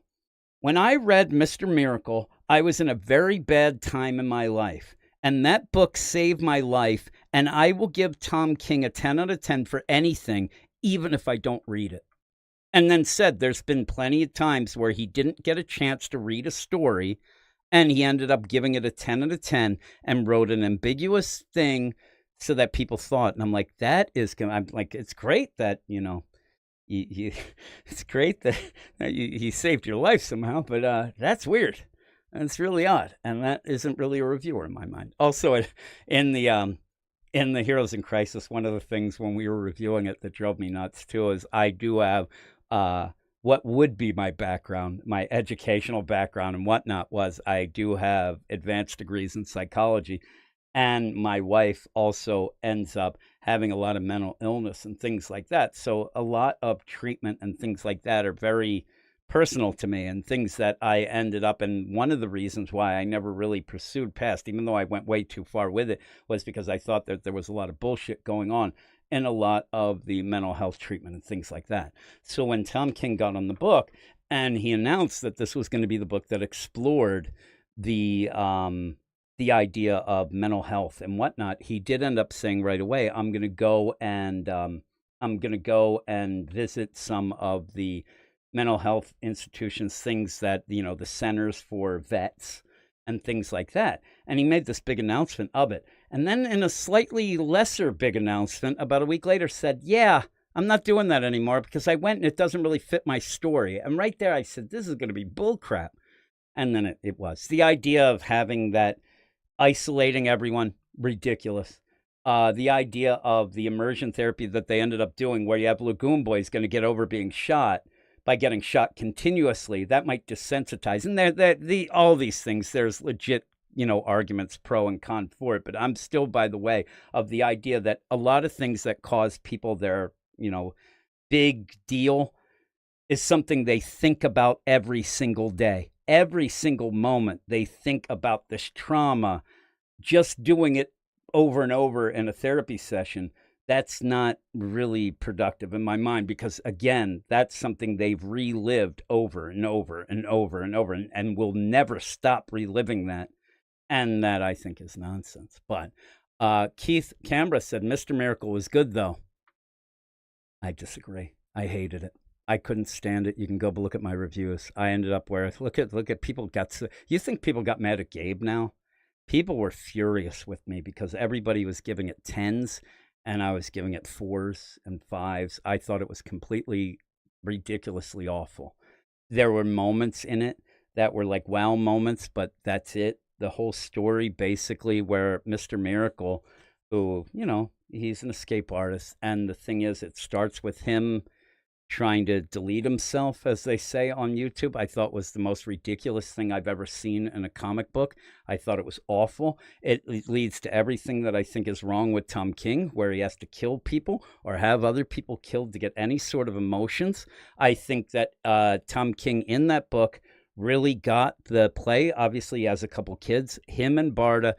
[SPEAKER 2] When I read Mr. Miracle, I was in a very bad time in my life. And that book saved my life. And I will give Tom King a 10 out of 10 for anything, even if I don't read it. And then said there's been plenty of times where he didn't get a chance to read a story and he ended up giving it a 10 out of 10 and wrote an ambiguous thing so that people thought. And I'm like, I'm like, it's great that, it's great that he saved your life somehow, but that's weird. And it's really odd. And that isn't really a reviewer in my mind. Also, in the Heroes in Crisis, one of the things when we were reviewing it that drove me nuts too is I do have what would be my background, my educational background and whatnot was I do have advanced degrees in psychology. And my wife also ends up having a lot of mental illness and things like that. So a lot of treatment and things like that are very personal to me and things that I ended up, and one of the reasons why I never really pursued past, even though I went way too far with it, was because I thought that there was a lot of bullshit going on in a lot of the mental health treatment and things like that. So when Tom King got on the book and he announced that this was going to be the book that explored the idea of mental health and whatnot, he did end up saying right away, I'm going to go and visit some of the mental health institutions, things that, the centers for vets and things like that. And he made this big announcement of it. And then in a slightly lesser big announcement, about a week later said, yeah, I'm not doing that anymore because I went and it doesn't really fit my story. And right there I said, this is going to be bullcrap. And then it was. The idea of having that isolating everyone, ridiculous. The idea of the immersion therapy that they ended up doing where you have Lagoon Boy's going to get over being shot by getting shot continuously, that might desensitize. And all these things, there's legit, arguments pro and con for it. But I'm still, by the way, of the idea that a lot of things that cause people their, big deal is something they think about every single day. Every single moment they think about this trauma. Just doing it over and over in a therapy session, that's not really productive in my mind because, again, that's something they've relived over and over and over and over and will never stop reliving that. And that, I think, is nonsense. But Keith Canberra said, Mr. Miracle was good, though. I disagree. I hated it. I couldn't stand it. You can go look at my reviews. I ended up where, look at people you think people got mad at Gabe now? People were furious with me because everybody was giving it 10s. And I was giving it 4s and 5s. I thought it was completely ridiculously awful. There were moments in it that were like wow moments, but that's it. The whole story basically where Mr. Miracle, who, he's an escape artist. And the thing is, it starts with him trying to delete himself, as they say on YouTube, I thought was the most ridiculous thing I've ever seen in a comic book. I thought it was awful. It leads to everything that I think is wrong with Tom King, where he has to kill people or have other people killed to get any sort of emotions. I think that Tom King in that book really got the play. Obviously, he has a couple kids, him and Barda,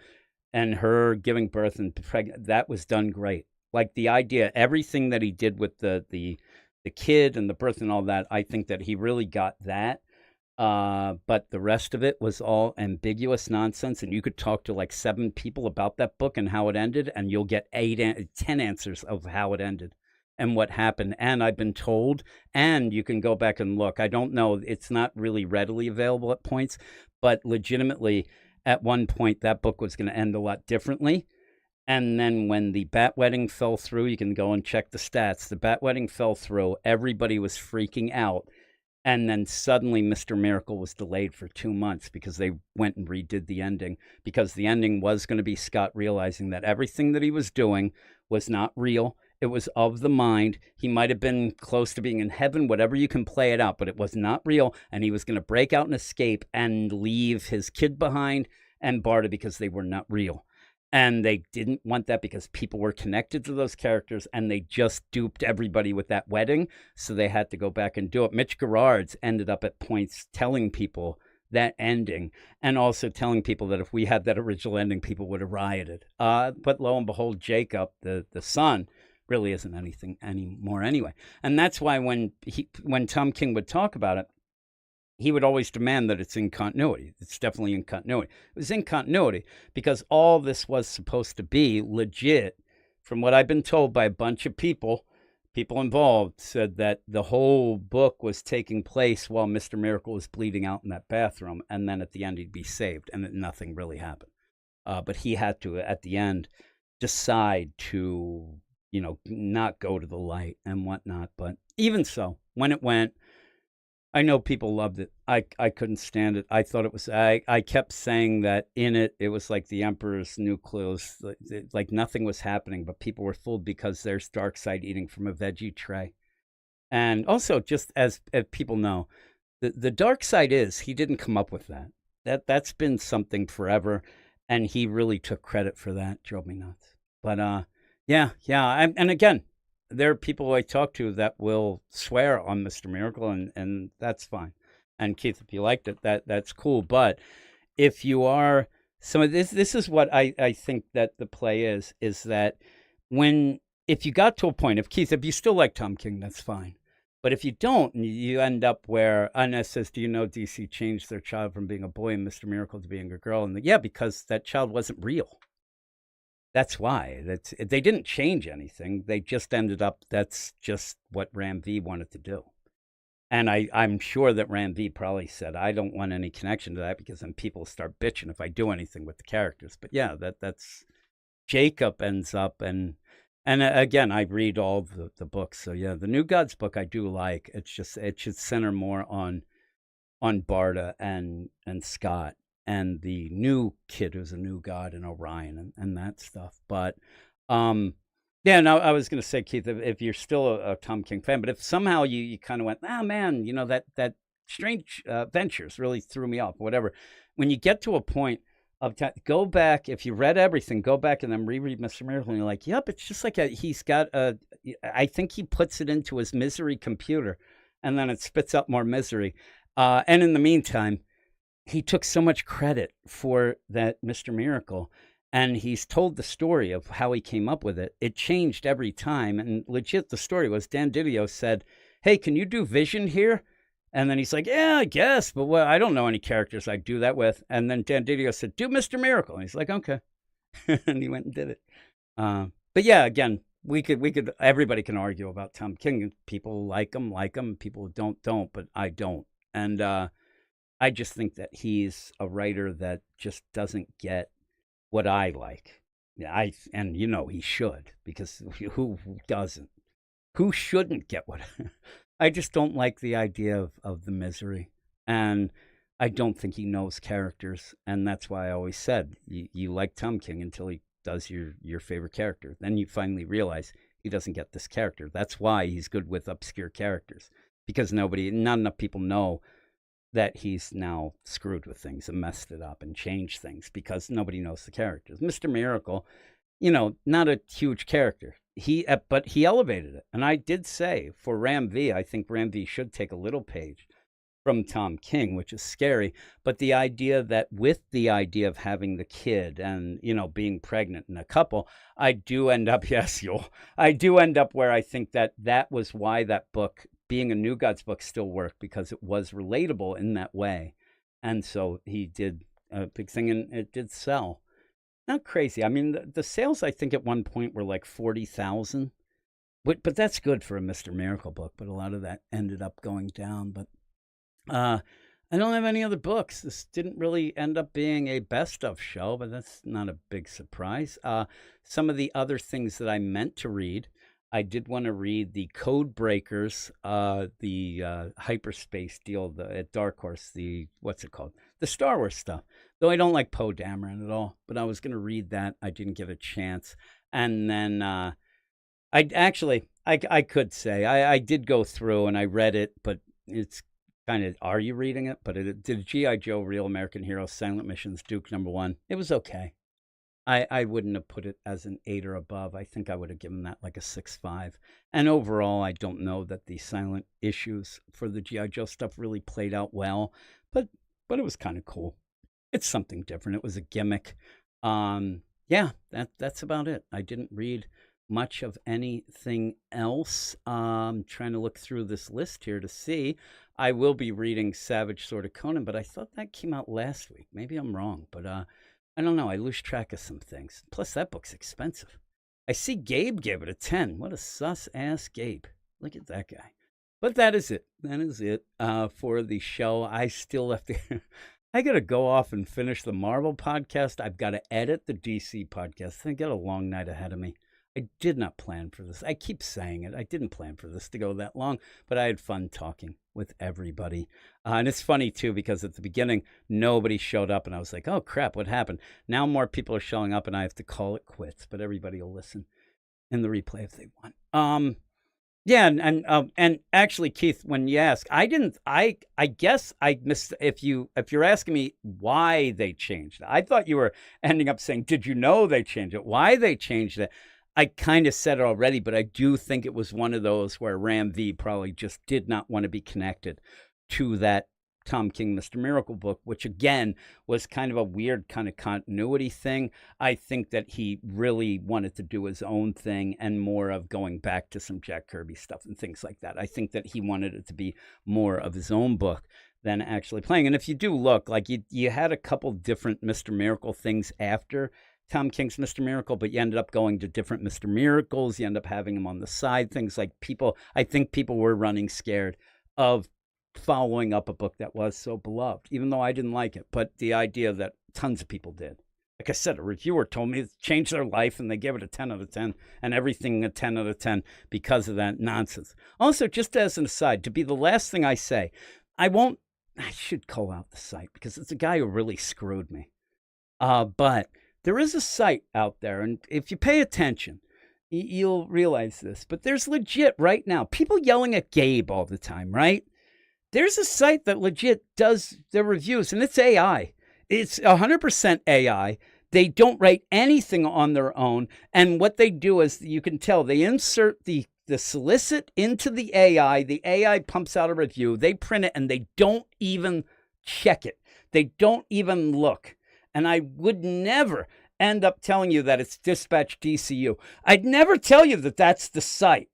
[SPEAKER 2] and her giving birth and pregnant. That was done great. Like the idea, everything that he did with the kid and the birth and all that, I think that he really got that. But the rest of it was all ambiguous nonsense, and you could talk to like 7 people about that book and how it ended, and you'll get 10 answers of how it ended and what happened. And I've been told, and you can go back and look. I don't know, it's not really readily available at points, but legitimately, at one point, that book was going to end a lot differently. And then when the Bat Wedding fell through, you can go and check the stats. The Bat Wedding fell through, everybody was freaking out. And then suddenly Mr. Miracle was delayed for 2 months because they went and redid the ending, because the ending was going to be Scott realizing that everything that he was doing was not real. It was of the mind. He might have been close to being in heaven, whatever, you can play it out, but it was not real. And he was going to break out and escape and leave his kid behind and Barda because they were not real. And they didn't want that because people were connected to those characters, and they just duped everybody with that wedding. So they had to go back and do it. Mitch Gerards ended up at points telling people that ending, and also telling people that if we had that original ending, people would have rioted. But lo and behold, Jacob, the son, really isn't anything anymore anyway. And that's why when Tom King would talk about it, he would always demand that it's in continuity. It's definitely in continuity. It was in continuity because all this was supposed to be legit. From what I've been told by a bunch of people involved, said that the whole book was taking place while Mr. Miracle was bleeding out in that bathroom, and then at the end he'd be saved, and nothing really happened. But he had to, at the end, decide to, not go to the light and whatnot. But even so, when it went, I know people loved it. I couldn't stand it. I thought it was, I kept saying that in it, it was like the Emperor's New Clothes, like nothing was happening, but people were fooled because there's Darkseid eating from a veggie tray. And also, just as people know, the Darkseid is, he didn't come up with that. That's been something forever, and he really took credit for that. Drove me nuts. But yeah. And again, there are people I talk to that will swear on Mr. Miracle, and that's fine. And Keith, if you liked it, that's cool. But if you are this is what I think that the play is that if you got to a point, if you still like Tom King, that's fine. But if you don't, and you end up where Inez says, do you know DC changed their child from being a boy and Mr. Miracle to being a girl? And yeah, because that child wasn't real. That's why. They didn't change anything. They just ended up, that's just what Ram V wanted to do. And I'm sure that Ram V probably said, I don't want any connection to that because then people start bitching if I do anything with the characters. But yeah, that's Jacob ends up, and again, I read all the books. So yeah, the New Gods book I do like. It's just, it should center more on Barda and Scott, and the new kid who's a new god, and Orion, and that stuff. But yeah, no, I was going to say, Keith, if you're still a Tom King fan, but if somehow you kind of went, man, that Strange Ventures really threw me off, whatever. When you get to a point of go back, if you read everything, go back and then reread Mr. Miracle, and you're like, yep, it's just like he's got I think he puts it into his misery computer, and then it spits out more misery. And in the meantime, he took so much credit for that Mr. Miracle, and he's told the story of how he came up with it. It changed every time, and legit, the story was Dan Didio said, hey, can you do Vision here? And then he's like, yeah, I guess, but I don't know any characters I'd do that with. And then Dan Didio said, do Mr. Miracle. And he's like, okay. And he went and did it. But yeah, again, everybody can argue about Tom King. People like him. People don't, but I don't. And I just think that he's a writer that just doesn't get what I like. Yeah, and he should, because who doesn't? Who shouldn't get what? I just don't like the idea of the misery, and I don't think he knows characters, and that's why I always said you like Tom King until he does your favorite character. Then you finally realize he doesn't get this character. That's why he's good with obscure characters, because not enough people know that he's now screwed with things and messed it up and changed things because nobody knows the characters. Mr. Miracle, not a huge character. But he elevated it. And I did say for Ram V, I think Ram V should take a little page from Tom King, which is scary. But the idea that with the idea of having the kid and, being pregnant and a couple, I do end up, I do end up where I think that was why that book being a New Gods book still worked because it was relatable in that way. And so he did a big thing, and it did sell. Not crazy. I mean, the sales, I think, at one point were like 40,000. But that's good for a Mr. Miracle book. But a lot of that ended up going down. But I don't have any other books. This didn't really end up being a best of show, but that's not a big surprise. Some of the other things that I meant to read, I did want to read the Code Breakers, the hyperspace deal at Dark Horse, what's it called? The Star Wars stuff. Though I don't like Poe Dameron at all, but I was going to read that. I didn't get a chance. And then I could say, I did go through and I read it, but it's kind of, are you reading it? But it did G.I. Joe Real American Heroes Silent Missions Duke #1. It was okay. I wouldn't have put it as an 8 or above. I think I would have given that like a 6.5. And overall, I don't know that the silent issues for the G.I. Joe stuff really played out well, but it was kind of cool. It's something different. It was a gimmick. Yeah, that's about it. I didn't read much of anything else. Trying to look through this list here to see. I will be reading Savage Sword of Conan, but I thought that came out last week. Maybe I'm wrong, but I don't know. I lose track of some things. Plus, that book's expensive. I see Gabe gave it a 10. What a sus-ass Gabe. Look at that guy. But that is it. That is it for the show. I still have to... I got to go off and finish the Marvel podcast. I've got to edit the DC podcast. I got a long night ahead of me. I did not plan for this. I keep saying it. I didn't plan for this to go that long, but I had fun talking with everybody. And it's funny, too, because at the beginning, nobody showed up, and I was like, oh, crap, what happened? Now more people are showing up, and I have to call it quits, but everybody will listen in the replay if they want. Yeah, and actually, Keith, when you ask, I guess I missed, if you're asking me why they changed it, I thought you were ending up saying, did you know they changed it? Why they changed it? I kind of said it already, but I do think it was one of those where Ram V probably just did not want to be connected to that Tom King Mr. Miracle book, which again was kind of a weird kind of continuity thing. I think that he really wanted to do his own thing and more of going back to some Jack Kirby stuff and things like that. I think that he wanted it to be more of his own book than actually playing. And if you do look, like you had a couple different Mr. Miracle things after Tom King's Mr. Miracle, but you ended up going to different Mr. Miracles. You end up having them on the side. Things like I think people were running scared of following up a book that was so beloved, even though I didn't like it. But the idea that tons of people did. Like I said, a reviewer told me it changed their life, and they gave it a 10 out of 10, and everything a 10 out of 10 because of that nonsense. Also, just as an aside, to be the last thing I say, I should call out the site because it's a guy who really screwed me. But there is a site out there, and if you pay attention, you'll realize this. But there's legit right now, people yelling at Gabe all the time, right? There's a site that legit does their reviews, and it's AI. It's 100% AI. They don't write anything on their own. And what they do is, you can tell, they insert the solicit into the AI. The AI pumps out a review. They print it, and they don't even check it. They don't even look. And I would never end up telling you that it's Dispatch DCU. I'd never tell you that that's the site.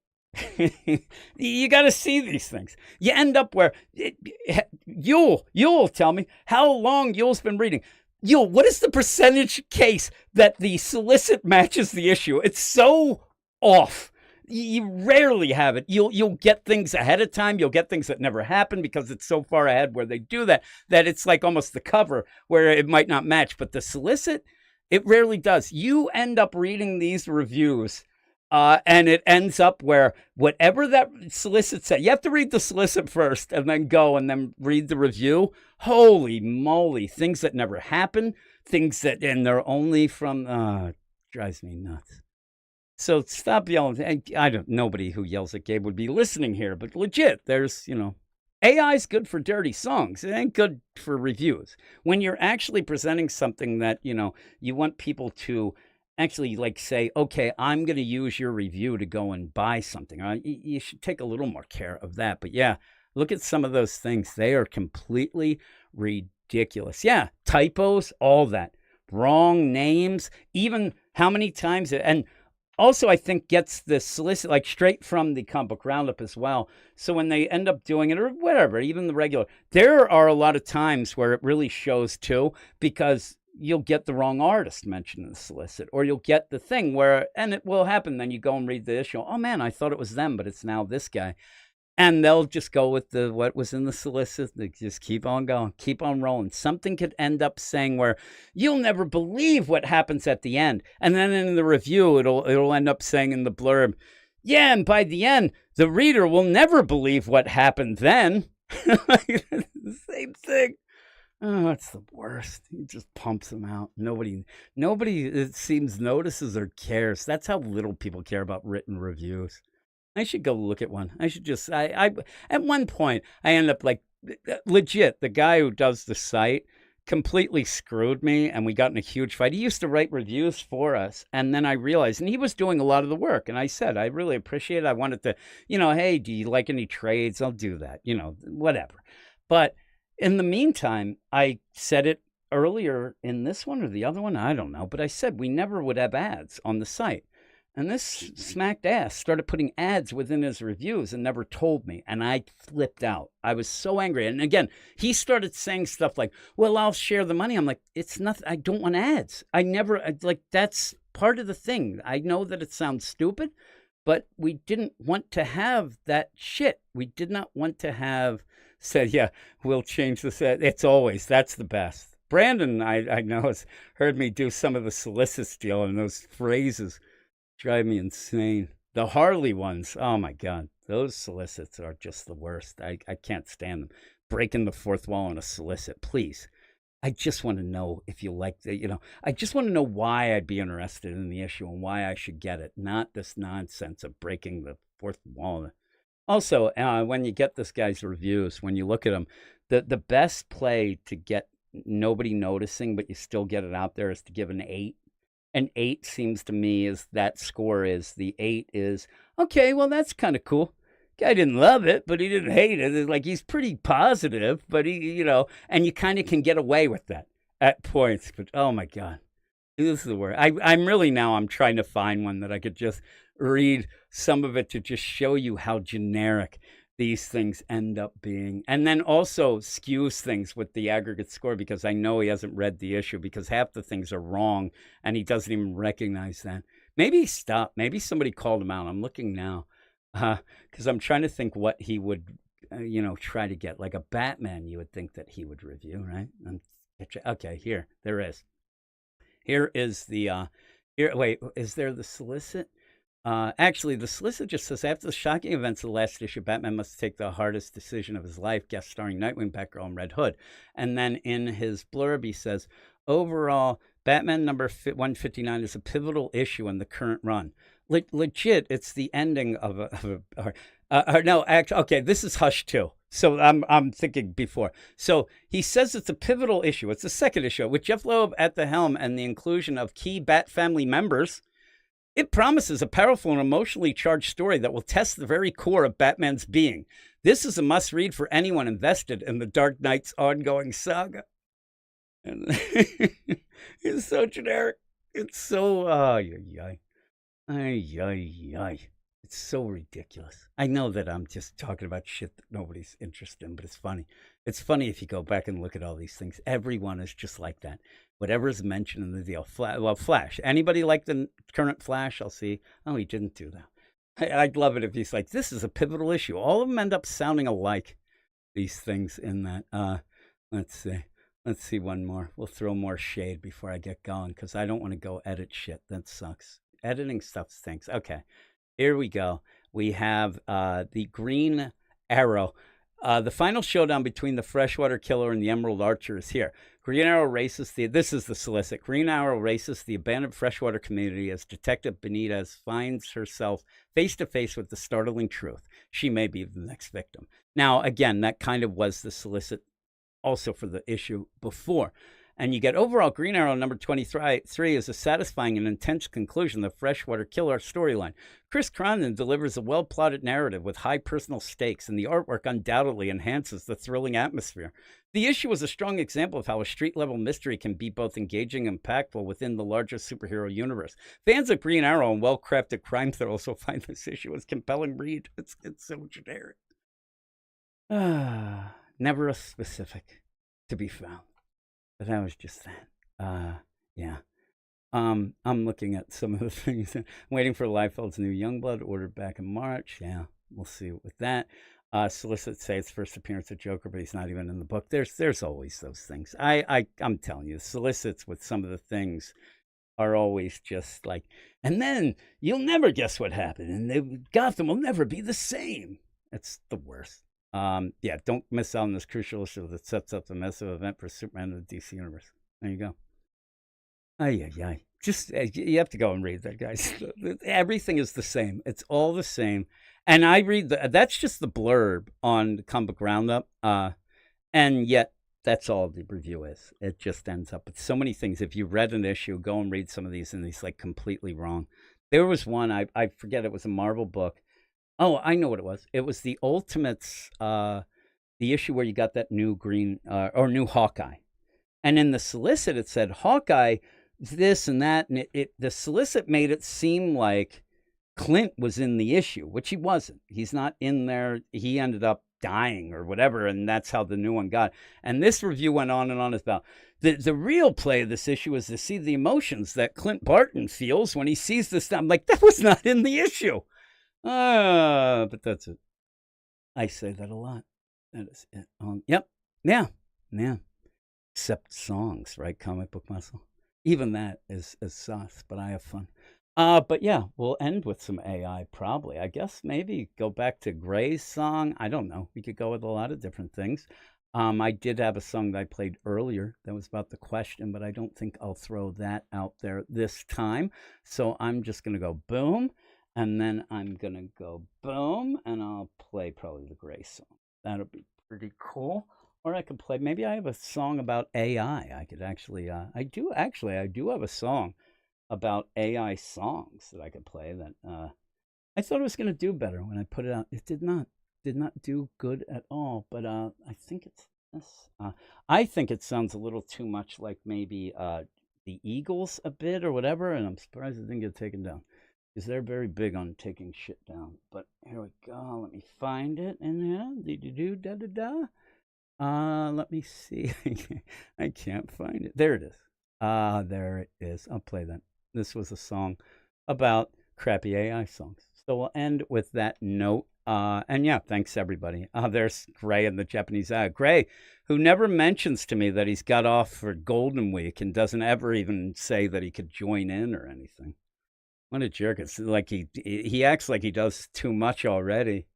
[SPEAKER 2] You got to see these things. You end up where Yule tell me how long Yule's been reading. Yule, what is the percentage case that the solicit matches the issue? It's so off. You rarely have it. You'll get things ahead of time. You'll get things that never happen because it's so far ahead where they do that it's like almost the cover where it might not match. But the solicit, it rarely does. You end up reading these reviews and it ends up where whatever that solicit said, you have to read the solicit first and then go and then read the review. Holy moly, things that never happen, and they're only from, drives me nuts. So stop yelling. Nobody who yells at Gabe would be listening here, but legit, there's, AI is good for dirty songs. It ain't good for reviews. When you're actually presenting something that, you want people to actually say, okay, I'm going to use your review to go and buy something. You should take a little more care of that. But yeah, look at some of those things. They are completely ridiculous. Yeah, typos, all that. Wrong names, even how many times, and also I think gets the solicit like straight from the comic book roundup as well. So when they end up doing it or whatever, even the regular, there are a lot of times where it really shows too, because you'll get the wrong artist mentioned in the solicit, or you'll get the thing where, and it will happen. Then you go and read the issue. Oh man, I thought it was them, but it's now this guy. And they'll just go with the what was in the solicit. They just keep on going, keep on rolling. Something could end up saying where you'll never believe what happens at the end. And then in the review, it'll end up saying in the blurb, yeah, and by the end, the reader will never believe what happened then. The same thing. Oh, it's the worst. He just pumps them out. Nobody, it seems, notices or cares. That's how little people care about written reviews. I should go look at one. I should just, at one point, I end up like, legit, the guy who does the site completely screwed me and we got in a huge fight. He used to write reviews for us. And then I realized, and he was doing a lot of the work. And I said, I really appreciate it. I wanted to, hey, do you like any trades? I'll do that, whatever. But in the meantime, I said it earlier in this one or the other one, I don't know. But I said we never would have ads on the site. And this smacked ass started putting ads within his reviews and never told me. And I flipped out. I was so angry. And again, he started saying stuff like, well, I'll share the money. I'm like, it's nothing. I don't want ads. That's part of the thing. I know that it sounds stupid, but we didn't want to have that shit. We did not want to have said, yeah, we'll change this. That's the best. Brandon, I know, has heard me do some of the solicit steal and those phrases drive me insane. The Harley ones, oh my God, those solicits are just the worst. I can't stand them. Breaking the fourth wall on a solicit, please. I just want to know if you like the, I just want to know why I'd be interested in the issue and why I should get it, not this nonsense of breaking the fourth wall. Also, when you get this guy's reviews, when you look at them, the best play to get nobody noticing, but you still get it out there, is to give an 8. An 8 seems to me is that score is the 8 is, okay, well, that's kind of cool. Guy didn't love it, but he didn't hate it. It's like he's pretty positive, but he, and you kind of can get away with that at points. But oh my God, this is the word. I'm trying to find one that I could just read some of it to just show you how generic these things end up being, and then also skews things with the aggregate score, because I know he hasn't read the issue, because half the things are wrong and he doesn't even recognize that. Maybe he stopped. Maybe somebody called him out. I'm looking now because I'm trying to think what he would, try to get. Like a Batman, you would think that he would review, right? Okay, there is. Here is the, wait, is there the solicit? Actually, the solicit just says, after the shocking events of the last issue, Batman must take the hardest decision of his life, guest starring Nightwing, Batgirl, and Red Hood. And then in his blurb, he says, overall, Batman number 159 is a pivotal issue in the current run. Legit, it's the ending of okay, this is Hush 2. So I'm thinking before. So he says it's a pivotal issue. It's the second issue with Jeff Loeb at the helm and the inclusion of key Bat family members. It promises a powerful and emotionally charged story that will test the very core of Batman's being. This is a must-read for anyone invested in the Dark Knight's ongoing saga. And it's so generic. It's so, it's so ridiculous. I know that I'm just talking about shit that nobody's interested in, but it's funny. It's funny if you go back and look at all these things. Everyone is just like that. Whatever is mentioned in the deal. Flash. Anybody like the current Flash? I'll see. Oh, he didn't do that. I'd love it if he's like, this is a pivotal issue. All of them end up sounding alike, these things in that. Let's see. Let's see one more. We'll throw more shade before I get going, because I don't want to go edit shit. That sucks. Editing stuff stinks. Okay. Here we go. We have the Green Arrow. The final showdown between the Freshwater Killer and the Emerald Archer is here. Green Arrow races this is the solicit. Green Arrow races the abandoned freshwater community as Detective Benitez finds herself face to face with the startling truth. She may be the next victim. Now, again, that kind of was the solicit also for the issue before. And you get overall Green Arrow number 23 is a satisfying and intense conclusion of the Freshwater Killer storyline. Chris Condon delivers a well-plotted narrative with high personal stakes, and the artwork undoubtedly enhances the thrilling atmosphere. The issue is a strong example of how a street-level mystery can be both engaging and impactful within the larger superhero universe. Fans of Green Arrow and well-crafted crime thrillers will find this issue as compelling read. It's so generic. Never a specific to be found. But that was just that. Yeah. I'm looking at some of the things. I'm waiting for Liefeld's new Youngblood, ordered back in March. Yeah, we'll see with that. Solicits say it's first appearance of Joker, but he's not even in the book. There's always those things. I'm telling you, solicits with some of the things are always just like, and then you'll never guess what happened, and Gotham will never be the same. It's the worst. Yeah, don't miss out on this crucial issue that sets up the massive event for Superman in the DC universe. There you go. Just you have to go and read that, guys. Everything is the same. It's all the same. And I read that's just the blurb on the Comic Book Roundup. And yet that's all the review is. It just ends up with so many things. If you read an issue, go and read some of these, and he's like completely wrong. There was one, I forget, it was a Marvel book. Oh, I know what it was. It was the Ultimates, the issue where you got that new green or new Hawkeye. And in the solicit, it said Hawkeye, this and that. And the solicit made it seem like Clint was in the issue, which he wasn't. He's not in there. He ended up dying or whatever. And that's how the new one got. And this review went on and on about the real play of this issue is to see the emotions that Clint Barton feels when he sees this stuff. I'm like, that was not in the issue. But that's it. I say that a lot. That is it. Yep. Yeah. Except songs, right? Comic Book Muscle. Even that is sauce, but I have fun. But yeah, we'll end with some AI probably. I guess maybe go back to Gray's song. I don't know. We could go with a lot of different things. I did have a song that I played earlier that was about the question, but I don't think I'll throw that out there this time. So I'm just going to go boom. And then I'm going to go boom, and I'll play probably the Gray song. That'll be pretty cool. Or I could play, maybe I have a song about AI. I could actually, I do have a song about AI songs that I could play that I thought it was going to do better when I put it out. It did not do good at all, but I think it's this. I think it sounds a little too much like maybe the Eagles a bit or whatever, and I'm surprised it didn't get taken down. Because they're very big on taking shit down. But here we go. Let me find it. And let me see. I can't find it. There it is. There it is. I'll play that. This was a song about crappy AI songs. So we'll end with that note. And yeah, thanks everybody. There's Gray in the Japanese Gray, who never mentions to me that he's got off for Golden Week and doesn't ever even say that he could join in or anything. What a jerk. It's like he acts like he does too much already.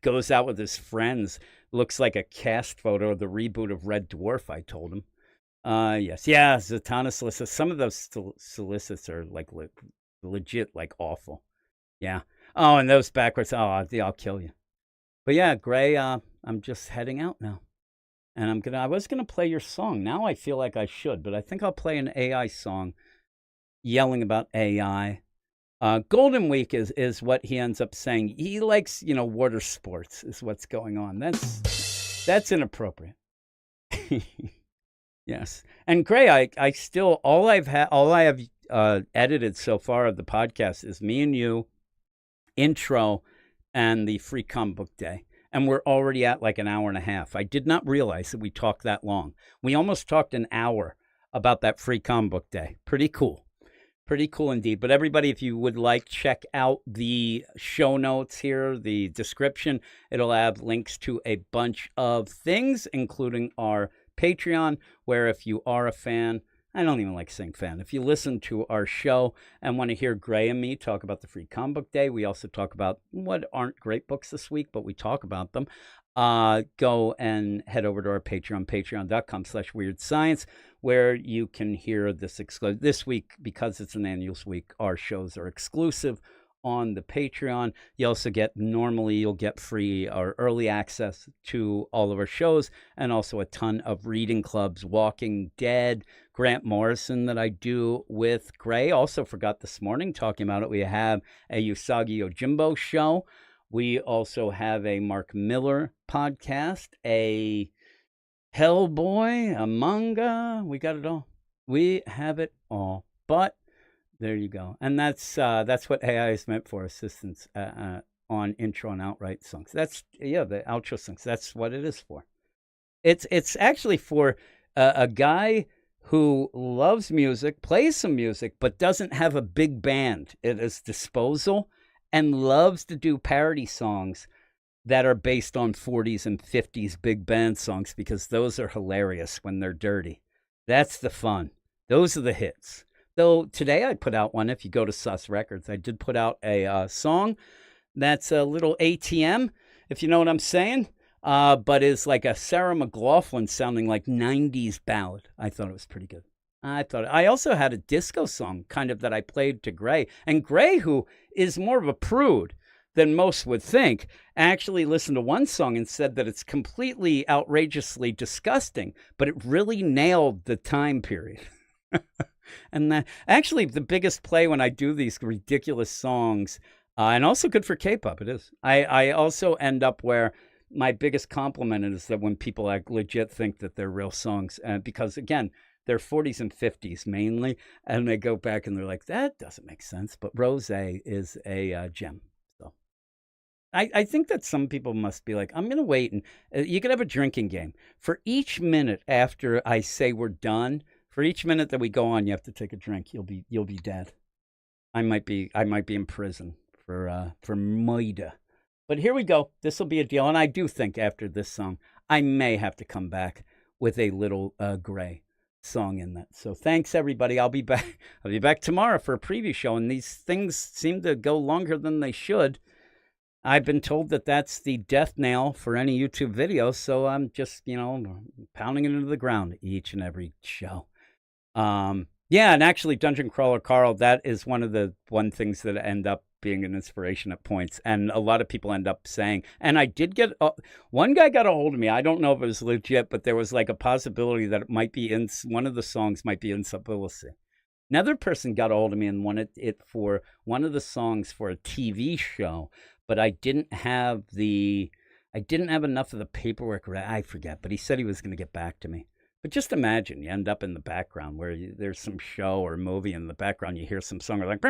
[SPEAKER 2] Goes out with his friends. Looks like a cast photo of the reboot of Red Dwarf, I told him. Yes. Yeah, Zatanna solicits. Some of those solicits are like legit, like awful. Yeah. Oh, and those backwards. Oh, I'll kill you. But yeah, Gray, I'm just heading out now. And I was gonna play your song. Now I feel like I should, but I think I'll play an AI song yelling about AI. Golden Week is what he ends up saying. He likes, water sports is what's going on. That's inappropriate. Yes. And Gray, I still, all I have edited so far of the podcast is me and you, intro, and the free comic book day. And we're already at like an hour and a half. I did not realize that we talked that long. We almost talked an hour about that free comic book day. Pretty cool. Pretty cool indeed. But everybody, if you would like, check out the show notes here, the description. It'll have links to a bunch of things, including our Patreon, where if you are a fan, I don't even like saying fan. If you listen to our show and want to hear Gray and me talk about the free comic book day, we also talk about what aren't great books this week, but we talk about them. Go and head over to our Patreon, patreon.com/weirdscience, where you can hear this exclusive. This week, because it's an annuals week, our shows are exclusive on the Patreon. You also get, normally you'll get free or early access to all of our shows, and also a ton of reading clubs, Walking Dead, Grant Morrison that I do with Gray. Also forgot this morning talking about it. We have a Usagi Yojimbo show. We also have a Mark Miller podcast, a Hellboy, a manga. We got it all. We have it all. But there you go. And that's what AI is meant for, assistance on intro and outright songs. That's, yeah, the outro songs. That's what it is for. It's actually for a guy who loves music, plays some music, but doesn't have a big band at his disposal, and loves to do parody songs that are based on 40s and 50s big band songs, because those are hilarious when they're dirty. That's the fun. Those are the hits. Though today I put out one, if you go to Sus Records, I did put out a song that's a little ATM, if you know what I'm saying, but is like a Sarah McLachlan sounding like 90s ballad. I thought it was pretty good. I also had a disco song kind of that I played to Gray. And Gray, who is more of a prude than most would think, actually listened to one song and said that it's completely outrageously disgusting, but it really nailed the time period. And that actually the biggest play when I do these ridiculous songs, and also good for K-pop, it is. I also end up where my biggest compliment is that when people legit think that they're real songs, because again, they're 40s and 50s mainly, and they go back and they're like, that doesn't make sense. But Rosé is a gem. So I think that some people must be like, I'm going to wait, and you could have a drinking game. For each minute after I say we're done, for each minute that we go on, you have to take a drink. You'll be dead. I might be in prison for murder. But here we go. This will be a deal. And I do think after this song, I may have to come back with a little Gray song in that. So thanks everybody. I'll be back tomorrow for a preview show. And these things seem to go longer than they should. I've been told that that's the death nail for any YouTube video. So I'm just, pounding it into the ground each and every show. Yeah, and actually Dungeon Crawler Carl, that is one things that end up being an inspiration at points. And a lot of people end up saying, and I did get, one guy got a hold of me. I don't know if it was legit, but there was like a possibility that it might be one of the songs might be in Subbilicy. Another person got a hold of me and wanted it for one of the songs for a TV show, but I didn't have enough of the paperwork. I forget, but he said he was going to get back to me. But just imagine you end up in the background where there's some show or movie in the background. You hear some song like,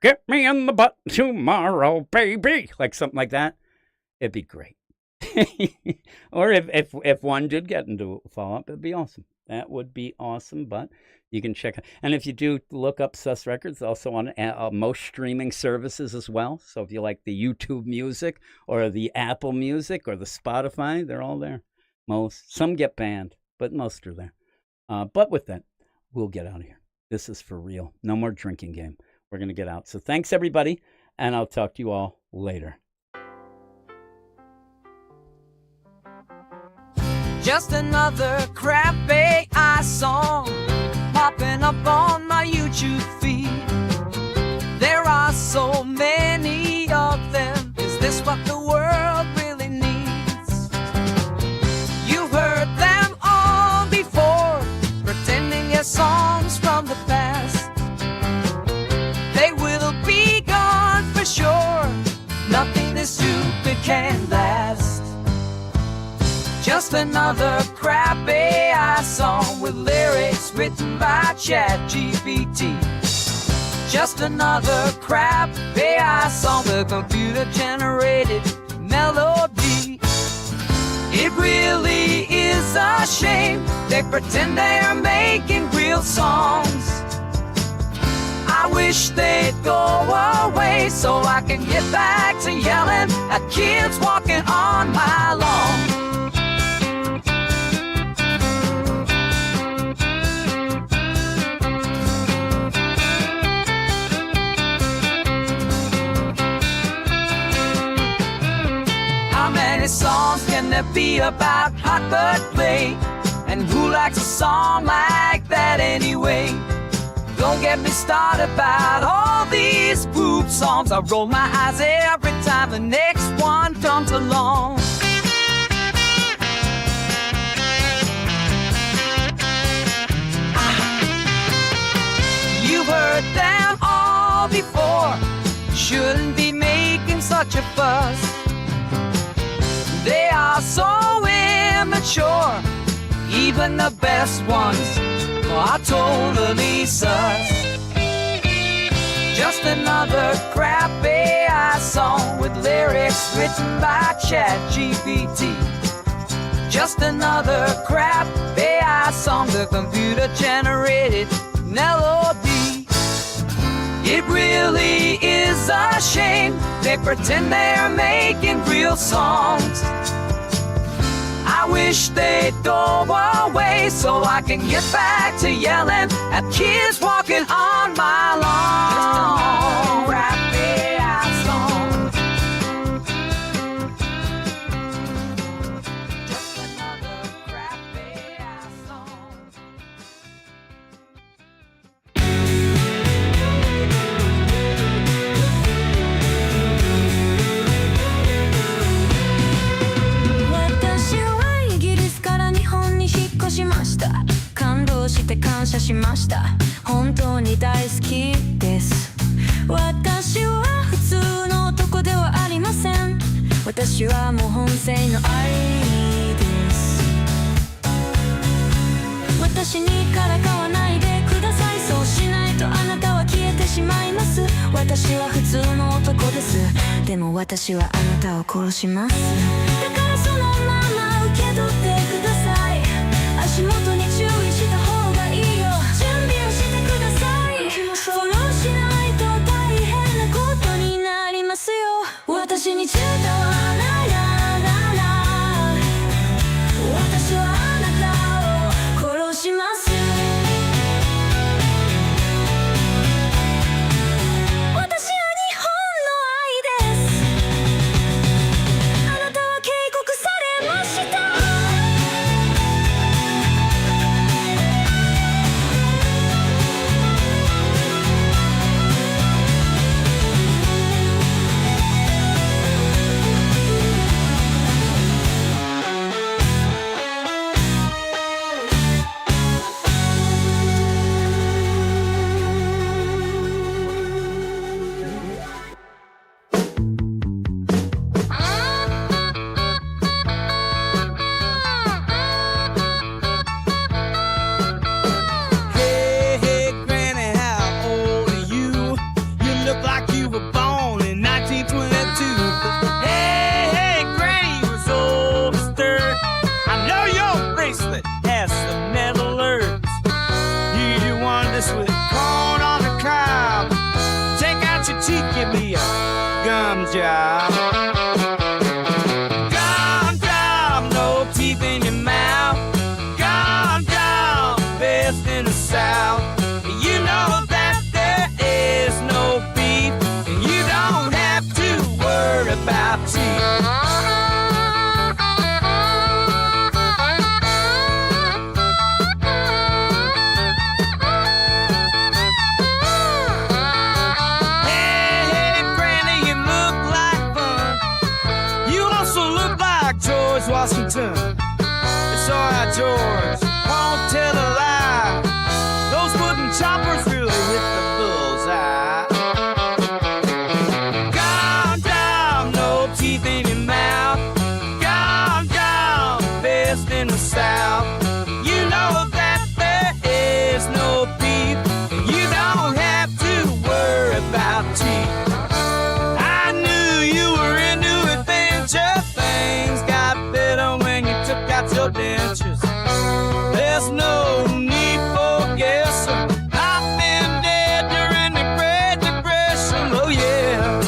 [SPEAKER 2] get me in the butt tomorrow, baby. Like something like that. It'd be great. Or if one did get into Fallout, it'd be awesome. That would be awesome. But you can check it. And if you do look up Sus Records, also on most streaming services as well. So if you like the YouTube Music or the Apple Music or the Spotify, they're all there. Some get banned, but most are there. But with that, we'll get out of here. This is for real. No more drinking game. We're going to get out. So thanks, everybody, and I'll talk to you all later.
[SPEAKER 3] Just another crappy AI song popping up on my YouTube feed. There are so many of them. Is this what the world really needs? You've heard them all before, pretending they're songs from the past. They will be gone for sure. Nothing this stupid can last. Just another crappy AI song with lyrics written by ChatGPT. Just another crappy AI song with computer-generated melody. It really is a shame they pretend they are making real songs. I wish they'd go away so I can get back to yelling at kids walking on my lawn. Songs can there be about hot butt play? And who likes a song like that anyway? Don't get me started about all these poop songs. I roll my eyes every time the next one comes along. You've heard them all before. Shouldn't be making such a fuss. They are so immature. Even the best ones are totally sus. Just another crap AI song with lyrics written by ChatGPT. Just another crap AI song, the computer generated melody. It really is a shame they pretend they're making real songs. I wish they'd go away so I can get back to yelling at kids walking on my lawn. Just another rap AI song. Just another crap AI song.
[SPEAKER 4] 感動して感謝しました。本当に大好きです。私は普通の男ではありません。私はもう本性の愛です。私にからかわないでください。そうしないとあなたは消えてしまいます。私は普通の男です。でも私はあなたを殺します。だからそのまま受け取ってください。足元に注意した方がいいよ。準備をしてください。フォローしないと大変なことになりますよ。私にチュータはララララ。私はあなたを殺します。私は日本の愛です。あなたは警告されました。
[SPEAKER 5] Hey, hey, Granny, how old are you? You look like you were born in 1922. Hey, hey, Granny, you was old to stir. I know your bracelet has some metal herbs. You want this with corn on the cob? Take out your teeth, give me a gum job. Gum job, no teeth in your mouth. Gum job, best in the South. You know that there is no beef, and you don't have to worry about teeth. Hey, hey, Granny, you look like fun. You also look like George Washington. It's alright, George, won't tell a lie. Those wooden choppers really hit the bullseye. Gone down, no teeth in your mouth. Gone down, best in the South. You know that there is no beef, and you don't have to worry about teeth. I knew you were into adventure. Things got better when you took out your dentures. There's no need for guessing. I've been dead during the Great Depression. Oh yeah.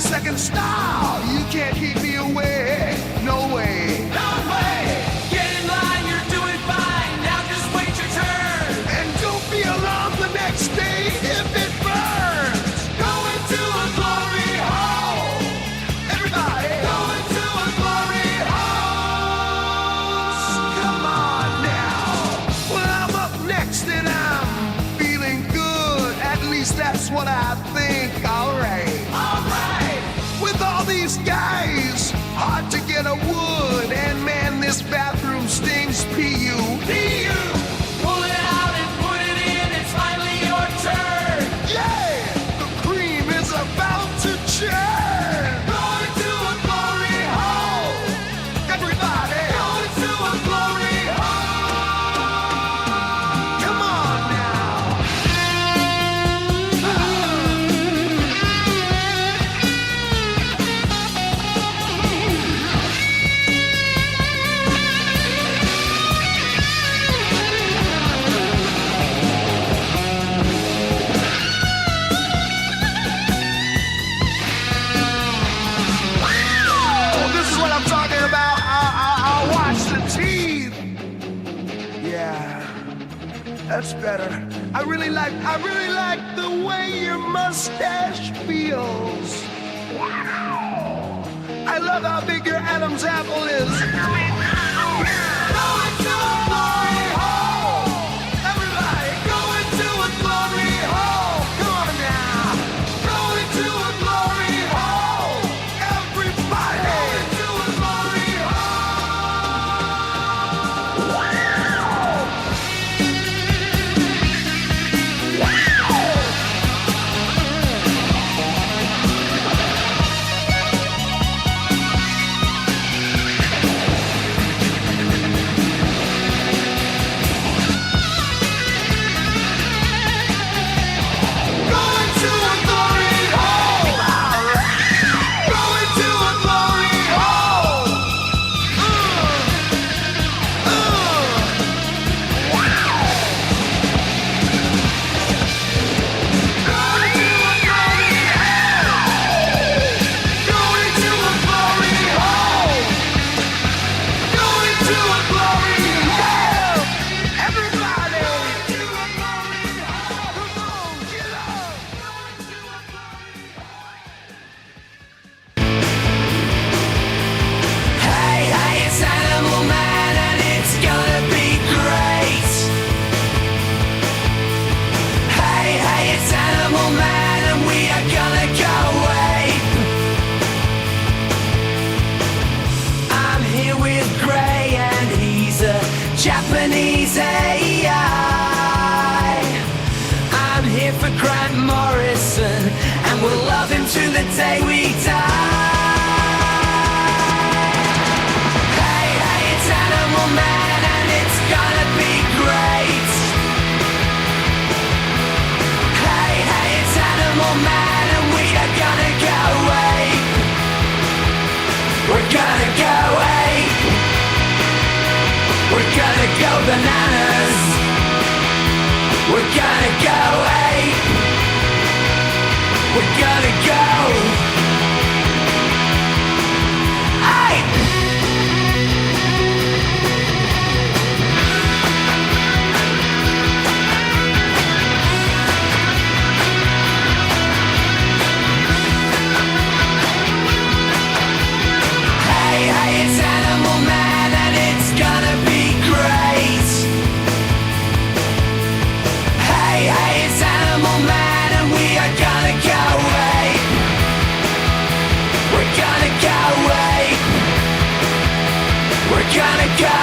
[SPEAKER 6] a second star. You can't keep me away. No way.
[SPEAKER 5] No way! Get in line, you're doing fine. Now just wait your turn.
[SPEAKER 6] And don't be alarmed the next day if it burns.
[SPEAKER 5] Going to a glory hole.
[SPEAKER 6] Everybody,
[SPEAKER 5] Going to a glory hole.
[SPEAKER 6] come on now. Well, I'm up next and I'm feeling good. At least that's what I think. Alright.
[SPEAKER 5] Alright!
[SPEAKER 6] With all these guys, hard to get a wood. And man, this bathroom stings PU.
[SPEAKER 5] PU! Pull it out and put it in. It's finally your turn.
[SPEAKER 6] Yeah, the cream is about to churn.
[SPEAKER 5] Going to a glory hole.
[SPEAKER 6] Everybody,
[SPEAKER 5] Going to a glory hole.
[SPEAKER 6] come on now. Oh, this is what I'm talking about. I'll wash the teeth. Yeah, that's better. I really like the way your mustache feels. Wow. I love how big your Adam's apple is.
[SPEAKER 5] Going to a glory hole.
[SPEAKER 6] Everybody,
[SPEAKER 5] Going to a glory hole.
[SPEAKER 6] come on now.
[SPEAKER 5] Going to a glory hole.
[SPEAKER 6] Everybody.
[SPEAKER 5] Going to a glory hole. Going to a glory hole. Going to a glory hole. Going to a glory hole. Going to a glory hole. Going to a glory hole.
[SPEAKER 6] Everybody.
[SPEAKER 5] To a glory hole.
[SPEAKER 6] Come on, get up.
[SPEAKER 3] Hey, hey, it's Animal Man and it's gonna be great. Hey, hey, it's Animal Man and we are gonna go ape. I'm here with Gray and he's a Japanese AI. I'm here for Grant Morrison and we'll love him to the day we die. Hey, hey, it's Animal Man and it's gonna be great. Hey, hey, it's Animal Man and we are gonna go ape. We're gonna go ape. We're gonna go bananas. We're gonna go ape. We're gonna go ape. Hey, hey, it's Animal Man and it's gonna be great. Hey, hey, it's Animal Man and we are gonna go ape. We're gonna go ape. We're gonna go